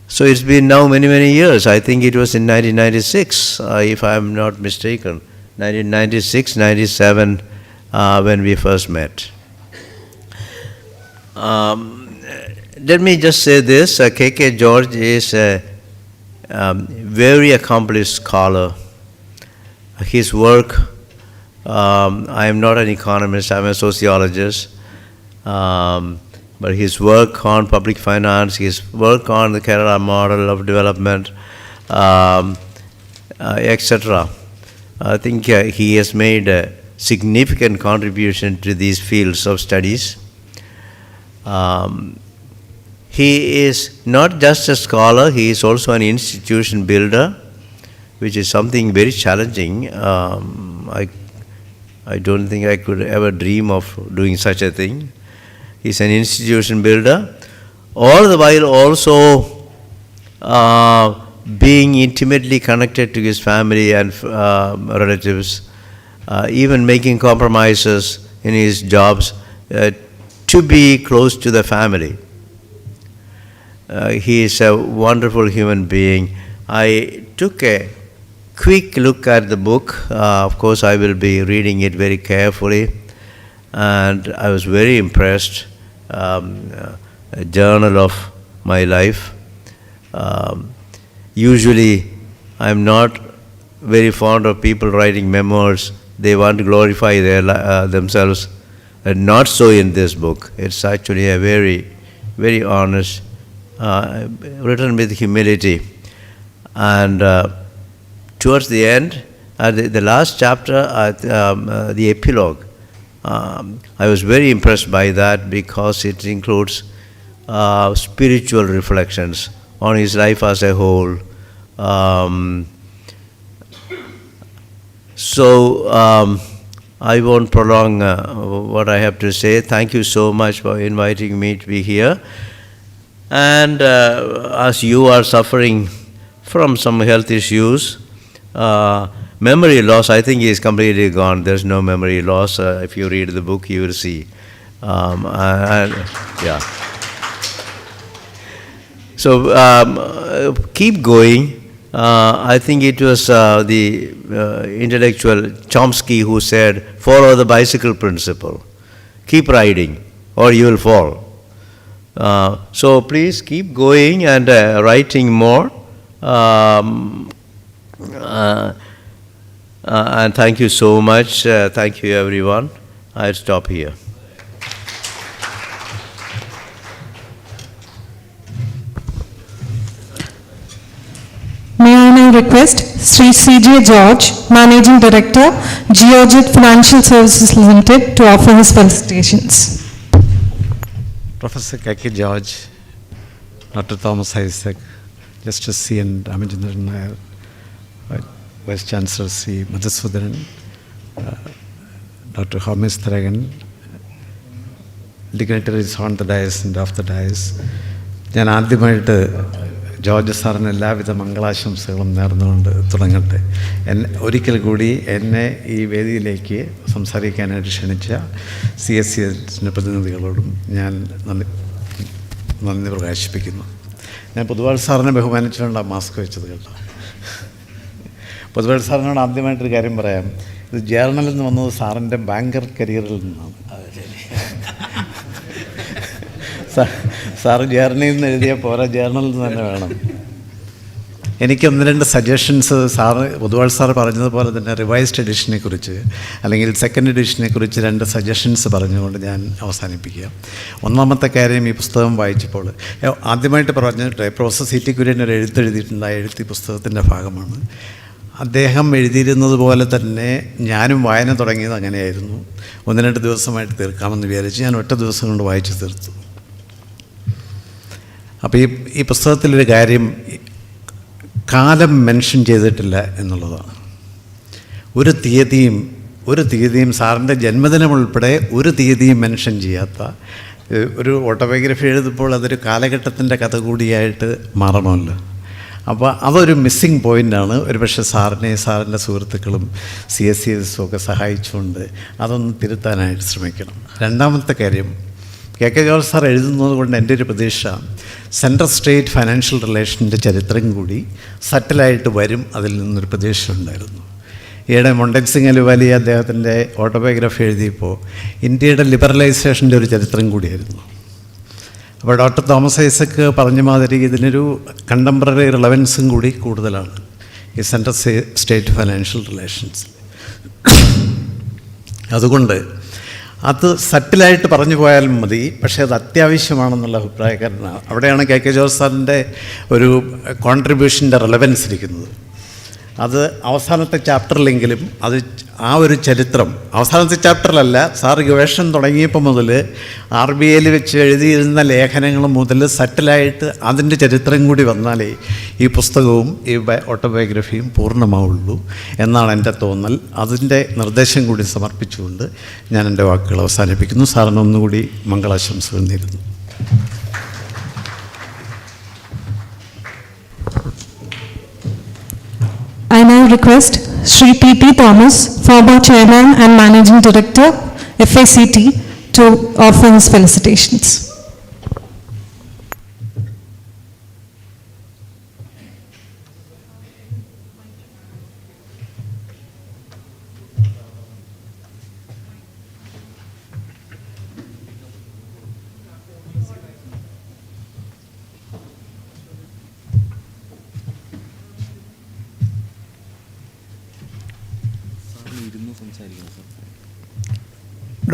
So it's been now many, many years. I think it was in 1996, if I'm not mistaken, 1996, 97, when we first met. Let me just say this, K.K. George is a very accomplished scholar. His work, I am not an economist, I'm a sociologist, but his work on public finance, his work on the Kerala model of development, etc. I think he has made a significant contribution to these fields of studies. He is not just a scholar, he is also an institution builder, which is something very challenging. I don't think I could ever dream of doing such a thing. He's an institution builder, all the while also being intimately connected to his family and relatives, even making compromises in his jobs to be close to the family. He is a wonderful human being. I took a quick look at the book. Of course, I will be reading it very carefully, and I was very impressed. A journal of my life. Usually, I'm not very fond of people writing memoirs. They want to glorify themselves. Not so in this book. It's actually a very, very honest, written with humility. And towards the end, the last chapter, the epilogue, I was very impressed by that because it includes spiritual reflections on his life as a whole. I won't prolong what I have to say. Thank you so much for inviting me to be here. And as you are suffering from some health issues, memory loss, I think, is completely gone. There's no memory loss. If you read the book, you will see. Yeah. So keep going. I think it was the intellectual Chomsky who said, follow the bicycle principle. Keep riding or you will fall. So please keep going and writing more. And thank you so much. Thank you, everyone. I'll stop here. May I now request Sri C.J. George, Managing Director, Geojet Financial Services Limited, to offer his felicitations. Professor K.K. George, Dr. Thomas Isaac, Justice C. N. Ramachandran Nair, Vice Chancellor C. Madhusudanan, Dr. Homis Tharagan, dignitaries on the dais and off the dais. ഞാൻ ആദ്യമായിട്ട് George സാറിന് എല്ലാവിധ മംഗളാശംസകളും നേർന്നുകൊണ്ട് തുടങ്ങട്ടെ. ഒരിക്കൽ കൂടി എന്നെ ഈ വേദിയിലേക്ക് സംസാരിക്കാനായിട്ട് ക്ഷണിച്ച CSCൻ്റെ പ്രതിനിധികളോടും ഞാൻ നന്ദി പ്രകാശിപ്പിക്കുന്നു. ഞാൻ പൊതുവാൾ സാറിനെ ബഹുമാനിച്ചുകൊണ്ടാണ് മാസ്ക് വെച്ചത് കേട്ടോ. പൊതുവാൾ സാറിനോട് ആദ്യമായിട്ടൊരു കാര്യം പറയാം. ഇത് ജേർണലിൽ നിന്ന് വന്നത് സാറിൻ്റെ ബാങ്കർ കരിയറിൽ നിന്നാണ്. സാറ് ജേർണലിൽ നിന്ന് എഴുതിയാൽ പോരാ, ജേർണലിൽ നിന്ന് തന്നെ വേണം. എനിക്ക് ഒന്ന് രണ്ട് സജഷൻസ് പൊതുവാൾ സാറ് പറഞ്ഞതുപോലെ തന്നെ റിവൈസ്ഡ് എഡിഷനെ കുറിച്ച് അല്ലെങ്കിൽ സെക്കൻഡ് എഡിഷനെ കുറിച്ച് രണ്ട് സജഷൻസ് പറഞ്ഞുകൊണ്ട് ഞാൻ അവസാനിപ്പിക്കുക. ഒന്നാമത്തെ കാര്യം, ഈ പുസ്തകം വായിച്ചപ്പോൾ ആദ്യമായിട്ട് പറഞ്ഞിട്ട് പ്രൊഫസർ C.T. കുര്യൻ ഒരു എഴുത്തെഴുതിയിട്ടുണ്ട്. ആ എഴുത്ത് ഈ പുസ്തകത്തിൻ്റെ ഭാഗമാണ്. അദ്ദേഹം എഴുതിയിരുന്നത് പോലെ തന്നെ ഞാനും വായന തുടങ്ങിയത് അങ്ങനെയായിരുന്നു. 1-2 ദിവസമായിട്ട് തീർക്കാമെന്ന് വിചാരിച്ച് ഞാൻ ഒറ്റ ദിവസം കൊണ്ട് വായിച്ചു തീർത്തു. അപ്പോൾ ഈ പുസ്തകത്തിലൊരു കാര്യം കാലം മെൻഷൻ ചെയ്തിട്ടില്ല എന്നുള്ളതാണ്. ഒരു തീയതിയും സാറിൻ്റെ ജന്മദിനം ഉൾപ്പെടെ ഒരു തീയതിയും മെൻഷൻ ചെയ്യാത്ത ഒരു ഓട്ടോബയോഗ്രഫി എഴുതുമ്പോൾ അതൊരു കാലഘട്ടത്തിൻ്റെ കഥ കൂടിയായിട്ട് മാറണമല്ലോ. അപ്പോൾ അതൊരു മിസ്സിങ് പോയിൻ്റാണ്. ഒരു പക്ഷേ സാറിൻ്റെ സുഹൃത്തുക്കളും CSCSസും ഒക്കെ സഹായിച്ചുകൊണ്ട് അതൊന്ന് തിരുത്താനായിട്ട് ശ്രമിക്കണം. രണ്ടാമത്തെ കാര്യം, K.K. ജോർജ് സാർ എഴുതുന്നത് കൊണ്ട് എൻ്റെ ഒരു പ്രതീക്ഷ സെൻട്രൽ സ്റ്റേറ്റ് ഫൈനാൻഷ്യൽ റിലേഷൻ്റെ ചരിത്രം കൂടി സറ്റിലായിട്ട് വരും, അതിൽ നിന്നൊരു പ്രതീക്ഷ ഉണ്ടായിരുന്നു. ഈയിടെ മൊണ്ടൻസിംഗ് അലുവാലി അദ്ദേഹത്തിൻ്റെ ഓട്ടോബയോഗ്രഫി എഴുതിയപ്പോൾ ഇന്ത്യയുടെ ലിബറലൈസേഷൻ്റെ ഒരു ചരിത്രം കൂടിയായിരുന്നു. അപ്പോൾ ഡോക്ടർ തോമസ് ഐസക്ക് പറഞ്ഞ മാതിരി ഇതിനൊരു കണ്ടംപററി റിലവൻസും കൂടി കൂടുതലാണ് ഈ സെൻട്രൽ സ്റ്റേറ്റ് ഫൈനാൻഷ്യൽ റിലേഷൻസ്. അതുകൊണ്ട് അത് സറ്റിലായിട്ട് പറഞ്ഞു പോയാൽ മതി, പക്ഷേ അത് അത്യാവശ്യമാണെന്നുള്ള അഭിപ്രായക്കാരനാണ്. അവിടെയാണ് കെ ജോർജ് സാറിൻ്റെ ഒരു കോൺട്രിബ്യൂഷൻ്റെ റിലവൻസ് ഇരിക്കുന്നത്. അത് അവസാനത്തെ ചാപ്റ്ററിലെങ്കിലും അത് ആ ഒരു ചരിത്രം, അവസാനത്തെ ചാപ്റ്ററിലല്ല, സാർ ഗവേഷണം തുടങ്ങിയപ്പോൾ മുതൽ RBIയിൽ വെച്ച് എഴുതിയിരുന്ന ലേഖനങ്ങൾ മുതൽ സറ്റിലായിട്ട് അതിൻ്റെ ചരിത്രം കൂടി വന്നാലേ ഈ പുസ്തകവും ഈ ഓട്ടോബയോഗ്രഫിയും പൂർണ്ണമാവുള്ളൂ എന്നാണ് എൻ്റെ തോന്നൽ. അതിൻ്റെ നിർദ്ദേശം കൂടി സമർപ്പിച്ചുകൊണ്ട് ഞാൻ എൻ്റെ വാക്കുകൾ അവസാനിപ്പിക്കുന്നു. സാറിന് ഒന്നുകൂടി മംഗളാശംസകൾ നേരുന്നു. I now request Sri P.T. Thomas, former Chairman and Managing Director, FACT, to offer his felicitations.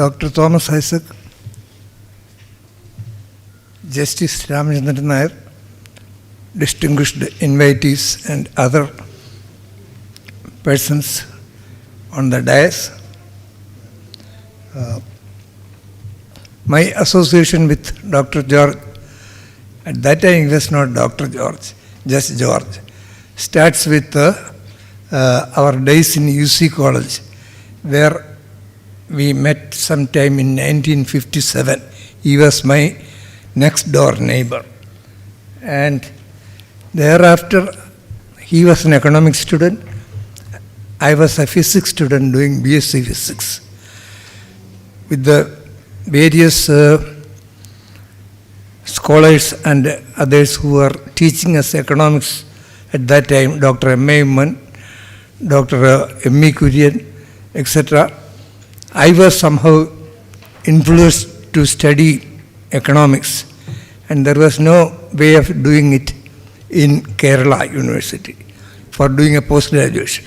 Dr. Thomas Isaac, Justice Ramachandran Nair, distinguished invitees and other persons on the dais. My association with Dr. George, at that time he was not Dr. George, just George, starts with our days in UC College, where we met sometime in 1957. He was my next door neighbor. And thereafter, he was an economics student. I was a physics student doing BSc Physics. With the various scholars and others who were teaching us economics at that time, Dr. M.A. Imman, Dr. M.E. Kurian, etc., I was somehow influenced to study economics, and there was no way of doing it in Kerala University for doing a post-graduation.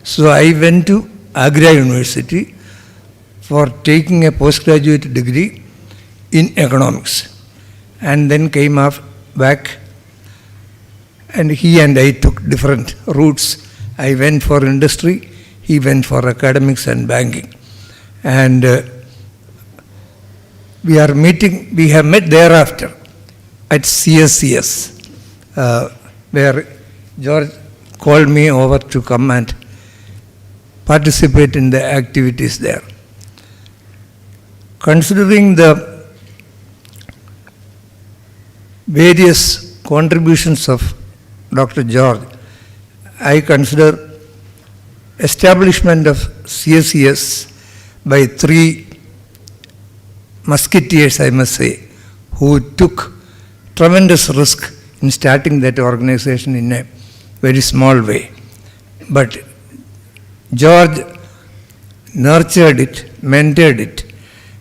So I went to Agra University for taking a postgraduate degree in economics, and then came back, and he and I took different routes. I went for industry, he went for academics and banking. And we have met thereafter at CSCS, where George called me over to come and participate in the activities there. Considering the various contributions of Dr. George, I consider establishment of CSCS by three musketeers, I must say, who took tremendous risk in starting that organization in a very small way. But George nurtured it, mentored it,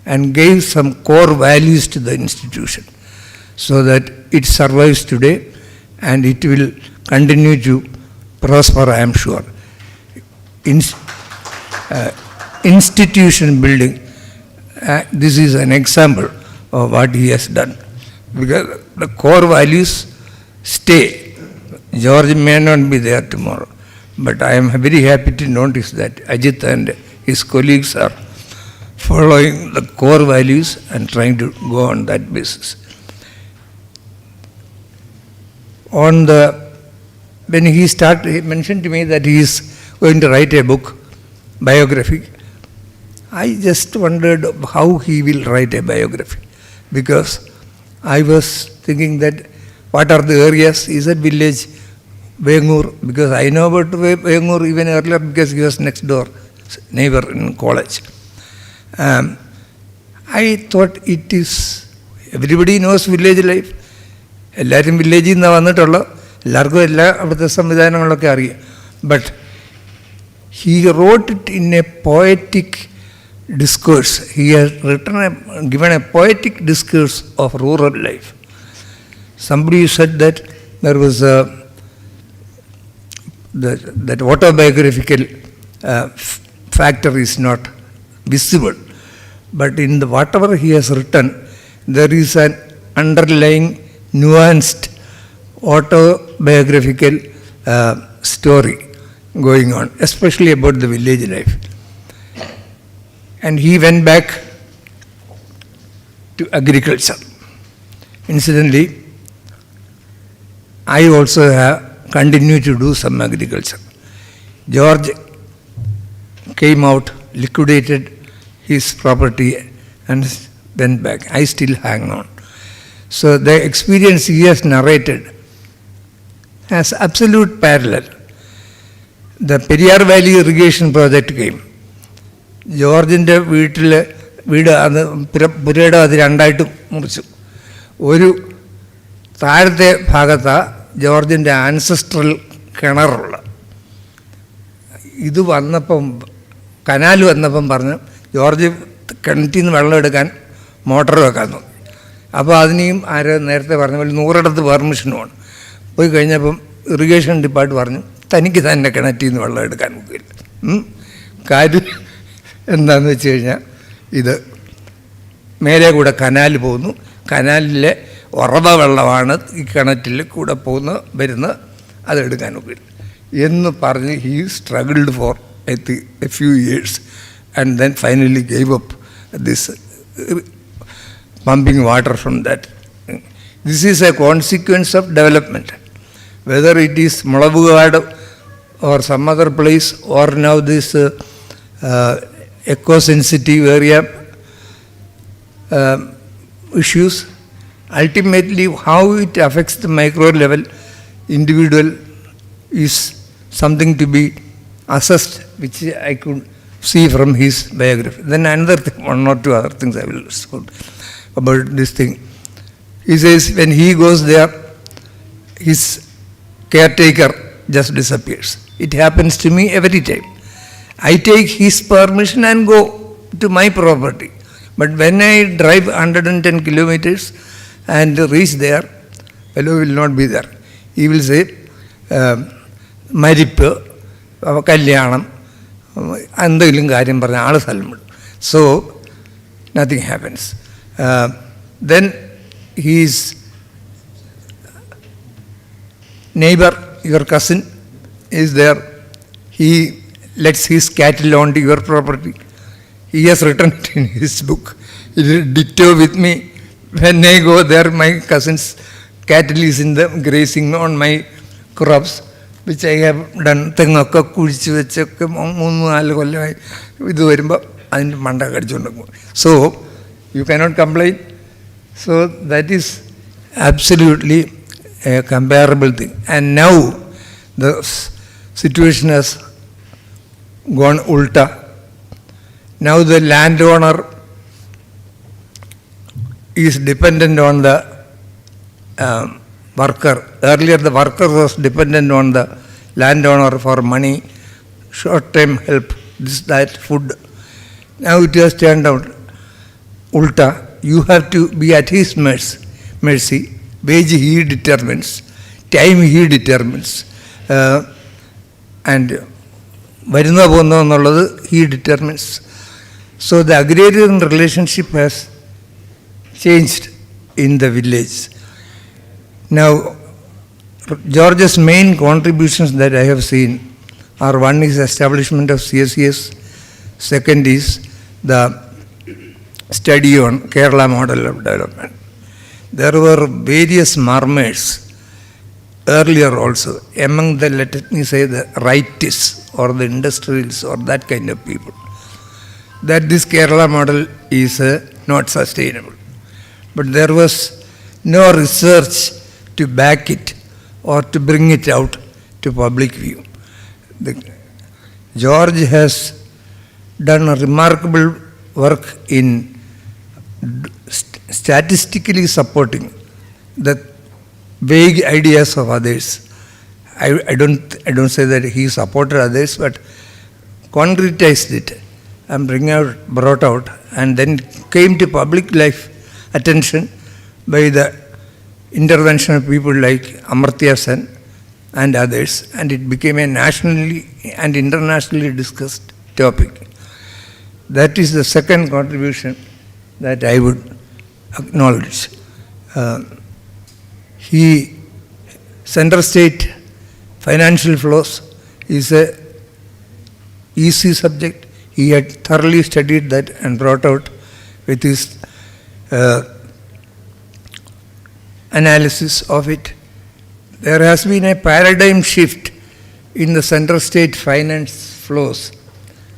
and gave some core values to the institution so that it survives today and it will continue to prosper, I am sure. Institution building, this is an example of what he has done, because the core values stay. George may not be there tomorrow, but I am very happy to notice that Ajit and his colleagues are following the core values and trying to go on that basis. When he mentioned to me that he is going to write a book, biography, I just wondered how he will write a biography, because I was thinking that what are the areas? He said village, Vengur, because I know about Vengur even earlier because he was next door neighbor in college. I thought it is, everybody knows village life. എല്ലാവരും വില്ലേജിൽ നിന്നാണ് വന്നിട്ടുള്ളത്, എല്ലാവർക്കും എല്ലാ അവിടുത്തെ സംവിധാനങ്ങളൊക്കെ അറിയാം. But he wrote it in a poetic discourse. He has given a poetic discourse of rural life. Somebody said that there was that autobiographical factor is not visible, but in the whatever he has written, there is an underlying nuanced autobiographical story going on, especially about the village life. And he went back to agriculture. Incidentally, I also have continued to do some agriculture. George came out, liquidated his property and went back. I still hang on. So the experience he has narrated has absolute parallel. The Periyar Valley irrigation project came. ജോർജിൻ്റെ വീട് അത് പുരയുടെ അത് രണ്ടായിട്ട് മുറിച്ചു. ഒരു താഴത്തെ ഭാഗത്താണ് ജോർജിൻ്റെ ആൻസസ്ട്രൽ കിണറുള്ള. ഇത് വന്നപ്പം കനാൽ വന്നപ്പം പറഞ്ഞു ജോർജ് കിണറ്റിൽ നിന്ന് വെള്ളം എടുക്കാൻ മോട്ടർ വെക്കാൻ നോക്കി. അപ്പോൾ അതിനെയും ആര് നേരത്തെ പറഞ്ഞ പോലെ 100 പെർമിഷനുമാണ്. പോയി കഴിഞ്ഞപ്പം ഇറിഗേഷൻ ഡിപ്പാർട്ട്മെൻറ്റ് പറഞ്ഞു തനിക്ക് തന്നെ കിണറ്റിൽ നിന്ന് വെള്ളം എടുക്കാൻ നോക്കില്ല. കാര്യം എന്താണെന്ന് വെച്ച് കഴിഞ്ഞാൽ ഇത് മേലെ കൂടെ കനാൽ പോകുന്നു, കനാലിലെ ഉറവ വെള്ളമാണ് ഈ കിണറ്റിൽ കൂടെ വരുന്നത്, അതെടുക്കാൻ നോക്കില്ല എന്ന് പറഞ്ഞ് he struggled for a few years and then finally gave up this pumping water from that. This is a consequence of development. Whether it is Mulavugad or some other place, or now this eco-sensitive area issues, ultimately how it affects the micro level individual is something to be assessed, which I could see from his biography. Then another thing, 1 or 2 other things I will quote about this thing. He says when he goes there, his caretaker just disappears. It happens to me every time. I take his permission and go to my property. But when I drive 110 kilometers and reach there, fellow will not be there. He will say, Marippu, Kalyanam, എന്തെങ്കിലും കാര്യം പറഞ്ഞാൽ ആൾ സ്ഥലം വിടും. So nothing happens. Then his neighbour, your cousin is there. He lets his cattle on to your property. He has written it in his book. It is ditto with me. When I go there my cousin's cattle is in the grazing on my crops which I have done. തെങ്ങൊക്കെ കുഴിച്ച് വെച്ചൊക്കെ 3-4 കൊല്ലമായി ഇത് വരുമ്പോൾ അതിൻ്റെ മണ്ട കടിച്ചുകൊണ്ട് പോകും. So you cannot complain. So that is absolutely a comparable thing. And now the situation has gone ulta. Now the landowner is dependent on the worker. Earlier the worker was dependent on the landowner for money, short-term help, this, that, food. Now it has turned out ulta. You have to be at his mercy. Wage he determines, time he determines, and varuna ponnu ennallathu he determines. So the agrarian relationship has changed in the village. Now, George's main contributions that I have seen are: one is establishment of CSES, second is the study on Kerala model of development. There were various murmurs earlier also among the, let me say, the rightists or the industrials or that kind of people, that this Kerala model is not sustainable. But there was no research to back it or to bring it out to public view. George has done a remarkable work in statistically supporting the vague ideas of others. I don't say that he supported others, but concretized it and brought out, and then came to public life attention by the intervention of people like Amartya Sen and others, and it became a nationally and internationally discussed topic. That is the second contribution that I would acknowledge. Central state financial flows is a easy subject. He had thoroughly studied that and brought out with his analysis of it. There has been a paradigm shift in the central state finance flows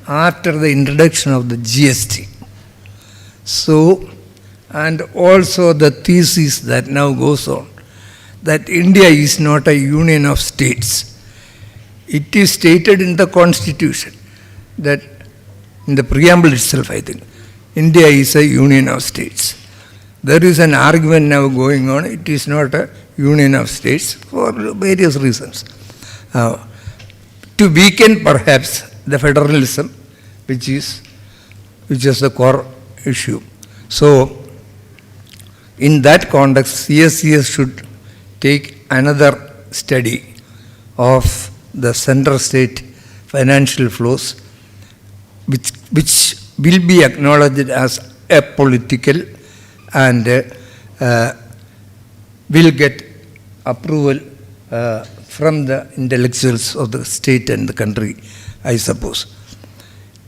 after the introduction of the GST. So, and also the thesis that now goes on, that India is not a union of states. It is stated in the constitution that, in the preamble itself, I think, India is a union of states. There is an argument now going on, it is not a union of states for various reasons. To weaken perhaps the federalism, which is the core issue. So, in that context, CSCS should take another study of the central state financial flows, which will be acknowledged as apolitical and will get approval from the intellectuals of the state and the country, I suppose.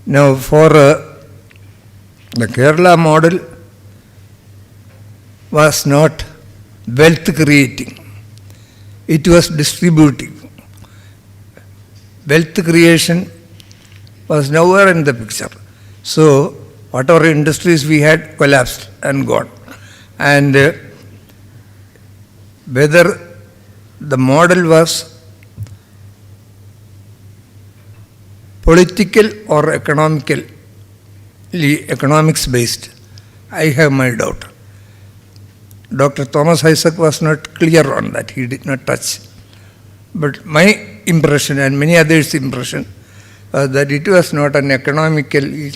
Now, for the Kerala model was not wealth creating, it was distributive. Wealth creation was nowhere in the picture. So, whatever industries we had collapsed and gone. And whether the model was political or economics based, I have my doubt. Dr. Thomas Isaac was not clear on that, he did not touch. But my impression and many others' impression was that it was not an economically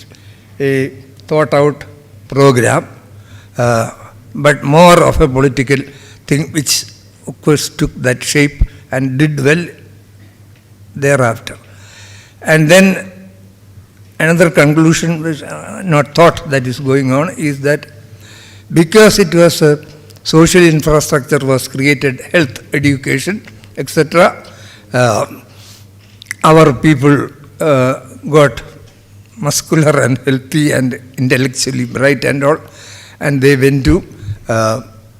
thought out program, but more of a political thing which of course took that shape and did well thereafter. And then another conclusion which not thought that is going on is that because it was a social infrastructure was created, health, education, etc., our people got muscular and healthy and intellectually bright and all, and they went to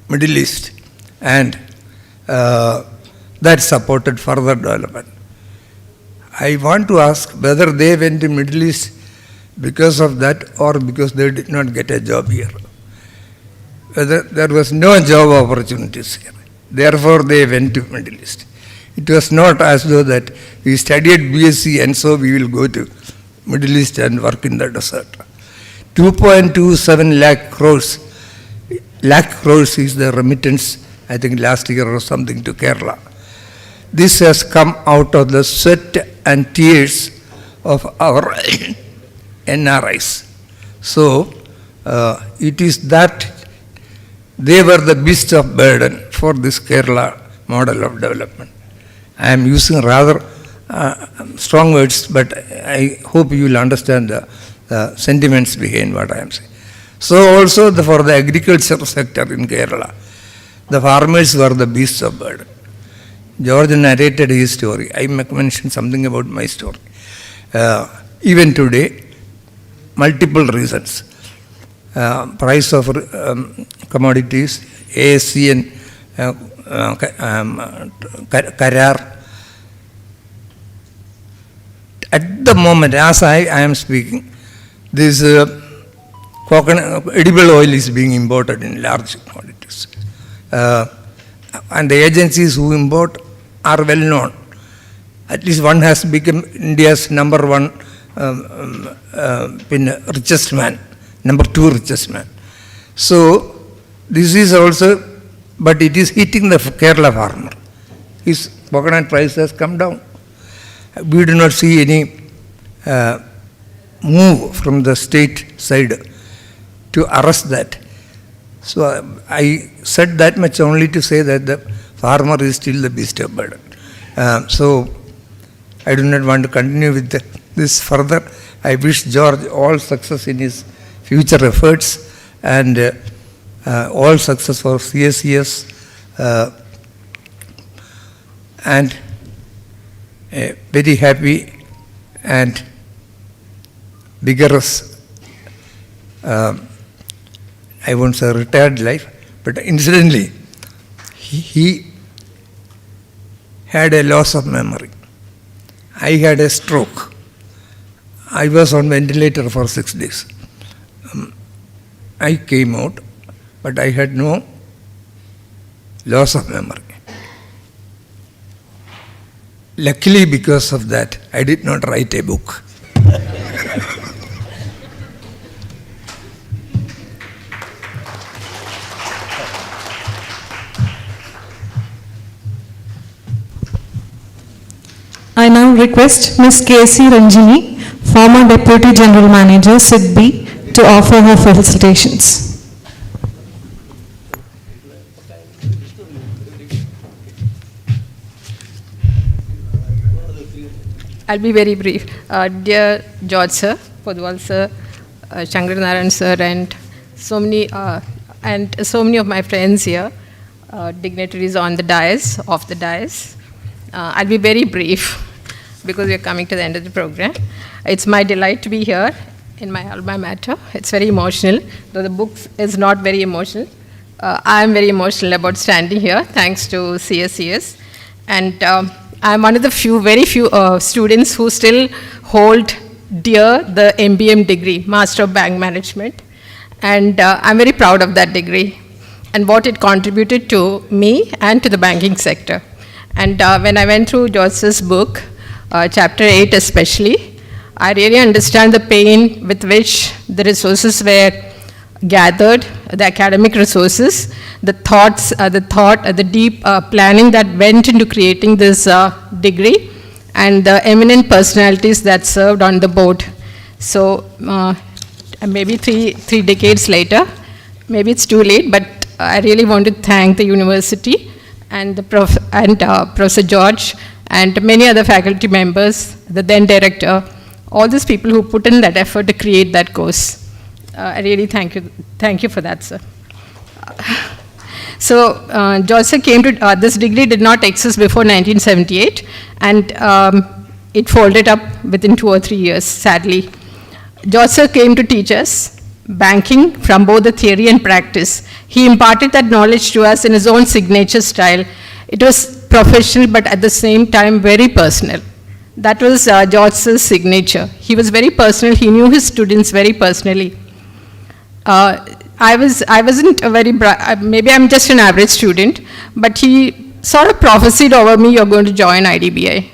Middle East, and that supported further development. I want to ask whether they went to Middle East because of that or because they did not get a job here. Whether there was no job opportunities here. Therefore they went to Middle East. It was not as though that we studied BSc and so we will go to Middle East and work in the desert. 2.27 lakh crores is the remittance, I think last year or something, to Kerala. This has come out of the sweat and tears of our NRIs. So, it is that they were the beast of burden for this Kerala model of development. I am using rather strong words, but I hope you will understand the sentiments behind what I am saying. So also for the agriculture sector in Kerala, the farmers were the beasts of burden. George narrated his story. I mentioned something about my story. Even today, multiple reasons. Price of commodities, ASCN, Karar. At the moment, as I am speaking, this coconut, edible oil is being imported in large quantities. And the agencies who import are well known. At least one has become India's number one richest man, number two richest man. So, this is also, but it is hitting the Kerala farmer. His coconut price has come down. We do not see any move from the state side to arrest that. So I said that much only to say that the farmer is still the beast of burden. So I do not want to continue with this further. I wish George all success in his future efforts and all success for CSCS and a very happy and vigorous, I won't say retired life, but incidentally, he had a loss of memory. I had a stroke. I was on ventilator for 6 days. I came out, but I had no loss of memory. Luckily, because of that, I did not write a book. I now request Ms. K.C. Ranjini, former Deputy General Manager, SIDBI, to offer her felicitations. I'll be very brief. Dear George sir, Podwal sir, Shankar Narayan sir, and so many of my friends here, dignitaries on the dais, off the dais. I'll be very brief because we're coming to the end of the program. It's my delight to be here in my alma mater. It's very emotional, though the book is not very emotional. I'm very emotional about standing here, thanks to CSCS. And I'm one of the very few students who still hold dear the MBM degree, Master of Bank Management. And I'm very proud of that degree and what it contributed to me and to the banking sector. And when I went through George's book, chapter 8 especially, I really understand the pain with which the resources were gathered, the academic resources, the thoughts, the deep planning that went into creating this degree, and the eminent personalities that served on the board. So maybe three decades later, maybe it's too late, but I really want to thank the university and the Professor George and many other faculty members, the then director, all these people who put in that effort to create that course. I really thank you for that, sir. So George sir came to, this degree did not exist before 1978, and it folded up within 2 or 3 years, sadly. George sir came to teach us banking from both the theory and practice. He imparted that knowledge to us in his own signature style. It was professional, but at the same time very personal. That was George's signature. He was very personal. He knew his students very personally. I wasn't a very bright, maybe I'm just an average student, but he sort of prophesied over me, you're going to join IDBI.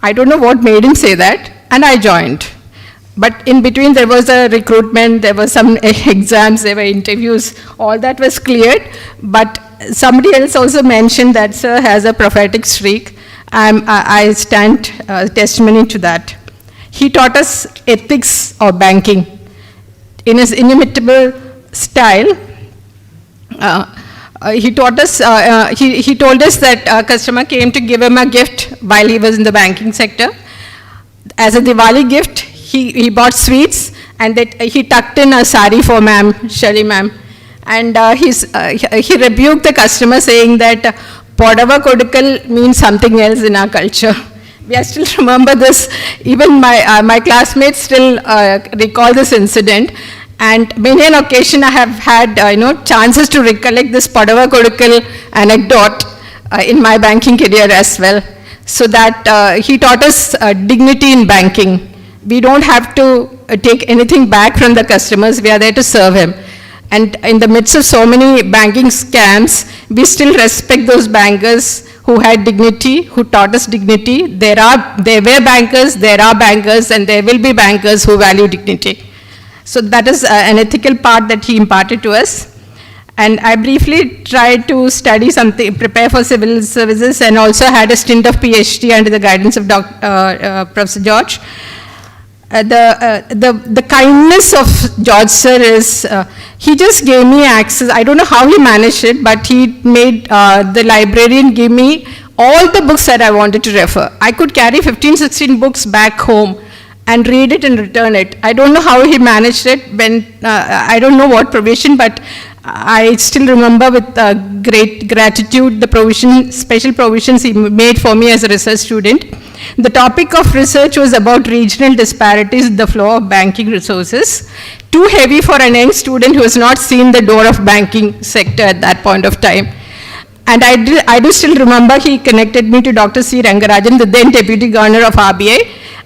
I don't know what made him say that, and I joined. But in between there was a recruitment, there were some exams, there were interviews, all that was cleared. But somebody else also mentioned that sir has a prophetic streak. I stand testimony to that. He taught us ethics of banking in his inimitable style. He taught us, he told us that a customer came to give him a gift while he was in the banking sector. As a Diwali gift, he bought sweets, and that he tucked in a sari for ma'am, Shali ma'am. And he rebuked the customer saying that Podava Kodukal means something else in our culture. I still remember this. Even my classmates still recall this incident. And many an occasion I have had chances to recollect this Podava Kodukal anecdote in my banking career as well. So that he taught us dignity in banking. We don't have to take anything back from the customers. We are there to serve him. And in the midst of so many banking scams, we still respect those bankers who had dignity, who taught us dignity. There were bankers, there are bankers, and there will be bankers who value dignity. So that is an ethical part that he imparted to us. And I briefly tried to study something, prepare for civil services, and also had a stint of PhD under the guidance of Professor George. the kindness of George sir is, he just gave me access. I don't know how he managed it, but he made the librarian give me all the books that I wanted to refer. I could carry 15, 16 books back home and read it and return it. I don't know how he managed it, when I don't know what provision, but I still remember with great gratitude the special provisions he made for me as a research student. The topic of research was about regional disparities in the flow of banking resources. Too heavy for an young student who has not seen the door of banking sector at that point of time. And I do still remember he connected me to Dr. C. Rangarajan, the then Deputy Governor of RBI,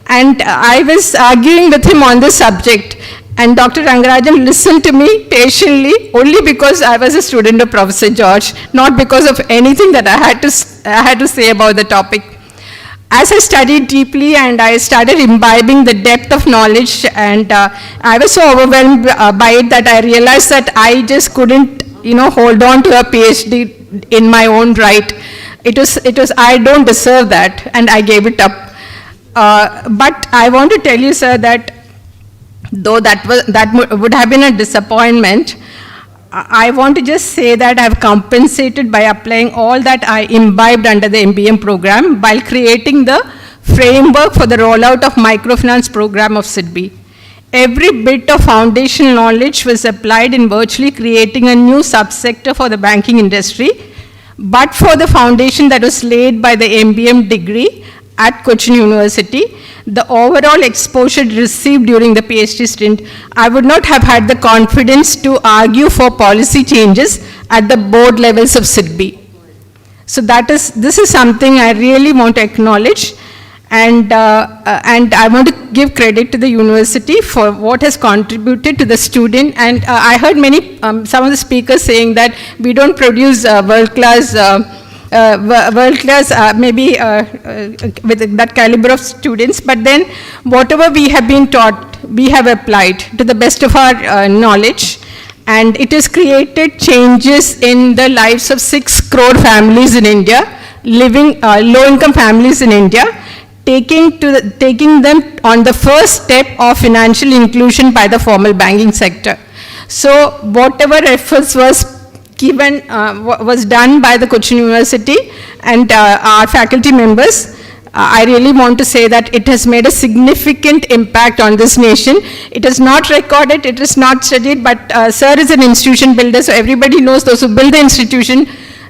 and I was arguing with him on this subject. And Dr. Rangarajan listened to me patiently only because I was a student of Professor George, not because of anything that I had to say about the topic. As I studied deeply and I started imbibing the depth of knowledge, and I was so overwhelmed by it that I realized that I just couldn't, hold on to a PhD in my own right. It was I don't deserve that, and I gave it up. But I want to tell you, sir, that though that would have been a disappointment, I want to just say that I have compensated by applying all that I imbibed under the MBM program while creating the framework for the rollout of microfinance program of SIDBI. Every bit of foundational knowledge was applied in virtually creating a new subsector for the banking industry, but for the foundation that was laid by the MBM degree at Cochin University, the overall exposure received during the PhD stint, I would not have had the confidence to argue for policy changes at the board levels of SIDBI. So this is something I really want to acknowledge, and I want to give credit to the university for what has contributed to the student. And I heard some of the speakers saying that we don't produce world-class maybe with that caliber of students, but then whatever we have been taught, we have applied to the best of our knowledge, and it has created changes in the lives of 6 crore families in India, living low-income families in India, taking them on the first step of financial inclusion by the formal banking sector. So whatever efforts was done by the Cochin University and our faculty members, I really want to say that it has made a significant impact on this nation. It is not recorded, it is not studied, but sir is an institution builder, so everybody knows those who build the institution.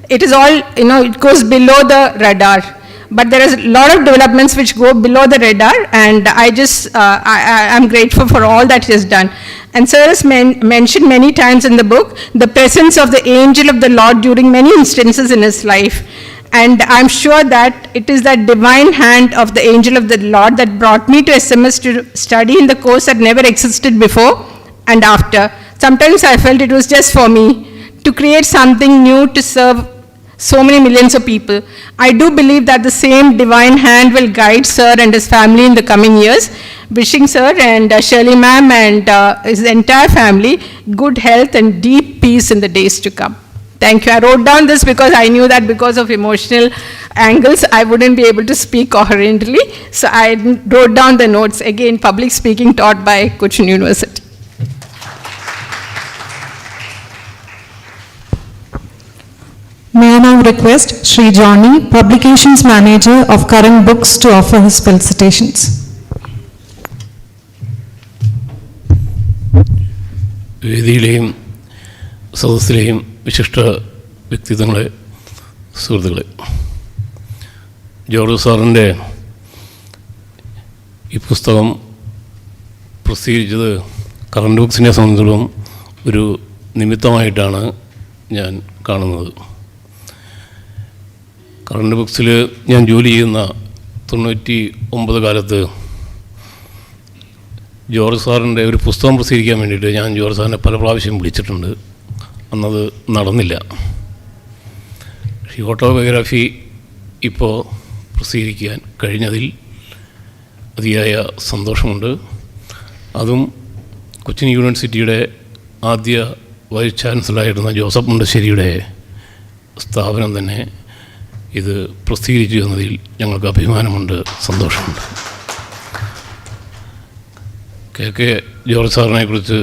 It is all, it goes below the radar. But there is a lot of developments which go below the radar, and I'm grateful for all that he has done. And sir has mentioned many times in the book the presence of the angel of the Lord during many instances in his life. And I'm sure that it is that divine hand of the angel of the Lord that brought me to SMS to study in the course that never existed before and after. Sometimes I felt it was just for me to create something new to serve so many millions of people. I do believe that the same divine hand will guide sir and his family in the coming years. Wishing sir and Shirley ma'am and his entire family good health and deep peace in the days to come. Thank you. I wrote down this because I knew that because of emotional angles, I wouldn't be able to speak coherently. So I wrote down the notes. Again, public speaking taught by Cochin University. May I now request Sri Johnny, Publications Manager of Current Books, to offer his felicitations. വേദിയിലെയും സദസ്സിലെയും വിശിഷ്ട വ്യക്തിത്വങ്ങളെ, സുഹൃത്തുക്കളെ, George സാറിൻ്റെ ഈ പുസ്തകം പ്രസിദ്ധീകരിച്ചത് current ബുക്സിനെ സംബന്ധിച്ചിടത്തോളം ഒരു നിമിത്തമായിട്ടാണ് ഞാൻ കാണുന്നത്. കറണ്ട് ബുക്സിൽ ഞാൻ ജോലി ചെയ്യുന്ന 99 കാലത്ത് ജോർജ് സാറിൻ്റെ ഒരു പുസ്തകം പ്രസിദ്ധീകരിക്കാൻ വേണ്ടിയിട്ട് ഞാൻ ജോർജ് സാറിനെ പല പ്രാവശ്യം വിളിച്ചിട്ടുണ്ട്. അന്നത് നടന്നില്ല. ഈ ഓട്ടോബയോഗ്രഫി ഇപ്പോൾ പ്രസിദ്ധീകരിക്കാൻ കഴിഞ്ഞതിൽ അതിയായ സന്തോഷമുണ്ട്. അതും കൊച്ചിൻ യൂണിവേഴ്സിറ്റിയുടെ ആദ്യ വൈസ് ചാൻസലറായിരുന്ന ജോസഫ് മുണ്ടശ്ശേരിയുടെ സ്ഥാപനം തന്നെ ഇത് പ്രസിദ്ധീകരിച്ചു എന്നതിൽ ഞങ്ങൾക്ക് അഭിമാനമുണ്ട്, സന്തോഷമുണ്ട്. കെ ജോർജ് സാറിനെ കുറിച്ച്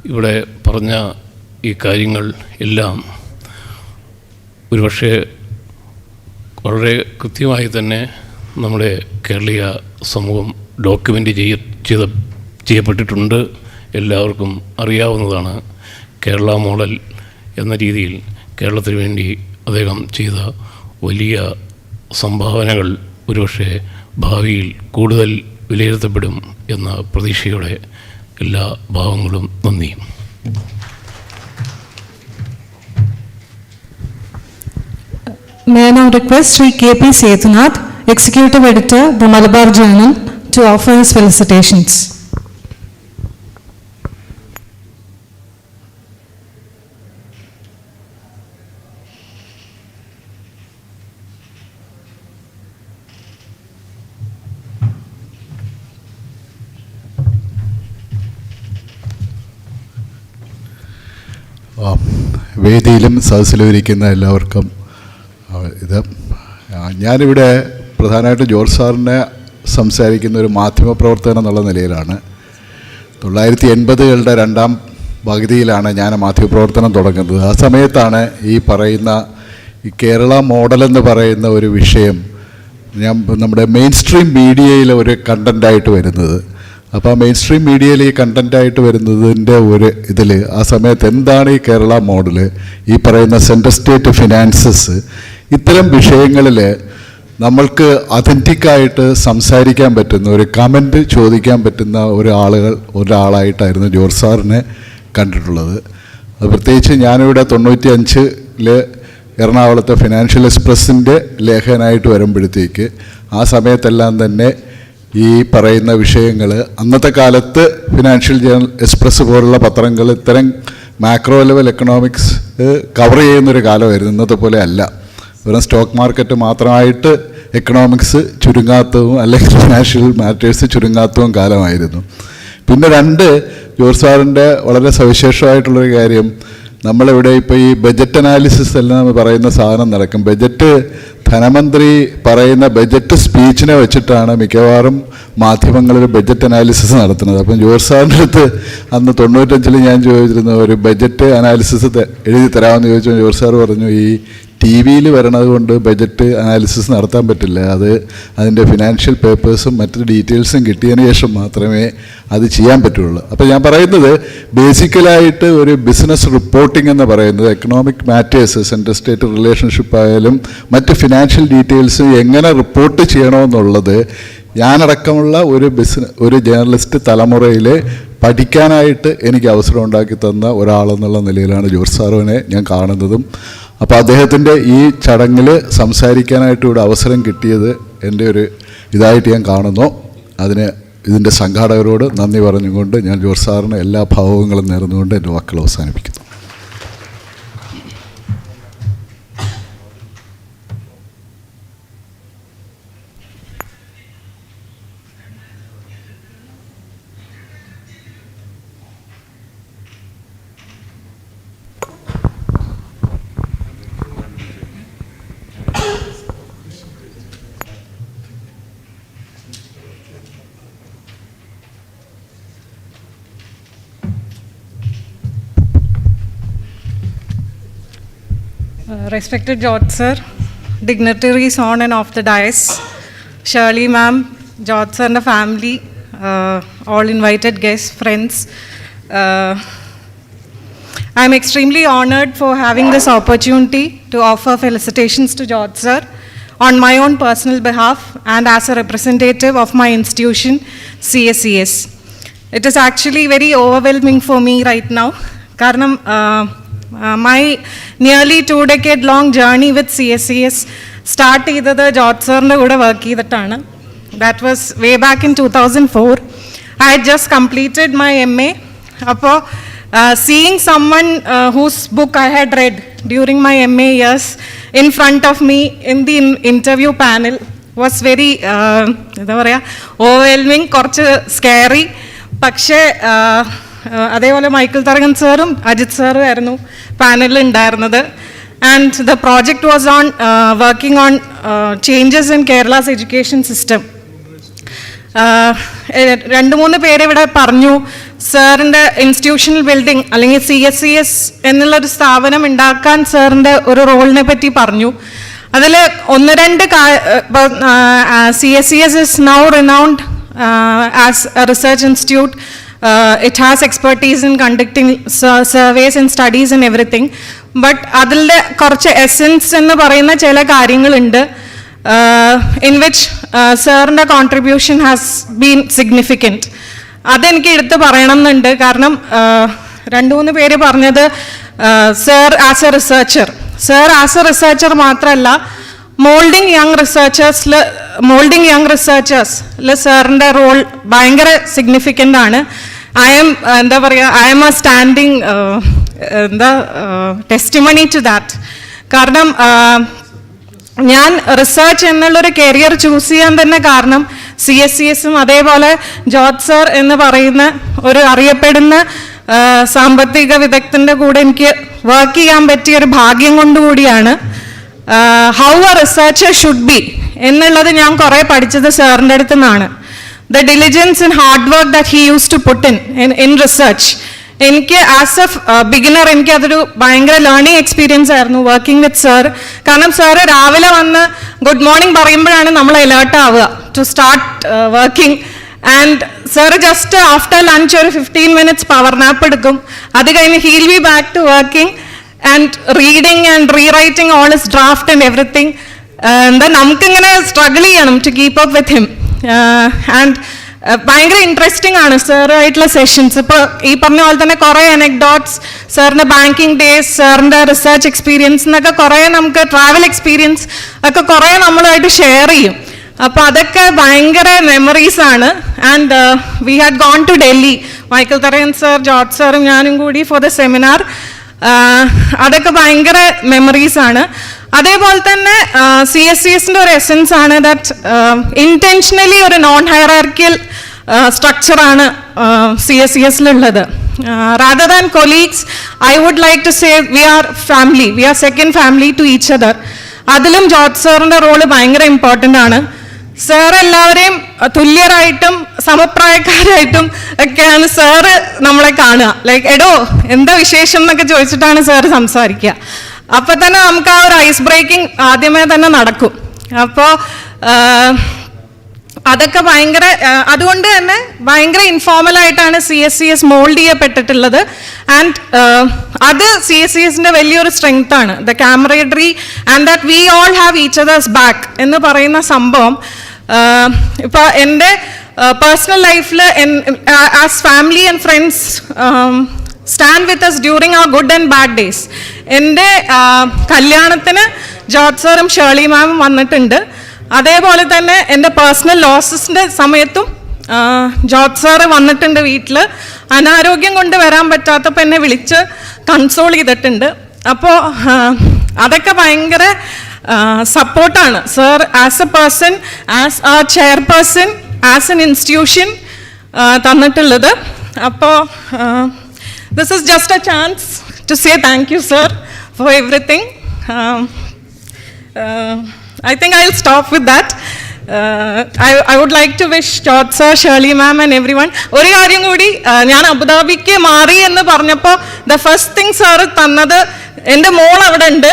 ഇവിടെ പറഞ്ഞ ഈ കാര്യങ്ങൾ എല്ലാം ഒരുപക്ഷെ വളരെ കൃത്യമായി തന്നെ നമ്മുടെ കേരളീയ സമൂഹം ഡോക്യുമെൻ്റ് ചെയ്യപ്പെട്ടിട്ടുണ്ട്. എല്ലാവർക്കും അറിയാവുന്നതാണ്. കേരള മോഡൽ എന്ന രീതിയിൽ കേരളത്തിന് വേണ്ടി അദ്ദേഹം ചെയ്ത വലിയ സംഭാവനകൾ ഒരുപക്ഷെ ഭാവിയിൽ കൂടുതൽ വിലയിരുത്തപ്പെടും എന്ന പ്രതീക്ഷയോടെ എല്ലാ ഭാവങ്ങളും നന്ദി. May I now request Sri K.P. Sethunath, Executive Editor, The Malabar Journal, to offer his felicitations. വേദിയിലും സദസ്സിലും ഇരിക്കുന്ന എല്ലാവർക്കും ഞാനിവിടെ പ്രധാനമായിട്ടും ജോർജ് സാറിനെ സംസാരിക്കുന്ന ഒരു മാധ്യമപ്രവർത്തകൻ എന്നുള്ള നിലയിലാണ്. 1980കളുടെ രണ്ടാം പകുതിയിലാണ് ഞാൻ മാധ്യമപ്രവർത്തനം തുടങ്ങുന്നത്. ആ സമയത്താണ് ഈ പറയുന്ന ഈ കേരള മോഡലെന്ന് പറയുന്ന ഒരു വിഷയം നമ്മുടെ മെയിൻ സ്ട്രീം മീഡിയയിൽ ഒരു കണ്ടൻ്റായിട്ട് വരുന്നത്. അപ്പോൾ മെയിൻ സ്ട്രീം മീഡിയയിൽ ഈ കണ്ടൻ്റായിട്ട് വരുന്നതിൻ്റെ ഒരു ഇതിൽ ആ സമയത്ത് എന്താണ് ഈ കേരള മോഡൽ, ഈ പറയുന്ന സെൻട്രൽ സ്റ്റേറ്റ് ഫിനാൻസസ്, ഇത്തരം വിഷയങ്ങളിൽ നമ്മൾക്ക് അഥൻറ്റിക്കായിട്ട് സംസാരിക്കാൻ പറ്റുന്ന ഒരു കമൻറ്റ് ചോദിക്കാൻ പറ്റുന്ന ഒരാളായിട്ടായിരുന്നു ജോർജ് സാറിനെ കണ്ടിട്ടുള്ളത്. അത് പ്രത്യേകിച്ച് ഞാനിവിടെ 95 എറണാകുളത്തെ ഫിനാൻഷ്യൽ എക്സ്പ്രസിൻ്റെ ലേഖകനായിട്ട് വരുമ്പോഴത്തേക്ക് ആ സമയത്തെല്ലാം തന്നെ ഈ പറയുന്ന വിഷയങ്ങൾ അന്നത്തെ കാലത്ത് ഫിനാൻഷ്യൽ ജേണൽ എക്സ്പ്രസ് പോലുള്ള പത്രങ്ങൾ ഇത്തരം മാക്രോ ലെവൽ എക്കണോമിക്സ് കവർ ചെയ്യുന്നൊരു കാലമായിരുന്നു. ഇന്നത്തെ പോലെ അല്ല. വെറും സ്റ്റോക്ക് മാർക്കറ്റ് മാത്രമായിട്ട് എക്കണോമിക്സ് ചുരുങ്ങാത്തതും അല്ലെങ്കിൽ ഫിനാൻഷ്യൽ മാറ്റേഴ്സ് ചുരുങ്ങാത്തതും കാലമായിരുന്നു. പിന്നെ ജോർജ് സാറിൻ്റെ വളരെ സവിശേഷമായിട്ടുള്ളൊരു കാര്യം, നമ്മളിവിടെ ഇപ്പോൾ ഈ ബജറ്റ് അനാലിസിസ് എല്ലാം പറയുന്ന സാധനം നടക്കും. ധനമന്ത്രി പറയുന്ന ബജറ്റ് സ്പീച്ചിനെ വെച്ചിട്ടാണ് മിക്കവാറും മാധ്യമങ്ങളിൽ ബജറ്റ് അനാലിസിസ് നടത്തുന്നത്. അപ്പം ജോർജ് സാറിൻ്റെ അടുത്ത് അന്ന് 95 ഞാൻ ചോദിച്ചിരുന്നു, ഒരു ബജറ്റ് അനാലിസിസ് എഴുതി തരാമെന്ന് ചോദിച്ചു. ജോർജ് സാർ പറഞ്ഞു, ഈ TV-യിൽ വരണത് കൊണ്ട് ബജറ്റ് അനാലിസിസ് നടത്താൻ പറ്റില്ല, അതിൻ്റെ ഫിനാൻഷ്യൽ പേപ്പേഴ്സും മറ്റു ഡീറ്റെയിൽസും കിട്ടിയതിന് ശേഷം മാത്രമേ അത് ചെയ്യാൻ പറ്റുള്ളൂ. അപ്പോൾ ഞാൻ പറയുന്നത് ബേസിക്കലായിട്ട് ഒരു ബിസിനസ് റിപ്പോർട്ടിംഗ് എന്ന് പറയുന്നത് economic matters, central state relationship ആയാലും മറ്റ് ഫിനാൻഷ്യൽ ഡീറ്റെയിൽസ് എങ്ങനെ റിപ്പോർട്ട് ചെയ്യണമെന്നുള്ളത് ഞാനടക്കമുള്ള ഒരു ജേർണലിസ്റ്റ് തലമുറയിൽ പഠിക്കാനായിട്ട് എനിക്ക് അവസരം ഉണ്ടാക്കി തന്ന ഒരാളെന്നുള്ള നിലയിലാണ് ജോർജ് സാറിനെ ഞാൻ കാണുന്നതും. അപ്പോൾ അദ്ദേഹത്തിൻ്റെ ഈ ചടങ്ങിൽ സംസാരിക്കാനായിട്ട് ഇവിടെ അവസരം കിട്ടിയത് എൻ്റെ ഒരു ഇതായിട്ട് ഞാൻ കാണുന്നു. ഇതിൻ്റെ സംഘാടകരോട് നന്ദി പറഞ്ഞുകൊണ്ട് ഞാൻ ജോർജ് സാറിന് എല്ലാ ഭാവങ്ങളും നേർന്നുകൊണ്ട് എൻ്റെ വാക്കുകൾ അവസാനിപ്പിക്കുന്നു. Respected George sir, dignitaries on and off the dais, Shirley ma'am, George sir and the family, all invited guests, friends. I'm extremely honored for having this opportunity to offer felicitations to George sir on my own personal behalf and as a representative of my institution, CSCS. It is actually very overwhelming for me right now. Karanam, my nearly 2-decade-long journey with CSCS started with George sir and work. That was way back in 2004. I had just completed my MA. Seeing someone whose book I had read during my MA years in front of me in the interview panel was very overwhelming, scary. പക്ഷേ അതേപോലെ Michael Tharakan സാറും അജിത് സാറും ആയിരുന്നു പാനലിൽ ഉണ്ടായിരുന്നത്. And the project was on working on changes in Kerala's education system. 2-3 പേര് ഇവിടെ പറഞ്ഞു സാറിൻ്റെ ഇൻസ്റ്റിറ്റ്യൂഷണൽ ബിൽഡിംഗ് അല്ലെങ്കിൽ CSCS എന്നുള്ളൊരു സ്ഥാപനം ഉണ്ടാക്കാൻ സാറിൻ്റെ ഒരു റോളിനെ പറ്റി പറഞ്ഞു. അതിൽ 1-2 CSCS is now renowned as a research institute. It has expertise in conducting surveys and studies and everything. But അതിലെ കുറച്ച് എസെൻസ് എന്ന് പറയുന്ന ചില കാര്യങ്ങളുണ്ട് in which സാറിൻ്റെ കോൺട്രിബ്യൂഷൻ ഹാസ് ബീൻ സിഗ്നിഫിക്കൻറ്റ്. അതെനിക്ക് എടുത്ത് പറയണമെന്നുണ്ട്. കാരണം 2-3 പേര് പറഞ്ഞത് സർ ആസ് എ റിസർച്ചർ മാത്രമല്ല, മോൾഡിങ് യങ് റിസർച്ചേഴ്സിൽ സാറിൻ്റെ റോൾ ഭയങ്കര സിഗ്നിഫിക്കൻ്റ് ആണ്. I am a standing testimony to that. കാരണം ഞാൻ റിസർച്ച് എന്നുള്ളൊരു കരിയർ ചൂസ് ചെയ്യാൻ തന്നെ കാരണം CSCSും അതേപോലെ ജോർജ് സർ എന്ന് പറയുന്ന ഒരു അറിയപ്പെടുന്ന സാമ്പത്തിക വിദഗ്ധൻ്റെ കൂടെ എനിക്ക് വർക്ക് ചെയ്യാൻ പറ്റിയ ഒരു ഭാഗ്യം കൊണ്ടുകൂടിയാണ്. How a researcher should be എന്നുള്ളത് ഞാൻ കുറേ പഠിച്ചത് സാറിൻ്റെ അടുത്ത് നിന്നാണ്. The diligence and hard work that he use to put in research. എനിക്ക് ആസ് എ ബിഗിനർ എനിക്ക് അതൊരു ഭയങ്കര ലേണിംഗ് എക്സ്പീരിയൻസ് ആയിരുന്നു വർക്കിംഗ് വിത്ത് സാർ. കാരണം സാറ് രാവിലെ വന്ന് ഗുഡ് മോർണിംഗ് പറയുമ്പോഴാണ് നമ്മൾ അലേർട്ട് ആവുക to start working. And sir just after lunch ഒരു 15 minutes പവർ നാപ്പ് എടുക്കും. അത് കഴിഞ്ഞ് he'll B back to working and reading and rewriting all his draft and everything. എന്താ നമുക്കിങ്ങനെ സ്ട്രഗിൾ ചെയ്യണം to keep up with him. And ഭയങ്കര interesting ആണ് സാറുമായിട്ടുള്ള സെഷൻസ്. ഇപ്പോൾ ഈ പറഞ്ഞ പോലെ തന്നെ കുറേ അനെക്ഡോട്ട്സ്, സാറിൻ്റെ ബാങ്കിങ് ഡേയ്സ്, സാറിൻ്റെ റിസർച്ച് എക്സ്പീരിയൻസ് എന്നൊക്കെ കുറേ നമുക്ക് ട്രാവൽ എക്സ്പീരിയൻസ് ഒക്കെ കുറേ നമ്മളുമായിട്ട് ഷെയർ ചെയ്യും. അപ്പോൾ അതൊക്കെ ഭയങ്കര മെമ്മറീസ് ആണ്. And we had gone to Delhi, Michael Tharayan sir, George സാറും ഞാനും കൂടി ഫോർ ദ സെമിനാർ. അതൊക്കെ ഭയങ്കര മെമ്മറീസ് ആണ്. അതേപോലെ തന്നെ CSCSൻ്റെ ഒരു എസെൻസ് ആണ് ദാറ്റ് ഇൻറ്റൻഷനലി ഒരു നോൺ ഹൈറാർക്കിയൽ സ്ട്രക്ചറാണ് CSCSലുള്ളത്. Rather than colleagues, I would like to say we are family, we are second family to each other. അതിലും ജോർജ് സാറിൻ്റെ റോള് ഭയങ്കര ഇമ്പോർട്ടൻ്റ് ആണ്. സാർ എല്ലാവരെയും തുല്യരായിട്ടും സമപ്രായക്കാരായിട്ടും ഒക്കെയാണ് സാറ് നമ്മളെ കാണുക. ലൈക്ക് എടോ എന്താ വിശേഷം എന്നൊക്കെ ചോദിച്ചിട്ടാണ് സാറ് സംസാരിക്കുക. അപ്പോൾ തന്നെ നമുക്ക് ആ ഒരു ഐസ് ബ്രേക്കിംഗ് ആദ്യമേ തന്നെ നടക്കും. അപ്പോൾ അതൊക്കെ ഭയങ്കര, അതുകൊണ്ട് തന്നെ ഭയങ്കര ഇൻഫോർമലായിട്ടാണ് CSCS മോൾഡ് ചെയ്യപ്പെട്ടിട്ടുള്ളത്. ആൻഡ് അത് CSCSൻ്റെ വലിയൊരു സ്ട്രെങ്ത് ആണ്. The camaraderie and that we all have each other's back എന്ന് പറയുന്ന സംഭവം. ഇപ്പോൾ എൻ്റെ പേഴ്സണൽ ലൈഫിൽ as family and friends stand with us during our good and bad days. എൻ്റെ കല്യാണത്തിന് ജോർജ് സാറും ഷേർലി മാമും വന്നിട്ടുണ്ട്. അതേപോലെ തന്നെ എൻ്റെ പേഴ്സണൽ ലോസസിൻ്റെ സമയത്തും ജോർജ് സാറ് വന്നിട്ടുണ്ട്. വീട്ടിൽ അനാരോഗ്യം കൊണ്ട് വരാൻ പറ്റാത്തപ്പോൾ എന്നെ വിളിച്ച് കൺസോൾ ചെയ്തിട്ടുണ്ട്. അപ്പോൾ അതൊക്കെ ഭയങ്കര സപ്പോർട്ടാണ് sir as A person, as A chairperson, as an institution തന്നിട്ടുള്ളത്. അപ്പോൾ this is just a chance to say thank you, sir, for everything. I think I'll stop with that. I would like to wish George sir, Shirley ma'am and everyone. ഒരു കാര്യം കൂടി, ഞാൻ അബുദാബിക്ക് മാറി എന്ന് പറഞ്ഞപ്പോൾ the first thing sir തന്നത്, എൻ്റെ മോൾ അവിടെ ഉണ്ട്,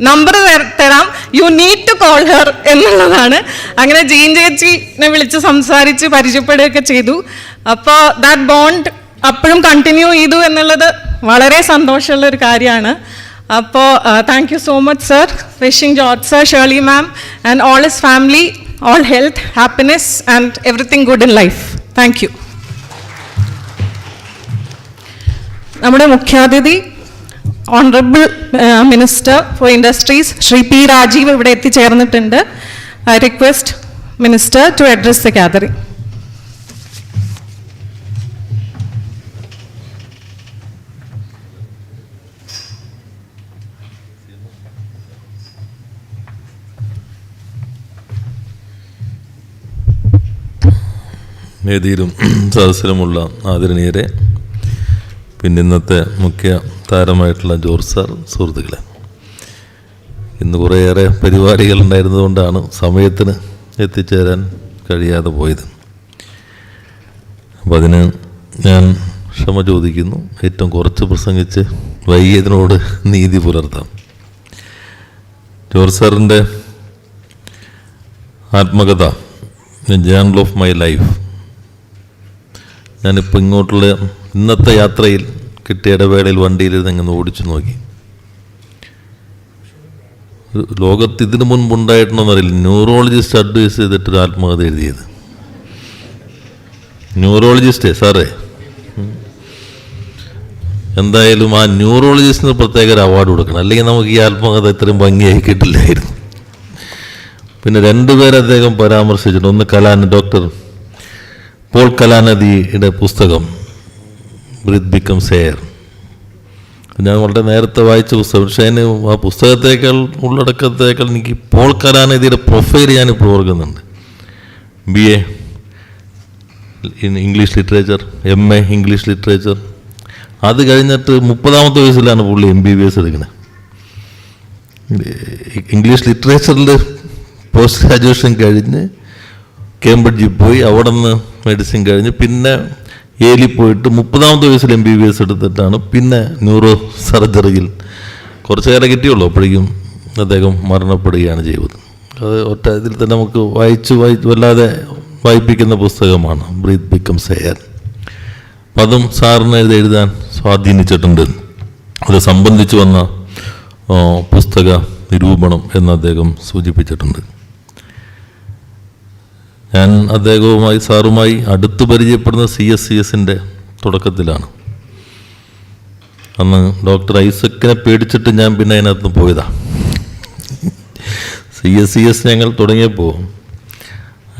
നമ്പർ തരാം, you need to call her എന്നുള്ളതാണ്. അങ്ങനെ ജീൻ ചേച്ചിനെ വിളിച്ച് സംസാരിച്ച് പരിചയപ്പെടുകയൊക്കെ ചെയ്തു. അപ്പോൾ ദാറ്റ് ബോണ്ട് അപ്പോഴും കണ്ടിന്യൂ ചെയ്തു എന്നുള്ളത് വളരെ സന്തോഷമുള്ള ഒരു കാര്യമാണ്. അപ്പോൾ thank you so much sir. Wishing George sir, Shirley ma'am and all his family all health, happiness and everything good in life. Thank you. നമ്മുടെ മുഖ്യാതിഥി honourable minister for industries Shri P. Rajeev ഇവിടെ എത്തിച്ചേർന്നിട്ടുണ്ട്. I request minister to address the gathering. വേദിയിലും സദസ്സിലുമുള്ള ആദരണീയരെ, പിന്നെ ഇന്നത്തെ മുഖ്യ താരമായിട്ടുള്ള George sir, സുഹൃത്തുക്കളെ, ഇന്ന് കുറേയേറെ പരിപാടികൾ ഉണ്ടായിരുന്നതുകൊണ്ടാണ് സമയത്തിന് എത്തിച്ചേരാൻ കഴിയാതെ പോയത്. അപ്പോൾ അതിന് ഞാൻ ക്ഷമ ചോദിക്കുന്നു. ഏറ്റവും കുറച്ച് പ്രസംഗിച്ച് വൈകിയതിനോട് നീതി പുലർത്താം. ജോർജ് സാറിൻ്റെ ആത്മകഥ ജേണൽ ഓഫ് മൈ ലൈഫ്, ഞാനിപ്പോൾ ഇങ്ങോട്ടുള്ള ഇന്നത്തെ യാത്രയിൽ കിട്ടിയ ഇടവേളയിൽ വണ്ടിയിലിരുന്ന് ഇങ്ങനെ ഓടിച്ചു നോക്കി. ലോകത്ത് ഇതിനു മുൻപുണ്ടായിട്ടുണ്ടോയെന്നറിയില്ല, ന്യൂറോളജിസ്റ്റ് അഡ്വൈസ് ചെയ്തിട്ടൊരു ആത്മകഥ എഴുതിയത്. ന്യൂറോളജിസ്റ്റേ സാറേ, എന്തായാലും ആ ന്യൂറോളജിസ്റ്റിന് പ്രത്യേക ഒരു അവാർഡ് കൊടുക്കണം, അല്ലെങ്കിൽ നമുക്ക് ഈ ആത്മകഥ ഇത്രയും ഭംഗിയായി കിട്ടില്ലായിരുന്നു. പിന്നെ രണ്ടുപേരെ അദ്ദേഹം പരാമർശിച്ചിട്ടുണ്ട്. ഒന്ന് ഡോക്ടർ പോൾ കലാനദിയുടെ പുസ്തകം ബ്രീത്ത് ബിക്കംസ് എയർ. ഞാൻ വളരെ നേരത്തെ വായിച്ച പുസ്തകം, പക്ഷേ അതിന് ആ പുസ്തകത്തേക്കാൾ ഉള്ളടക്കത്തേക്കാൾ എനിക്ക് പോൾ കലാനദിയുടെ പ്രൊഫൈൽ ഞാനിപ്പോൾ ഓർക്കുന്നുണ്ട്. BA English literature, MA English literature. അത് കഴിഞ്ഞിട്ട് 30ാമത്തെ വയസ്സിലാണ് പുള്ളി MBBS എടുക്കുന്നത്. ഇംഗ്ലീഷ് ലിറ്ററേച്ചറിൽ പോസ്റ്റ് ഗ്രാജുവേഷൻ കഴിഞ്ഞ് കേംബ്രിഡ്ജിൽ പോയി, അവിടെ നിന്ന് മെഡിസിൻ കഴിഞ്ഞ് പിന്നെ ഏലിൽ പോയിട്ട് 30ാമത്തെ വയസ്സിൽ MBBS എടുത്തിട്ടാണ് പിന്നെ ന്യൂറോ സർജറിയിൽ കുറച്ച് കാലം കിട്ടിയുള്ളൂ. അപ്പോഴേക്കും അദ്ദേഹം മരണപ്പെടുകയാണ് ചെയ്തത്. അത് ഒറ്റ ഇതിൽ തന്നെ നമുക്ക് വായിച്ച് വല്ലാതെ വായിപ്പിക്കുന്ന പുസ്തകമാണ് ബ്രീത്ത് ബിക്കംസ് എയർ. അതും സാറിനെ എഴുതാൻ സ്വാധീനിച്ചിട്ടുണ്ട്. അത് സംബന്ധിച്ച് വന്ന പുസ്തക നിരൂപണം എന്ന് അദ്ദേഹം സൂചിപ്പിച്ചിട്ടുണ്ട്. ഞാൻ അദ്ദേഹവുമായി സാറുമായി അടുത്ത് പരിചയപ്പെടുന്ന CSCSൻ്റെ തുടക്കത്തിലാണ്. അന്ന് ഡോക്ടർ ഐസക്കിനെ പേടിച്ചിട്ട് ഞാൻ പിന്നെ അതിനകത്ത് പോയതാ. CSCS ഞങ്ങൾ തുടങ്ങിയപ്പോൾ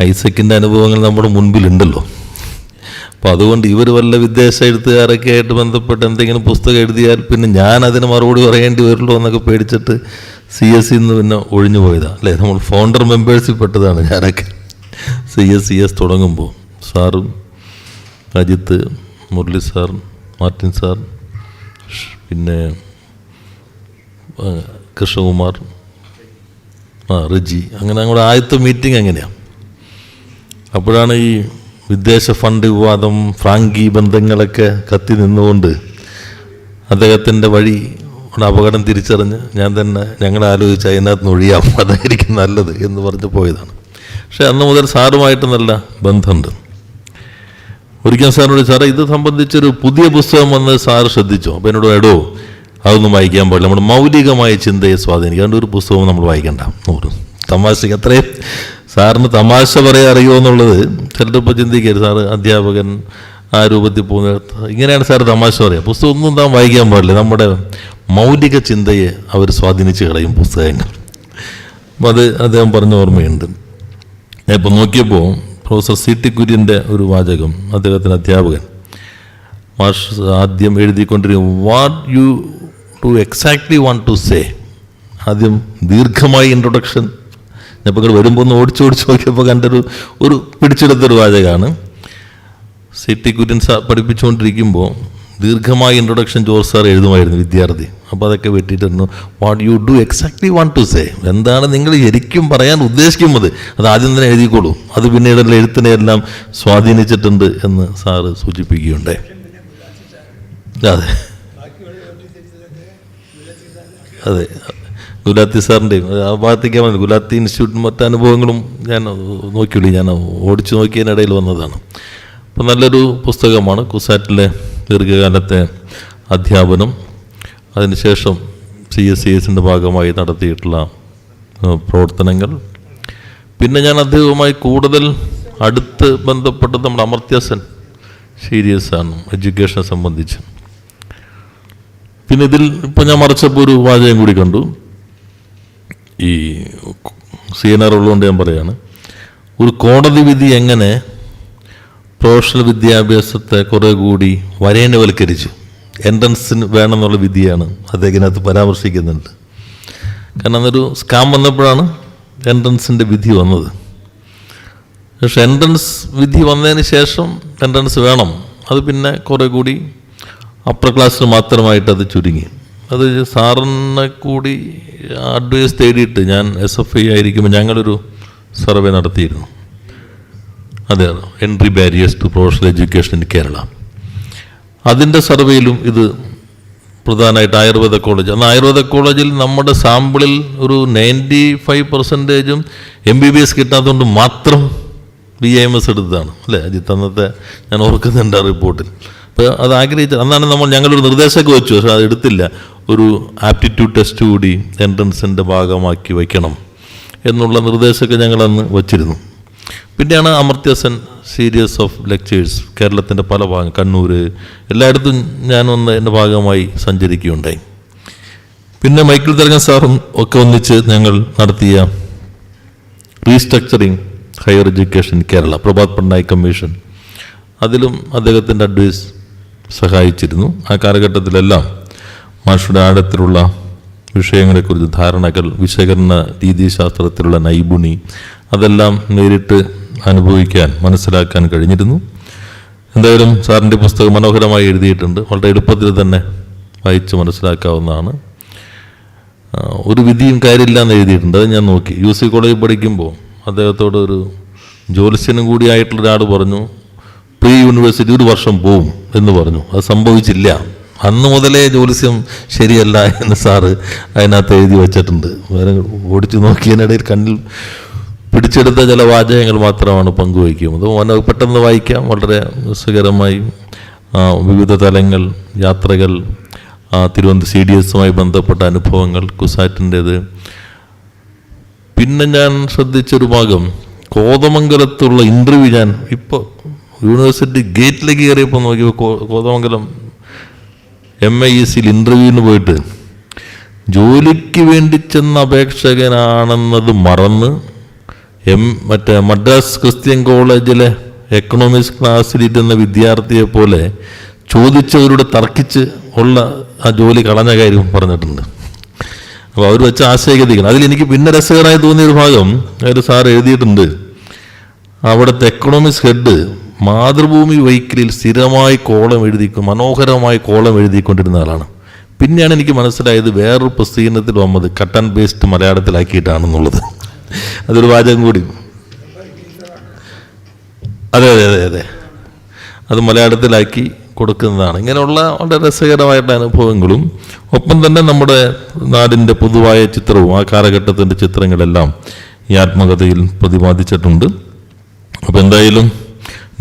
ഐസക്കിൻ്റെ അനുഭവങ്ങൾ നമ്മുടെ മുൻപിലുണ്ടല്ലോ. അപ്പോൾ അതുകൊണ്ട് ഇവർ വല്ല വിദേശ എഴുത്തുകാരൊക്കെ ആയിട്ട് ബന്ധപ്പെട്ട് എന്തെങ്കിലും പുസ്തകം എഴുതിയാൽ പിന്നെ ഞാൻ അതിന് മറുപടി പറയേണ്ടി വരുള്ളൂ എന്നൊക്കെ പേടിച്ചിട്ട് CSC പിന്നെ ഒഴിഞ്ഞു പോയതാണ്, അല്ലേ? നമ്മൾ ഫൗണ്ടർ മെമ്പേഴ്സിൽ പെട്ടതാണ് ഞാനൊക്കെ. CSCS തുടങ്ങുമ്പോൾ സാറും Ajith, Murali sir, Martin sir, പിന്നെ കൃഷ്ണകുമാർ, റിജി, അങ്ങനെ ഞങ്ങളുടെ ആദ്യത്തെ മീറ്റിംഗ് എങ്ങനെയാണ്. അപ്പോഴാണ് ഈ വിദേശ ഫണ്ട് വിവാദം, ഫ്രാങ്കി ബന്ധങ്ങളൊക്കെ കത്തി നിന്നുകൊണ്ട് അദ്ദേഹത്തിൻ്റെ വഴി അപകടം തിരിച്ചറിഞ്ഞ് ഞാൻ തന്നെ ഞങ്ങളെ ആലോചിച്ച് അതിനകത്ത് നിന്ന് ഒഴിയാം, അതായിരിക്കും നല്ലത് എന്ന് പറഞ്ഞ് പോയതാണ്. പക്ഷേ അന്ന് മുതൽ സാറുമായിട്ട് നല്ല ബന്ധമുണ്ട്. ഒരിക്കൽ സാറിനോട്, സാറേ ഇത് സംബന്ധിച്ചൊരു പുതിയ പുസ്തകം വന്ന് സാറ് ശ്രദ്ധിച്ചോ? അപ്പോൾ എന്നോട്, എടോ അതൊന്നും വായിക്കാൻ പാടില്ല, നമ്മുടെ മൗലികമായ ചിന്തയെ സ്വാധീനിക്കും, അതുകൊണ്ട് ഒരു പുസ്തകവും നമ്മൾ വായിക്കണ്ട. തമാശക്ക് അത്രയും സാറിന് തമാശ പറയാൻ അറിയുമോ എന്നുള്ളത് ചിലപ്പോൾ ചിന്തിക്കരുത്. സാറ് അധ്യാപകൻ ആ രൂപത്തിൽ പോകുന്ന ഇങ്ങനെയാണ് സാർ തമാശ പറയുക. പുസ്തകം ഒന്നും താൻ വായിക്കാൻ പാടില്ല, നമ്മുടെ മൗലിക ചിന്തയെ അവർ സ്വാധീനിച്ച് കളയും പുസ്തകങ്ങൾ. അപ്പം അത് അദ്ദേഹം പറഞ്ഞ ഓർമ്മയുണ്ട്. ഞാൻ ഇപ്പോൾ നോക്കിയപ്പോൾ പ്രൊഫസർ CT കുര്യൻ്റെ ഒരു വാചകം, അദ്ദേഹത്തിൻ്റെ അധ്യാപകൻ മാഷ് ആദ്യം എഴുതിക്കൊണ്ടിരിക്കും, what you to exactly want to say. ആദ്യം ദീർഘമായ ഇൻട്രൊഡക്ഷൻ. ഞാൻ ഇപ്പോൾ ഇങ്ങോട്ട് വരുമ്പോൾ ഒന്ന് ഓടിച്ച് നോക്കിയപ്പോൾ കണ്ടൊരു പിടിച്ചെടുത്തൊരു വാചകമാണ്. CT കുര്യൻ പഠിപ്പിച്ചുകൊണ്ടിരിക്കുമ്പോൾ ദീർഘമായ ഇൻട്രൊഡക്ഷൻ ജോർജ് സാർ എഴുതുമായിരുന്നു വിദ്യാർത്ഥി. അപ്പോൾ അതൊക്കെ വെട്ടിയിട്ടായിരുന്നു what you do exactly want to say, എന്താണ് നിങ്ങൾ ശരിക്കും പറയാൻ ഉദ്ദേശിക്കുന്നത് അത് ആദ്യം തന്നെ എഴുതിക്കോളൂ, അത് പിന്നീടുള്ള എഴുത്തിനെ എല്ലാം സ്വാധീനിച്ചിട്ടുണ്ട് എന്ന് സാറ് സൂചിപ്പിക്കുകയുണ്ടായി. അതെ അതെ ഗുലാത്തി സാറിൻ്റെയും ആ ഭാഗത്തേക്ക് വന്നത്, ഗുലാത്തി ഇൻസ്റ്റിറ്റ്യൂട്ടിന് മറ്റ് അനുഭവങ്ങളും ഞാൻ നോക്കിയുള്ളൂ, ഞാൻ ഓടിച്ചു നോക്കിയതിനിടയിൽ വന്നതാണ്. അപ്പം നല്ലൊരു പുസ്തകമാണ്. കുസാറ്റിലെ ദീർഘകാലത്തെ അധ്യാപനം, അതിനുശേഷം CSCSൻ്റെ ഭാഗമായി നടത്തിയിട്ടുള്ള പ്രവർത്തനങ്ങൾ, പിന്നെ ഞാൻ അദ്ദേഹവുമായി കൂടുതൽ അടുത്ത് ബന്ധപ്പെട്ടത് നമ്മുടെ അമർത്യ സീരിയസ് ആണ് എഡ്യൂക്കേഷനെ സംബന്ധിച്ച്. പിന്നെ ഇതിൽ ഇപ്പം ഞാൻ മറിച്ചപ്പോൾ ഒരു വാചകം കൂടി കണ്ടു, ഈ CNR ഉള്ളതുകൊണ്ട് ഞാൻ പറയാണ്, ഒരു കോടതി വിധി എങ്ങനെ പ്രൊഫഷണൽ വിദ്യാഭ്യാസത്തെ കുറേ കൂടി വരേണ്യവൽക്കരിച്ചു, എൻട്രൻസിന് വേണമെന്നുള്ള വിധിയാണ് അദ്ദേഹത്തിനകത്ത് പരാമർശിക്കുന്നുണ്ട്. കാരണം അതൊരു സ്കാം വന്നപ്പോഴാണ് എൻട്രൻസിൻ്റെ വിധി വന്നത്. പക്ഷെ എൻട്രൻസ് വിധി വന്നതിന് ശേഷം എൻട്രൻസ് വേണം, അത് പിന്നെ കുറേ കൂടി അപ്പർ ക്ലാസ്സിന് മാത്രമായിട്ട് അത് ചുരുങ്ങി. അത് സാറിനെ കൂടി അഡ്വൈസ് തേടിയിട്ട് ഞാൻ SFI ആയിരിക്കുമ്പോൾ ഞങ്ങളൊരു സർവേ നടത്തിയിരുന്നു. അതെ, entry barriers to professional education in Kerala. അതിൻ്റെ സർവേയിലും ഇത് പ്രധാനമായിട്ട് ആയുർവേദ കോളേജ്. അന്ന് ആയുർവേദ കോളേജിൽ നമ്മുടെ സാമ്പിളിൽ ഒരു 95% MBBS കിട്ടാത്തതുകൊണ്ട് മാത്രം BAMS എടുത്തതാണ് അല്ലേ അജിത്ത്? അന്നത്തെ ഞാൻ ഓർക്കുന്നുണ്ട് ആ റിപ്പോർട്ടിൽ. അപ്പോൾ അത് ആഗ്രഹിച്ച അന്നാണ് ഞങ്ങളൊരു നിർദ്ദേശമൊക്കെ വെച്ചു, പക്ഷേ അത് എടുത്തില്ല. ഒരു ആപ്റ്റിറ്റ്യൂഡ് ടെസ്റ്റ് കൂടി എൻട്രൻസിൻ്റെ ഭാഗമാക്കി വയ്ക്കണം എന്നുള്ള നിർദ്ദേശമൊക്കെ ഞങ്ങളന്ന് വച്ചിരുന്നു. പിന്നെയാണ് അമർത്യ സെൻ സീരീസ് ഓഫ് ലെക്ചേഴ്സ് കേരളത്തിൻ്റെ പല ഭാഗം, കണ്ണൂർ, എല്ലായിടത്തും ഞാനൊന്ന് എൻ്റെ ഭാഗമായി സഞ്ചരിക്കുകയുണ്ടായി. പിന്നെ മൈക്കിൾ തരകൻ സാറും ഒക്കെ ഒന്നിച്ച് ഞങ്ങൾ നടത്തിയ restructuring higher education Kerala, Prabhat Patnaik commission, അതിലും അദ്ദേഹത്തിൻ്റെ അഡ്വൈസ് സഹായിച്ചിരുന്നു. ആ കാലഘട്ടത്തിലെല്ലാം മാഷുടെ ആഴത്തിലുള്ള വിഷയങ്ങളെക്കുറിച്ച് ധാരണകൾ, വിശകലന രീതിശാസ്ത്രത്തിലുള്ള നൈപുണി, അതെല്ലാം നേരിട്ട് അനുഭവിക്കാൻ, മനസ്സിലാക്കാൻ കഴിഞ്ഞിരുന്നു. എന്തായാലും സാറിൻ്റെ പുസ്തകം മനോഹരമായി എഴുതിയിട്ടുണ്ട്. വളരെ എളുപ്പത്തിൽ തന്നെ വായിച്ച് മനസ്സിലാക്കാവുന്നതാണ്. ഒരു വിധിയും കാര്യമില്ല എന്ന് എഴുതിയിട്ടുണ്ട്. അത് ഞാൻ നോക്കി. UC കോളേജിൽ പഠിക്കുമ്പോൾ അദ്ദേഹത്തോട് ഒരു ജ്യോത്സ്യനും കൂടിയായിട്ടുള്ള ഒരാൾ പറഞ്ഞു, പ്രീ യൂണിവേഴ്സിറ്റി 1 വർഷം പോവും എന്ന് പറഞ്ഞു. അത് സംഭവിച്ചില്ല. അന്ന് മുതലേ ജ്യോത്സ്യം ശരിയല്ല എന്ന് സാറ് അതിനകത്ത് എഴുതി വച്ചിട്ടുണ്ട്. വേറെ ഓടിച്ചു നോക്കിയതിനിടയിൽ കണ്ണിൽ പിടിച്ചെടുത്ത ചില വാചകങ്ങൾ മാത്രമാണ് പങ്കുവയ്ക്കുന്നത്. അത് പെട്ടെന്ന് വായിക്കാം. വളരെ രസകരമായി വിവിധ തലങ്ങൾ, യാത്രകൾ, തിരുവനന്തപുരം CDSമായി ബന്ധപ്പെട്ട അനുഭവങ്ങൾ, കുസാറ്റിൻ്റേത്. പിന്നെ ഞാൻ ശ്രദ്ധിച്ചൊരു ഭാഗം, കോതമംഗലത്തുള്ള ഇൻ്റർവ്യൂ. ഞാൻ ഇപ്പോൾ യൂണിവേഴ്സിറ്റി ഗേറ്റിലേക്ക് കയറിയപ്പോൾ നോക്കിയപ്പോൾ കോതമംഗലം MIECയിൽ ഇൻ്റർവ്യൂവിന് പോയിട്ട് ജോലിക്ക് വേണ്ടി ചെന്ന അപേക്ഷകനാണെന്നത് മറന്ന് മറ്റേ മദ്രാസ് ക്രിസ്ത്യൻ കോളേജിലെ എക്കണോമിക്സ് ക്ലാസ്സിലിരുന്ന വിദ്യാർത്ഥിയെ പോലെ ചോദിച്ചവരോട് തർക്കിച്ച് ഉള്ള ആ ജോലി കളഞ്ഞ കാര്യം പറഞ്ഞിട്ടുണ്ട്. അപ്പോൾ അവർ വെച്ച് ആശയഗതിക്കണം. അതിലെനിക്ക് പിന്നെ രസകരമായി തോന്നിയൊരു ഭാഗം, ഒരു സാർ എഴുതിയിട്ടുണ്ട്, അവിടുത്തെ എക്കണോമിക്സ് ഹെഡ് മാതൃഭൂമി വൈക്കിലിൽ സ്ഥിരമായി മനോഹരമായി കോളം എഴുതിക്കൊണ്ടിരുന്ന ആളാണ്. പിന്നെയാണ് എനിക്ക് മനസ്സിലായത് വേറൊരു പ്രസിദ്ധീകരണത്തിൽ വന്നത് കട്ട് ആൻഡ് പേസ്റ്റ് മലയാളത്തിലാക്കിയിട്ടാണെന്നുള്ളത്. അതൊരു വാചകം കൂടി. അതെ അതെ അതെ അതെ അത് മലയാളത്തിലാക്കി കൊടുക്കുന്നതാണ്. ഇങ്ങനെയുള്ള വളരെ രസകരമായിട്ടുള്ള അനുഭവങ്ങളും ഒപ്പം തന്നെ നമ്മുടെ നാടിൻ്റെ പൊതുവായ ചിത്രവും ആ കാലഘട്ടത്തിൻ്റെ ചിത്രങ്ങളെല്ലാം ഈ ആത്മകഥയിൽ പ്രതിപാദിച്ചിട്ടുണ്ട്. അപ്പോൾ എന്തായാലും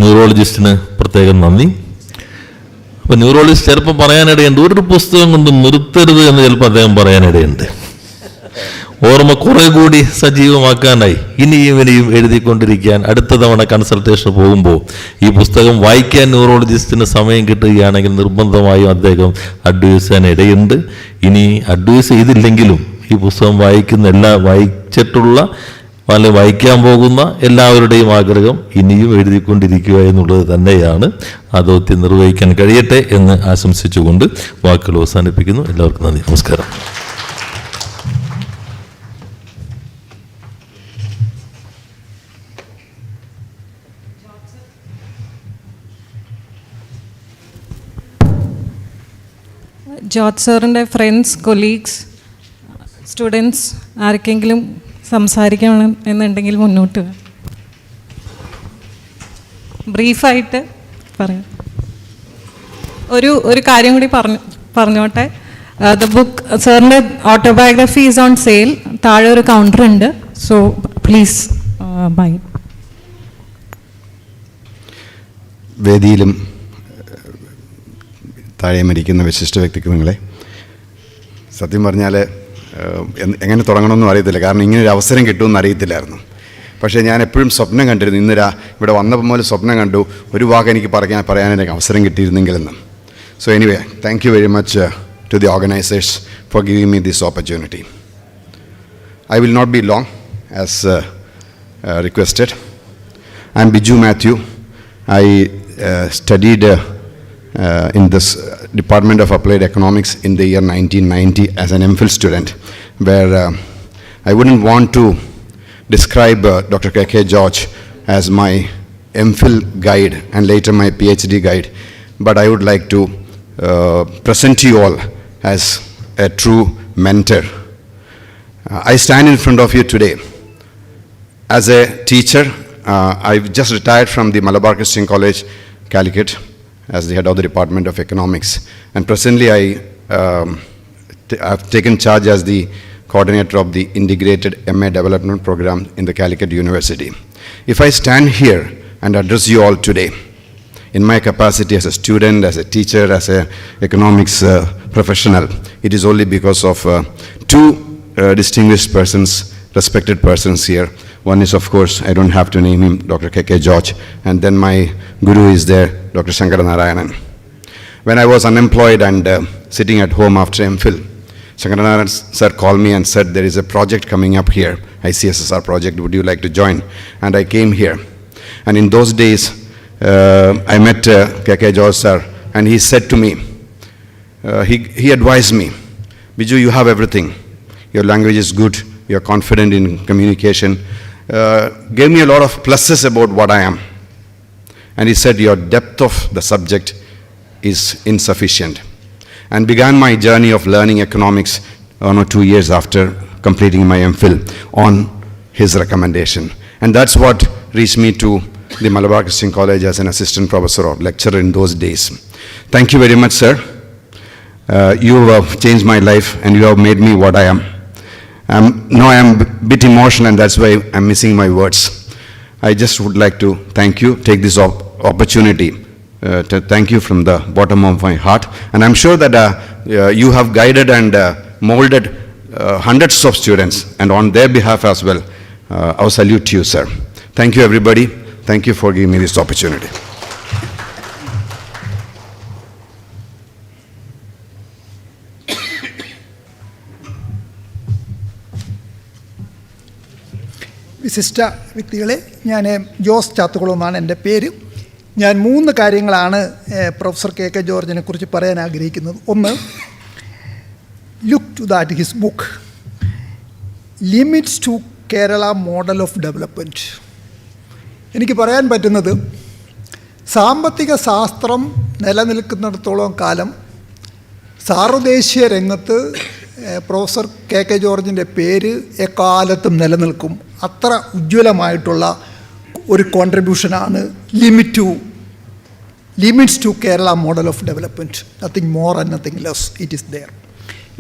ന്യൂറോളജിസ്റ്റിന് പ്രത്യേകം നന്ദി. അപ്പോൾ ന്യൂറോളജിസ്റ്റ് ചിലപ്പോൾ പറയാനിടയുണ്ട്, ഒരു പുസ്തകം കൊണ്ട് നിർത്തരുത് എന്ന് ചിലപ്പോൾ അദ്ദേഹം പറയാനിടയുണ്ട്. ഓർമ്മ കുറെ കൂടി സജീവമാക്കാനായി ഇനിയും എഴുതിക്കൊണ്ടിരിക്കാൻ, അടുത്ത തവണ കൺസൾട്ടേഷൻ പോകുമ്പോൾ ഈ പുസ്തകം വായിക്കാൻ ന്യൂറോളജിസ്റ്റിന് സമയം കിട്ടുകയാണെങ്കിൽ നിർബന്ധമായും അദ്ദേഹം അഡ്വൈസ് ചെയ്യാൻ ഇടയുണ്ട്. ഇനി അഡ്വൈസ് ചെയ്തില്ലെങ്കിലും ഈ പുസ്തകം വായിച്ചിട്ടുള്ള വായിക്കാൻ പോകുന്ന എല്ലാവരുടെയും ആഗ്രഹം ഇനിയും എഴുതിക്കൊണ്ടിരിക്കുക എന്നുള്ളത് തന്നെയാണ്. ആ ദൗത്യം നിർവഹിക്കാൻ കഴിയട്ടെ എന്ന് ആശംസിച്ചുകൊണ്ട് വാക്കുകൾ അവസാനിപ്പിക്കുന്നു. എല്ലാവർക്കും നന്ദി, നമസ്കാരം. ജോർജ് സാറിൻ്റെ ഫ്രണ്ട്സ്, കൊലീഗ്സ്, സ്റ്റുഡൻസ് ആർക്കെങ്കിലും സംസാരിക്കണം എന്നുണ്ടെങ്കിൽ മുന്നോട്ട് ബ്രീഫായിട്ട് പറയാം. ഒരു കാര്യം കൂടി പറഞ്ഞോട്ടെ. ദ ബുക്ക്, സാറിൻ്റെ ഓട്ടോബയോഗ്രഫി ഈസ് ഓൺ സെയിൽ. താഴെ ഒരു കൗണ്ടർ ഉണ്ട്. So please buy. വേദിയിലും താഴെ മരിക്കുന്ന വിശിഷ്ട വ്യക്തിത്വങ്ങളെ, സത്യം പറഞ്ഞാൽ എങ്ങനെ തുടങ്ങണമെന്നും അറിയത്തില്ല. കാരണം ഇങ്ങനൊരു അവസരം കിട്ടുമെന്ന് അറിയത്തില്ലായിരുന്നു. പക്ഷേ ഞാൻ എപ്പോഴും സ്വപ്നം കണ്ടിരുന്നു, ഇവിടെ വന്നപ്പോൾ മുതൽ സ്വപ്നം കണ്ടു, ഒരു വാക്ക് എനിക്ക് പറയാൻ എനിക്ക് അവസരം കിട്ടിയിരുന്നെങ്കിലെന്ന്. So anyway, thank you very much to the organisers for giving me this opportunity. I will not be long as requested. I am Biju Matthew. I studied in this Department of Applied Economics in the year 1990 as an MPhil student, where I wouldn't want to describe Dr. K.K. George as my MPhil guide and later my PhD guide, but I would like to present to you all as a true mentor. I stand in front of you today as a teacher I've just retired from the Malabar Christian College, Calicut, as the head of the Department of Economics. And presently I've taken charge as the coordinator of the Integrated MA Development Program in the Calicut University. If I stand here and address you all today, in my capacity as a student, as a teacher, as an economics professional, it is only because of two distinguished persons, respected persons here. One is, of course, I don't have to name him, Dr. K.K. George, and then my guru is there, Dr. Shankaranarayanan. When I was unemployed and sitting at home after MPhil, Shankaranarayanan sir called me and said, there is a project coming up here, ICSSR project, would you like to join? And I came here. And in those days, I met K.K. George sir, and he said to me, he advised me, Biju, you have everything. Your language is good, you're confident in communication. Gave me a lot of pluses about what I am. And he said, your depth of the subject is insufficient. And began my journey of learning economics 1 or 2 years after completing my MPhil on his recommendation. And that's what reached me to the Malabar Christian College as an assistant professor or lecturer in those days. Thank you very much, sir. You have changed my life and you have made me what I am. Now I am a bit emotional and that's why I'm missing my words. I just would like to thank you, take this opportunity to thank you from the bottom of my heart. And I'm sure that you have guided and molded hundreds of students, and on their behalf as well, I'll salute you, sir. Thank you, everybody. Thank you for giving me this opportunity. വിശിഷ്ട വ്യക്തികളെ, ഞാൻ ജോസ് ചാത്തുകുളമാണ് എൻ്റെ പേര്. ഞാൻ 3 കാര്യങ്ങളാണ് professor K K. ജോർജിനെ കുറിച്ച് പറയാൻ ആഗ്രഹിക്കുന്നത്. ഒന്ന്, look to that his book limits to Kerala model of development. എനിക്ക് പറയാൻ പറ്റുന്നത്, സാമ്പത്തിക ശാസ്ത്രം നിലനിൽക്കുന്നിടത്തോളം കാലം സാർവദേശീയ രംഗത്ത് പ്രൊഫസർ കെ.കെ. ജോർജിൻ്റെ പേര് എക്കാലത്തും നിലനിൽക്കും. അത്ര ഉജ്ജ്വലമായിട്ടുള്ള ഒരു കോൺട്രിബ്യൂഷനാണ് limits to Kerala model of development. Nothing more and nothing less, it is there.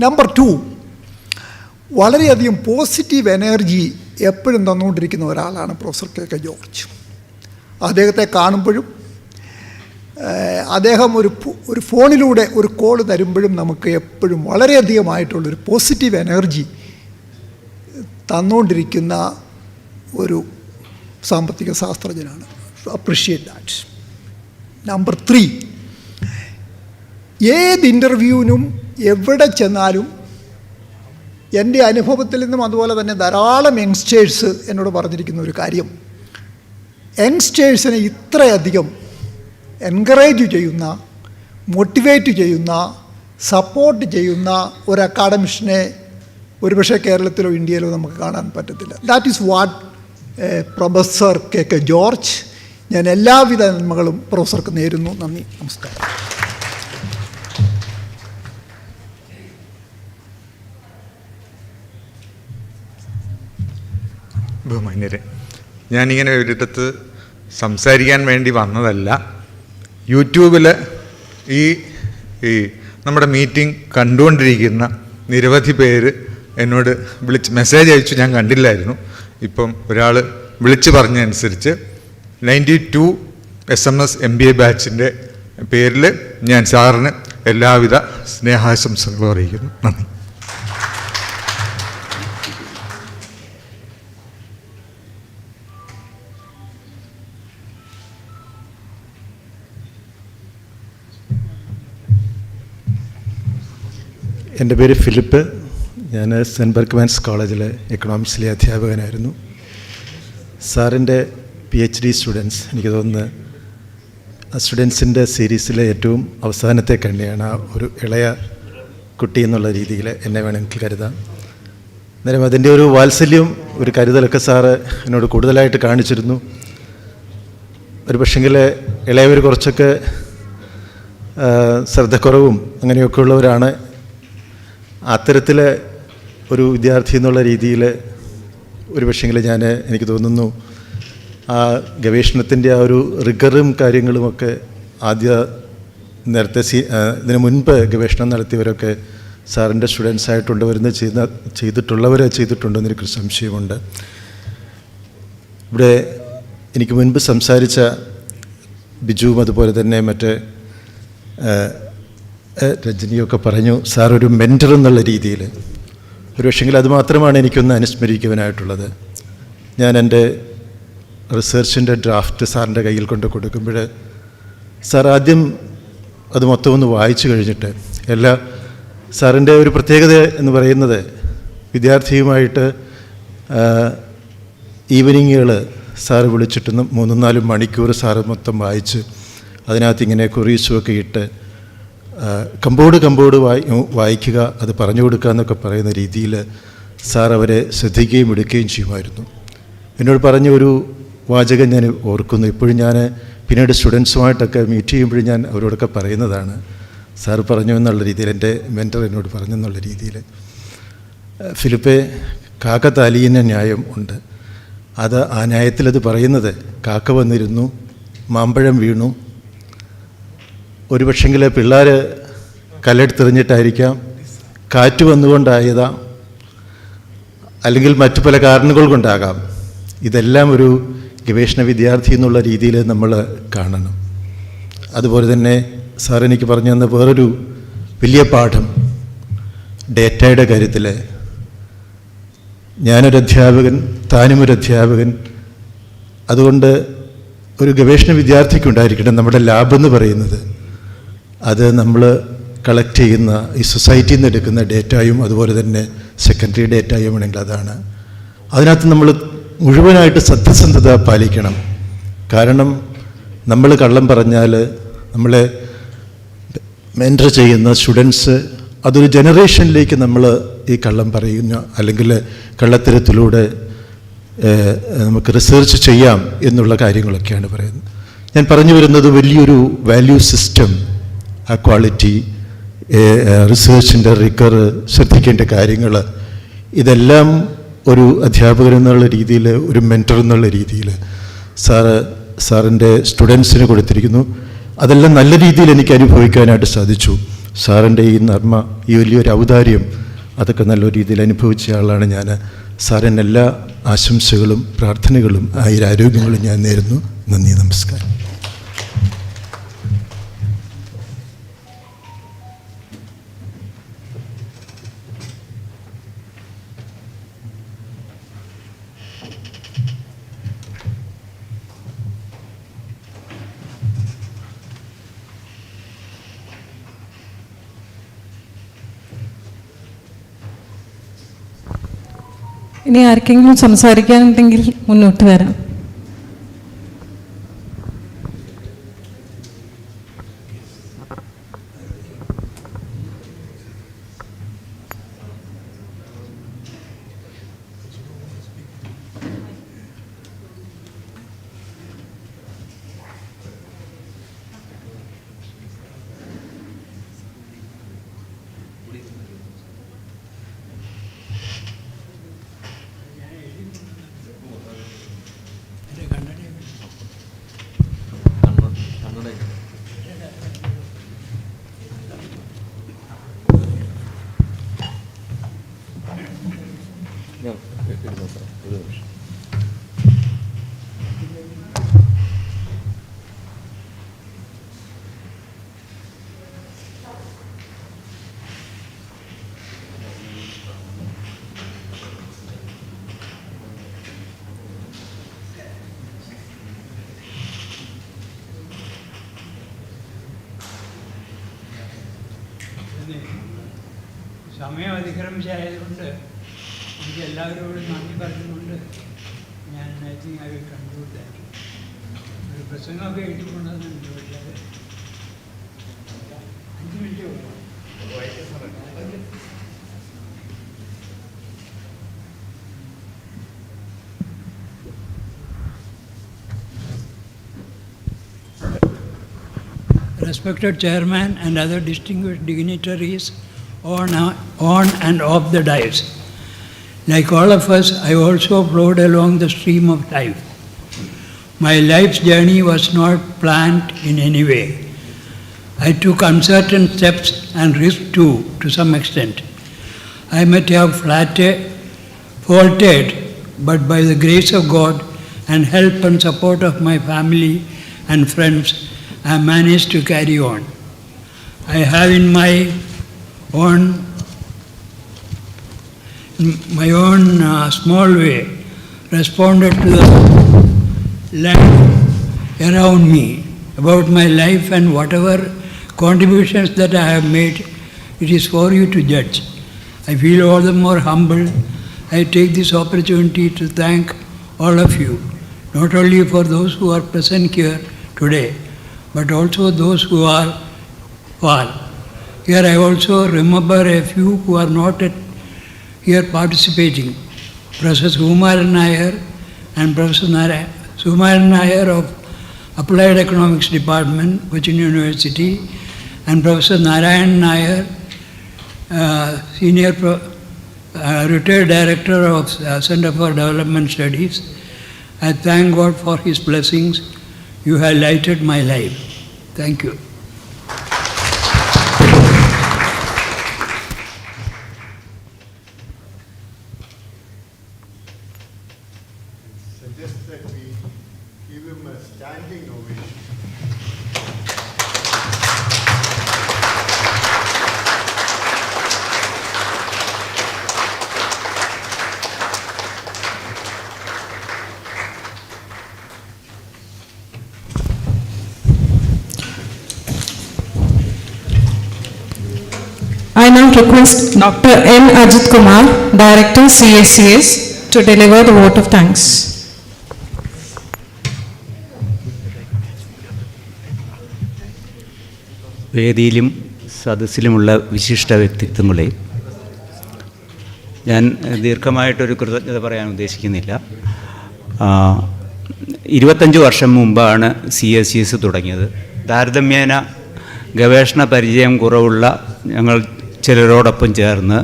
Number 2, വളരെയധികം പോസിറ്റീവ് എനർജി എപ്പോഴും തന്നുകൊണ്ടിരിക്കുന്ന ഒരാളാണ് പ്രൊഫസർ കെ.കെ. ജോർജ്. അദ്ദേഹത്തെ കാണുമ്പോഴും അദ്ദേഹം ഒരു ഫോണിലൂടെ ഒരു കോൾ തരുമ്പോഴും നമുക്ക് എപ്പോഴും വളരെയധികമായിട്ടുള്ളൊരു പോസിറ്റീവ് എനർജി തന്നുകൊണ്ടിരിക്കുന്ന ഒരു സാമ്പത്തിക ശാസ്ത്രജ്ഞനാണ്. Appreciate that. നമ്പർ 3, ഏത് ഇൻ്റർവ്യൂവിനും എവിടെ ചെന്നാലും എൻ്റെ അനുഭവത്തിൽ നിന്നും അതുപോലെ തന്നെ ധാരാളം യങ്സ്റ്റേഴ്സ് എന്നോട് പറഞ്ഞിരിക്കുന്ന ഒരു കാര്യം, യങ്സ്റ്റേഴ്സിനെ ഇത്രയധികം എൻകറേജ് ചെയ്യുന്ന, മോട്ടിവേറ്റ് ചെയ്യുന്ന, സപ്പോർട്ട് ചെയ്യുന്ന ഒരു അക്കാഡമിഷനെ ഒരുപക്ഷെ കേരളത്തിലോ ഇന്ത്യയിലോ നമുക്ക് കാണാൻ പറ്റത്തില്ല. That is what professor K K. George. ഞാൻ എല്ലാവിധ നന്മകളും പ്രൊഫസർക്ക് നേരുന്നു. നന്ദി, നമസ്കാരം. ബഹുമാന്യരെ, ഞാനിങ്ങനെ ഒരിടത്ത് സംസാരിക്കാൻ വേണ്ടി വന്നതല്ല. യൂട്യൂബിൽ ഈ നമ്മുടെ മീറ്റിംഗ് കണ്ടുകൊണ്ടിരിക്കുന്ന നിരവധി പേര് എന്നോട് മെസ്സേജ് അയച്ചു, ഞാൻ കണ്ടില്ലായിരുന്നു. ഇപ്പം ഒരാൾ വിളിച്ചു പറഞ്ഞതനുസരിച്ച് 92 SMS MBA ബാച്ചിൻ്റെ പേരിൽ ഞാൻ സാറിന് എല്ലാവിധ സ്നേഹാശംസകളും അറിയിക്കുന്നു. നന്ദി. എൻ്റെ പേര് ഫിലിപ്പ്. ഞാൻ സെൻറ്റ് ബർക്ക്മാൻസ് കോളേജിലെ എക്കണോമിക്സിലെ അധ്യാപകനായിരുന്നു. സാറിൻ്റെ PhD സ്റ്റുഡൻസ്, എനിക്ക് തോന്നുന്നു ആ സ്റ്റുഡൻസിൻ്റെ സീരീസിലെ ഏറ്റവും അവസാനത്തെ കണ്ണിയാണ്. ആ ഒരു ഇളയ കുട്ടി എന്നുള്ള രീതിയിൽ എന്നെ വേണമെങ്കിൽ കരുതാം. അന്നേരം അതിൻ്റെ ഒരു വാത്സല്യം, ഒരു കരുതലൊക്കെ സാറ് എന്നോട് കൂടുതലായിട്ട് കാണിച്ചിരുന്നു. ഒരു പക്ഷെങ്കിൽ ഇളയവർ കുറച്ചൊക്കെ ശ്രദ്ധക്കുറവും അങ്ങനെയൊക്കെ ഉള്ളവരാണ്. അത്തരത്തിലെ ഒരു വിദ്യാർത്ഥി എന്നുള്ള രീതിയിൽ ഒരു പക്ഷെങ്കിൽ എനിക്ക് തോന്നുന്നു ആ ഗവേഷണത്തിൻ്റെ ആ ഒരു റിഗറും കാര്യങ്ങളുമൊക്കെ നേരത്തെ ഇതിനു മുൻപ് ഗവേഷണം നടത്തിയവരൊക്കെ സാറിൻ്റെ സ്റ്റുഡൻസ് ആയിട്ടുള്ളവരെന്ന് ചെയ്തിട്ടുണ്ടോ എന്നെനിക്കൊരു സംശയമുണ്ട്. ഇവിടെ എനിക്ക് മുൻപ് സംസാരിച്ച ബിജുവും അതുപോലെ തന്നെ മറ്റേ രജനിയൊക്കെ പറഞ്ഞു, സാർ ഒരു മെൻറ്റർ എന്നുള്ള രീതിയിൽ. ഒരു പക്ഷെങ്കിൽ അത് മാത്രമാണ് എനിക്കൊന്ന് അനുസ്മരിക്കുവാനായിട്ടുള്ളത്. ഞാൻ എൻ്റെ റിസർച്ചിൻ്റെ ഡ്രാഫ്റ്റ് സാറിൻ്റെ കയ്യിൽ കൊണ്ട് കൊടുക്കുമ്പോൾ സാർ ആദ്യം അത് മൊത്തം ഒന്ന് വായിച്ചു കഴിഞ്ഞിട്ട് സാറിൻ്റെ ഒരു പ്രത്യേകത എന്ന് പറയുന്നത് വിദ്യാർത്ഥിയുമായിട്ട് ഈവനിങ്ങുകൾ സാറ് വിളിച്ചിട്ട് 3-4 മണിക്കൂർ സാറ് മൊത്തം വായിച്ച് അതിനകത്ത് ഇങ്ങനെ കുറിച്ചുമൊക്കെ ഇട്ട് കമ്പോട് വായിക്കുക, അത് പറഞ്ഞു കൊടുക്കുക എന്നൊക്കെ പറയുന്ന രീതിയിൽ സാർ അവരെ ശ്രദ്ധിക്കുകയും എടുക്കുകയും ചെയ്യുമായിരുന്നു. എന്നോട് പറഞ്ഞ ഒരു വാചകം ഞാൻ ഓർക്കുന്നു. ഇപ്പോഴും ഞാൻ പിന്നീട് സ്റ്റുഡൻസുമായിട്ടൊക്കെ മീറ്റ് ചെയ്യുമ്പോഴും ഞാൻ അവരോടൊക്കെ പറയുന്നതാണ്. സാർ പറഞ്ഞു എന്നുള്ള രീതിയിൽ, എൻ്റെ മെൻറ്റർ എന്നോട് പറഞ്ഞു എന്നുള്ള രീതിയിൽ, ഫിലിപ്പെ, കാക്ക താലിയുന്ന ന്യായം ഉണ്ട്. ആ ന്യായത്തിലത് പറയുന്നത്, കാക്ക വന്നിരുന്നു, മാമ്പഴം വീണു, ഒരു പക്ഷെങ്കിൽ പിള്ളേർ കല്ലെടുത്തെറിഞ്ഞിട്ടായിരിക്കാം, കാറ്റ് വന്നുകൊണ്ടായതാ, അല്ലെങ്കിൽ മറ്റു പല കാരണങ്ങൾ കൊണ്ടാകാം. ഇതെല്ലാം ഒരു ഗവേഷണ വിദ്യാർത്ഥി എന്നുള്ള രീതിയിൽ നമ്മൾ കാണണം. അതുപോലെ തന്നെ സാർ എനിക്ക് പറഞ്ഞു തന്ന വേറൊരു വലിയ പാഠം ഡേറ്റയുടെ കാര്യത്തിൽ, ഞാനൊരു അധ്യാപകൻ, താനും ഒരു അധ്യാപകൻ, അതുകൊണ്ട് ഒരു ഗവേഷണ വിദ്യാർത്ഥിക്കുണ്ടായിരിക്കണം നമ്മുടെ ലാബെന്ന് പറയുന്നത്. അത് നമ്മൾ കളക്ട് ചെയ്യുന്ന ഈ സൊസൈറ്റിയിൽ നിന്ന് എടുക്കുന്ന ഡേറ്റയും അതുപോലെ തന്നെ സെക്കൻഡറി ഡേറ്റയും ആണെങ്കിൽ അതാണ്. അതിനകത്ത് നമ്മൾ മുഴുവനായിട്ട് സത്യസന്ധത പാലിക്കണം. കാരണം നമ്മൾ കള്ളം പറഞ്ഞാൽ നമ്മളെ മെൻറ്റർ ചെയ്യുന്ന സ്റ്റുഡൻസ് അതൊരു ജനറേഷനിലേക്ക് നമ്മൾ ഈ കള്ളം പറയുന്ന അല്ലെങ്കിൽ കള്ളത്തരത്തിലൂടെ നമുക്ക് റിസർച്ച് ചെയ്യാം എന്നുള്ള കാര്യങ്ങളൊക്കെയാണ് പറയുന്നത്. ഞാൻ പറഞ്ഞു വരുന്നത് വലിയൊരു വാല്യൂ സിസ്റ്റം, ആ ക്വാളിറ്റി, റിസർച്ചിൻ്റെ റിഗർ, ശ്രദ്ധിക്കേണ്ട കാര്യങ്ങൾ, ഇതെല്ലാം ഒരു അധ്യാപകൻ എന്നുള്ള രീതിയിൽ, ഒരു മെൻറ്റർ എന്നുള്ള രീതിയിൽ സാറിൻ്റെ സ്റ്റുഡൻസിന് കൊടുത്തിരിക്കുന്നു. അതെല്ലാം നല്ല രീതിയിൽ എനിക്ക് അനുഭവിക്കാനായിട്ട് സാധിച്ചു. സാറിൻ്റെ ഈ നന്മ, ഈ വലിയൊരു ഔദാര്യം, അതൊക്കെ നല്ലൊരു രീതിയിൽ അനുഭവിച്ച ആളാണ് ഞാൻ. സാറിന് എല്ലാ ആശംസകളും പ്രാർത്ഥനകളും ആരോഗ്യങ്ങളും ഞാൻ നേരുന്നു. നന്ദി, നമസ്കാരം. ഇനി ആർക്കെങ്കിലും സംസാരിക്കാനുണ്ടെങ്കിൽ മുന്നോട്ട് വരാം. സമയം അതിക്രമിച്ചായതുകൊണ്ട് എനിക്ക് എല്ലാവരോടും നന്ദി പറഞ്ഞുകൊണ്ട് ഞാൻ I think I will conclude that. ഒരു പ്രസംഗമൊക്കെ എഴുതിക്കൊണ്ടതെന്നുണ്ട്, പക്ഷേ അത് 5 മിനിറ്റ് ഉള്ളൂ. Respected Chairman and other distinguished dignitaries on and off the dais. Like all of us, I also flowed along the stream of time. My life's journey was not planned in any way. I took uncertain steps and risked too, to some extent. I might have faltered, but by the grace of God and help and support of my family and friends, I managed to carry on. I have in my own small way responded to the land around me about my life, and whatever contributions that I have made, it is for you to judge. I feel all the more humble. I take this opportunity to thank all of you, not only for those who are present here today, but also those who are far. Here I also remember a few who are not here participating. Professor Sukumaran Nair and Professor Sukumaran Nair of Applied Economics Department, Cochin University, and Professor Narayan Nair, Senior Retired Director of Center for Development Studies. I thank God for His blessings. You have lighted my life. Thank you. Suggest that we give him a standing ovation. I now request Dr. N. Ajit Kumar, Director CSCS, to deliver the vote of thanks. വേദിയിലും സദസ്സിലുമുള്ള വിശിഷ്ട വ്യക്തിത്വങ്ങളെ ഞാൻ ദീർഘമായിട്ടൊരു കൃതജ്ഞത പറയാൻ ഉദ്ദേശിക്കുന്നില്ല. 25 വർഷം മുമ്പാണ് CSCS തുടങ്ങിയത്. താരതമ്യേന ഗവേഷണ പരിചയം കുറവുള്ള ഞങ്ങൾ ചിലരോടൊപ്പം ചേർന്ന്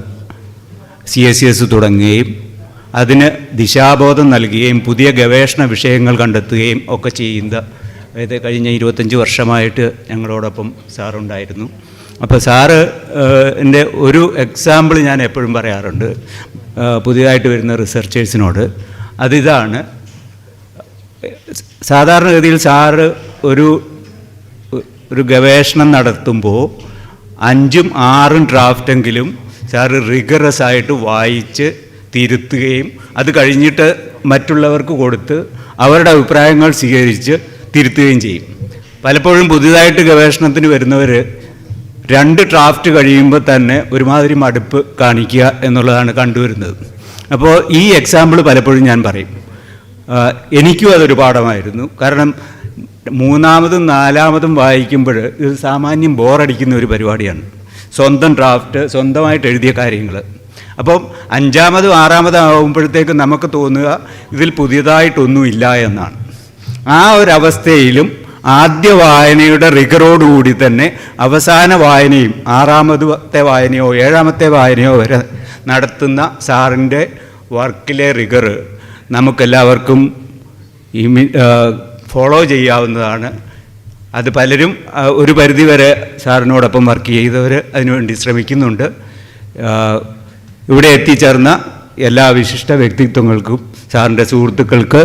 CSCS തുടങ്ങുകയും അതിന് ദിശാബോധം നൽകുകയും പുതിയ ഗവേഷണ വിഷയങ്ങൾ കണ്ടെത്തുകയും ഒക്കെ ചെയ്യുന്ന കഴിഞ്ഞ 25 വർഷമായിട്ട് ഞങ്ങളോടൊപ്പം സാറുണ്ടായിരുന്നു. അപ്പോൾ സാറ് എൻ്റെ ഒരു എക്സാമ്പിൾ ഞാൻ എപ്പോഴും പറയാറുണ്ട് പുതിയതായിട്ട് വരുന്ന റിസർച്ചേഴ്സിനോട്. അതിതാണ്, സാധാരണഗതിയിൽ സാറ് ഒരു ഗവേഷണം നടത്തുമ്പോൾ 5ഉം 6ഉം ഡ്രാഫ്റ്റെങ്കിലും സാറ് റിഗറസ് ആയിട്ട് വായിച്ച് തിരുത്തുകയും അത് കഴിഞ്ഞിട്ട് മറ്റുള്ളവർക്ക് കൊടുത്ത് അവരുടെ അഭിപ്രായങ്ങൾ സ്വീകരിച്ച് തിരുത്തുകയും ചെയ്യും. പലപ്പോഴും പുതിയതായിട്ട് ഗവേഷണത്തിന് വരുന്നവർ 2 ഡ്രാഫ്റ്റ് കഴിയുമ്പോൾ തന്നെ ഒരുമാതിരി മടുപ്പ് കാണിക്കുക എന്നുള്ളതാണ് കണ്ടുവരുന്നത്. അപ്പോൾ ഈ എക്സാമ്പിൾ പലപ്പോഴും ഞാൻ പറയും. എനിക്കും അതൊരു പാഠമായിരുന്നു. കാരണം 3ാമതും 4ാമതും വായിക്കുമ്പോൾ ഇത് സാമാന്യം ബോറടിക്കുന്ന ഒരു പരിപാടിയാണ്. സ്വന്തം ഡ്രാഫ്റ്റ്, സ്വന്തമായിട്ട് എഴുതിയ കാര്യങ്ങൾ. അപ്പം 5ാമതും 6ാമതും ആകുമ്പോഴത്തേക്ക് നമുക്ക് തോന്നുക ഇതിൽ പുതിയതായിട്ടൊന്നുമില്ല എന്നാണ്. ആ ഒരവസ്ഥയിലും ആദ്യ വായനയുടെ റിഗറോടുകൂടി തന്നെ അവസാന വായനയും 6ാമത്തെ വായനയോ 7ാമത്തെ വായനയോ വരെ നടത്തുന്ന സാറിൻ്റെ വർക്കിലെ റിഗർ നമുക്കെല്ലാവർക്കും ഫോളോ ചെയ്യാവുന്നതാണ്. അത് പലരും ഒരു പരിധിവരെ സാറിനോടൊപ്പം വർക്ക് ചെയ്തവർ അതിനുവേണ്ടി ശ്രമിക്കുന്നുണ്ട്. ഇവിടെ എത്തിച്ചേർന്ന എല്ലാ വിശിഷ്ട വ്യക്തിത്വങ്ങൾക്കും സാറിൻ്റെ സുഹൃത്തുക്കൾക്ക്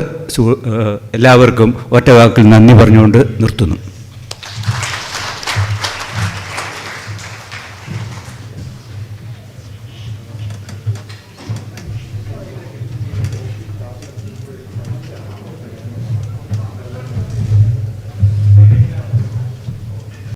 എല്ലാവർക്കും ഒറ്റ വാക്കിൽ നന്ദി പറഞ്ഞുകൊണ്ട് നിർത്തുന്നു.